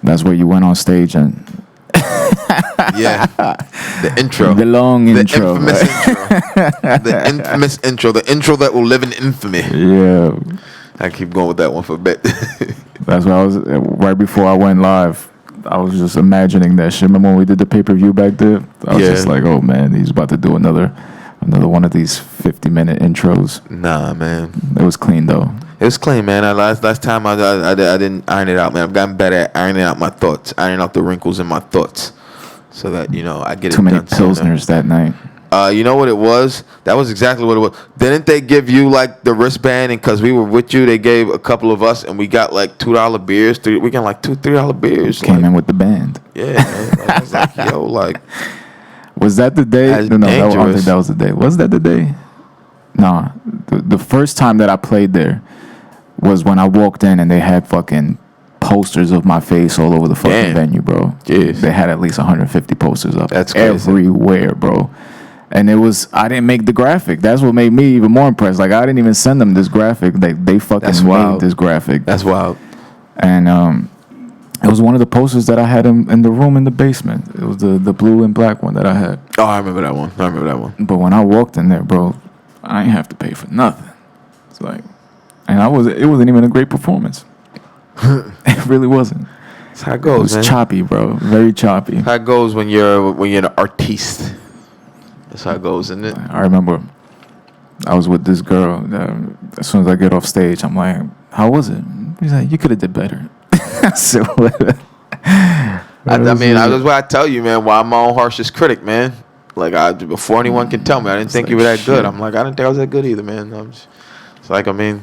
That's where you went on stage and... yeah, the intro. The long intro. Infamous intro. The infamous intro. The intro that will live in infamy. Yeah. I keep going with that one for a bit. That's what I was... Right before I went live, I was just imagining that shit. Remember when we did the pay-per-view back there? I was just like, oh, man, he's about to do another one of these 50-minute intros. Nah, man. It was clean, though. It was clean, man. Last time I didn't iron it out, man. I've gotten better at ironing out my thoughts, ironing out the wrinkles in my thoughts, so that I get Too many done pilsners that night. You know what it was? That was exactly what it was. Didn't they give you like the wristband? And because we were with you, they gave a couple of us, and we got like $2 beers. We got like $2-3 beers. Came in with the band. Yeah, man. I was like, yo, like. Was that the day? No, I don't think that was the day. Was that the day? No. The first time that I played there was when I walked in and they had fucking posters of my face all over the fucking venue, bro. Jeez. They had at least 150 posters up. That's crazy. Everywhere, bro. And I didn't make the graphic. That's what made me even more impressed. Like, I didn't even send them this graphic. They fucking made this graphic. That's wild. And it was one of the posters that I had in the room in the basement. It was the blue and black one that I had. Oh, I remember that one. But when I walked in there, bro, I ain't have to pay for nothing. It's like, and it wasn't even a great performance. It really wasn't. That's how it goes, It was man. choppy, bro. Very choppy. How it goes when you're an artiste. That's how it goes, isn't it? I remember I was with this girl. As soon as I get off stage, I'm like, "How was it?" He's like, "You could have did better." I said, "What?" I mean, that's why I tell you, man. Why I'm my own harshest critic, man. Like, before anyone can tell me, I didn't think you were that good. I'm like, I didn't think I was that good either, man. It's like, I mean,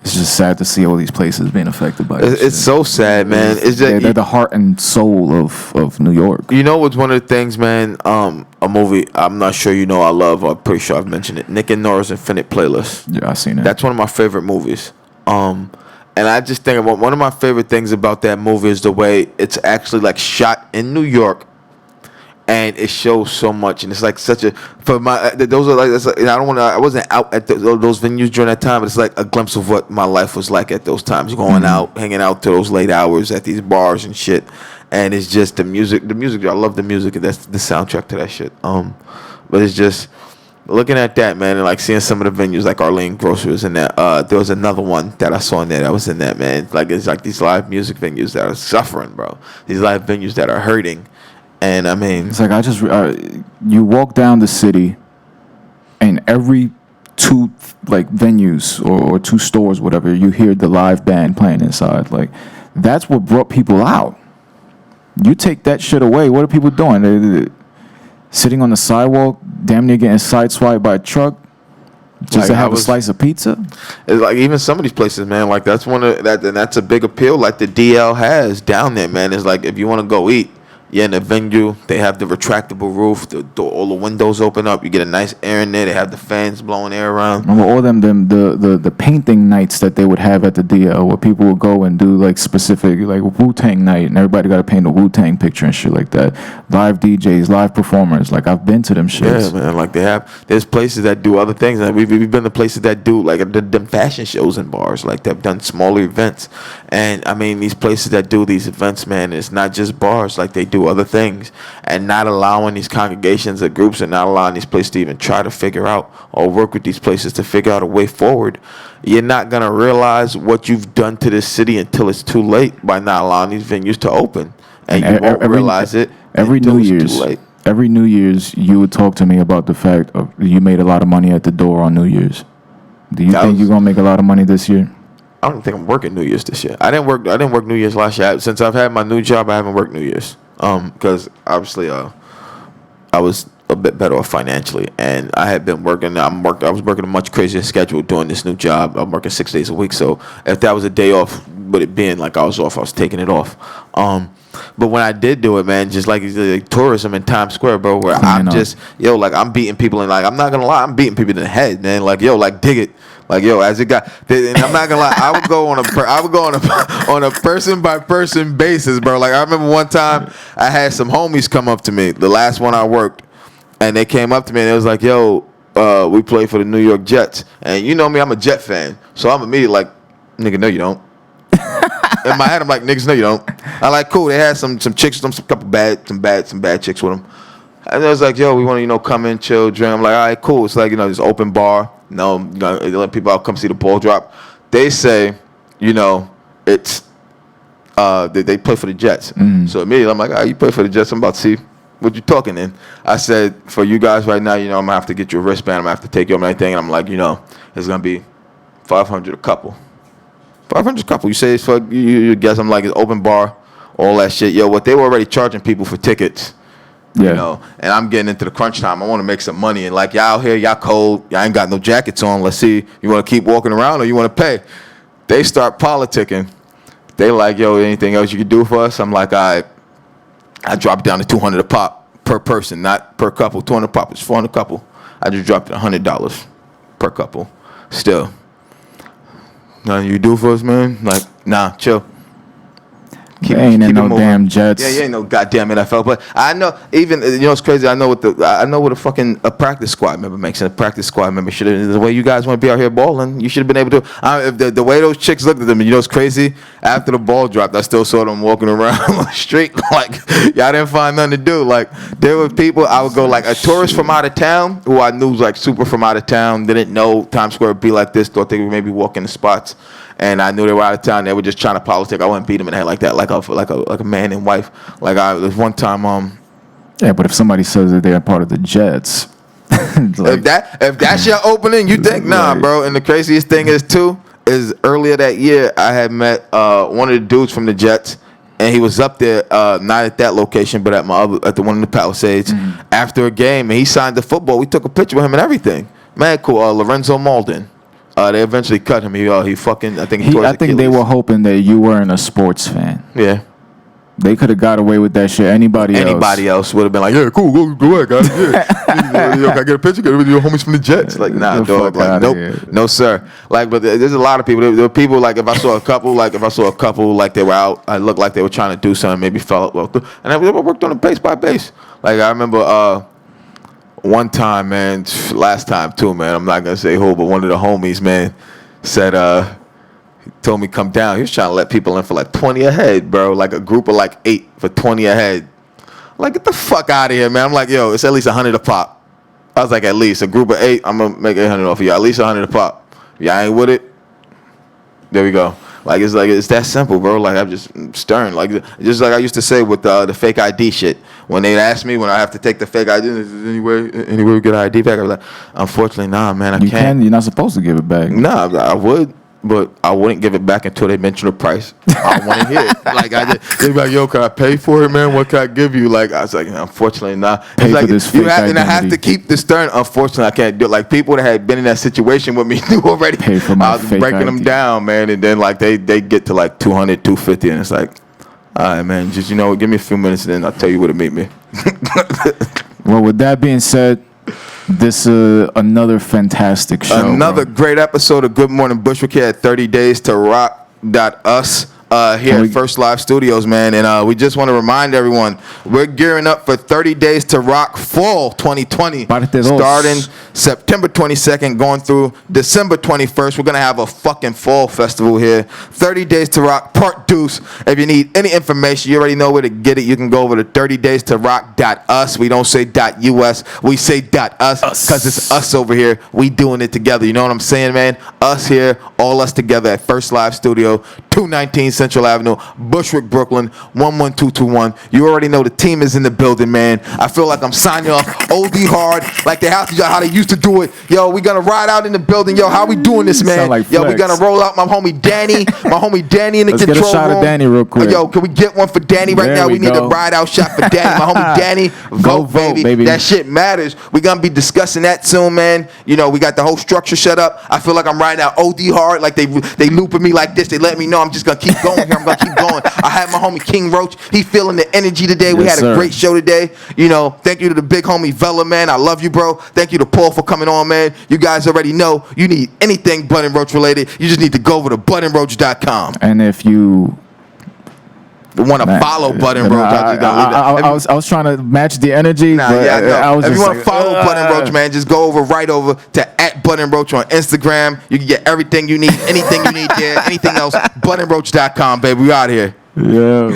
it's just sad to see all these places being affected by this. It's so sad, man. They're the heart and soul of New York. You know what's one of the things, man? A movie I'm not sure you know I love. I'm pretty sure I've mentioned it. Nick and Nora's Infinite Playlist. Yeah, I've seen it. That's one of my favorite movies. And I just think about one of my favorite things about that movie is the way it's actually like shot in New York, and it shows so much. And it's like such a those are like, I wasn't out at those venues during that time, but it's like a glimpse of what my life was like at those times, going out, hanging out to those late hours at these bars and shit. And it's just the music. I love the music, and that's the soundtrack to that shit. But it's just looking at that, man, and like seeing some of the venues like Arlene Grocery was in that. There was another one that I saw in there that was in that, man. Like, it's like these live music venues that are suffering, bro. These live venues that are hurting. And I mean, it's like you walk down the city, and every two venues or two stores, whatever, you hear the live band playing inside. Like, that's what brought people out. You take that shit away, what are people doing? They're sitting on the sidewalk, damn near getting sideswiped by a truck, just to have a slice of pizza. It's like even some of these places, man. Like, that's and that's a big appeal. Like the DL has down there, man. It's like if you want to go eat. Yeah, in the venue, they have the retractable roof. All the windows open up. You get a nice air in there. They have the fans blowing air around. Remember all the painting nights that they would have at the DL, where people would go and do like specific like Wu-Tang night, and everybody got to paint a Wu-Tang picture and shit like that. Live DJs, live performers. Like, I've been to them shits. Yeah, man. Like, there's places that do other things. Like, we've been to places that do like them fashion shows in bars. Like, they've done smaller events. And I mean, these places that do these events, man, it's not just bars. Like, they do other things, and not allowing these congregations or groups, and not allowing these places to even try to figure out or work with these places to figure out a way forward. You're not going to realize what you've done to this city until it's too late by not allowing these venues to open, and you won't realize it every until New it's Year's. too late. Every New Year's, you would talk to me about the fact of you made a lot of money at the door on New Year's. Do you think you're gonna make a lot of money this year? I don't think I'm working New Year's this year. I didn't work New Year's last year. Since I've had my new job, I haven't worked New Year's. Because obviously, I was a bit better off financially, and I had been working. I was working a much crazier schedule doing this new job. I'm working 6 days a week. So if that was a day off, with it being like I was off, I was taking it off. But when I did do it, man, just like tourism in Times Square, bro, where I'm just like I'm beating people, and like I'm not gonna lie, I'm beating people in the head, man. Like like dig it. Like, as it got, and I'm not gonna lie, I would go on a person by person basis, bro. Like, I remember one time I had some homies come up to me, the last one I worked, and they came up to me and it was like, "Yo, we play for the New York Jets," and you know me, I'm a Jet fan, so I'm immediately like, "Nigga, no, you don't." In my head, I'm like, "Niggas, no, you don't." I like, cool. They had some chicks with them, some bad chicks with them. And it was like, "Yo, we want to, come in, chill, drink." I'm like, "All right, cool." It's like, this open bar. No, they let people out come see the ball drop. They say, it's they play for the Jets. So immediately I'm like, "All right, you play for the Jets. I'm about to see what you talking in." I said, "For you guys right now, I'm gonna have to get you a wristband. I'm gonna have to take you on anything." And I'm like, it's gonna be $500 a couple. $500 a couple. You say it's for you guess. I'm like, it's open bar, all that shit. What they were already charging people for tickets. Yeah. And I'm getting into the crunch time. I want to make some money. And like, y'all out here, y'all cold. Y'all ain't got no jackets on. Let's see. You want to keep walking around or you want to pay? They start politicking. They like, "Yo, anything else you can do for us?" I'm like, "All right." I dropped down to $200 a pop per person, not per couple. 200 pop is $400 a couple. I just dropped it $100 per couple. Still. Nothing you do for us, man? Like, nah, chill. ain't in no damn Jets. Yeah, you ain't no goddamn NFL. But I know, even it's crazy. I know what a fucking practice squad member makes, and a practice squad member should have. The way you guys want to be out here balling, you should have been able to. If the way those chicks looked at them, it's crazy. After the ball dropped, I still saw them walking around the street like y'all didn't find nothing to do. Like there were people. I would go like a tourist from out of town who I knew was like super from out of town, didn't know Times Square would be like this. Thought they would maybe walk in the spots. And I knew they were out of town. They were just trying to politic. I wouldn't beat them in the head like that, like a man and wife. Like there's one time. Yeah, but if somebody says that they're part of the Jets, like, if that's your opening, you think nah, bro. And the craziest thing is earlier that year I had met one of the dudes from the Jets, and he was up there not at that location, but at the one in the Palisades after a game, and he signed the football. We took a picture with him and everything. Man, cool. Lorenzo Malden. They eventually cut him. He fucking. I think they were hoping that you weren't a sports fan. Yeah. They could have got away with that shit. Anybody else would have been like, yeah, cool, go ahead, guys. Yeah. Yo, can I get a picture? Get your homies from the Jets. Like, nah, dog. Like, nope, no, sir. Like, but there's a lot of people. There were people like if I saw a couple, like they were out, I looked like they were trying to do something, maybe fell up well, and I worked on it base by base. Like I remember. One time, man, last time too, man. I'm not gonna say who, but one of the homies, man, said, told me come down. He was trying to let people in for like 20 a head, bro. Like a group of like 8 for 20 a head. Like, get the fuck out of here, man. I'm like, yo, it's at least 100 a pop. I was like, at least a group of 8. I'm gonna make 800 off of you. At least 100 a pop. Y'all ain't with it. There we go. Like it's that simple, bro. Like I'm just stern. Like just like I used to say with the fake ID shit. When they ask me when I have to take the fake ID, is there any way we get an ID back? I was like, unfortunately, nah, man, I can't. You're not supposed to give it back. Nah, I would, but I wouldn't give it back until they mention the price. I want to hear it. Like they'd be like, yo, can I pay for it, man? What can I give you? Like I was like, unfortunately, nah. Pay like for this fake and I have to keep the stern. Unfortunately, I can't do it. Like people that had been in that situation with me knew already. Pay for my I was breaking ID. them down, man, and then like they get to like 200, 250, and it's like, all right, man, just give me a few minutes, and then I'll tell you where to meet me. Well, with that being said, this is another fantastic show. Another great episode of Good Morning Bushwick here at 30 Days to Rock.us. Here at First Live Studios, man. And we just want to remind everyone, we're gearing up for 30 Days to Rock Fall 2020. Starting September 22nd, going through December 21st. We're going to have a fucking fall festival here. 30 Days to Rock Part Deuce. If you need any information, you already know where to get it. You can go over to 30daystorock.us. We don't say .us. We say .us because it's us over here. We doing it together. You know what I'm saying, man? Us here, all us together at First Live Studio, 219 Central Avenue, Bushwick, Brooklyn, 11221. You already know the team is in the building, man. I feel like I'm signing off OD hard, like they have to, how they used to do it. Yo, we gonna ride out in the building. Yo, how we doing this, man? Yo, we gonna roll out my homie Danny, in the Let's control get a shot room. of Danny real quick. Yo, can we get one for Danny right now? We need a ride out shot for Danny. My homie Danny, vote, baby. That shit matters. We gonna be discussing that soon, man. You know, we got the whole structure set up. I feel like I'm riding out OD hard, like they looping me like this. They let me know I'm just gonna keep going here. I'm gonna keep going. I had my homie King Roach. He feeling the energy today. We had a great show today. You know, thank you to the big homie Vella, man. I love you, bro. Thank you to Paul for coming on, man. You guys already know you need anything Bud and Roach related. You just need to go over to budandroach.com. And if you want to follow Bud and Roach, I was trying to match the energy. If you want to follow Bud and Roach, man, just go right over to @Bud and Roach on Instagram. You can get everything you need, anything you need there, anything else. budandroach.com, baby. We out here. Yeah.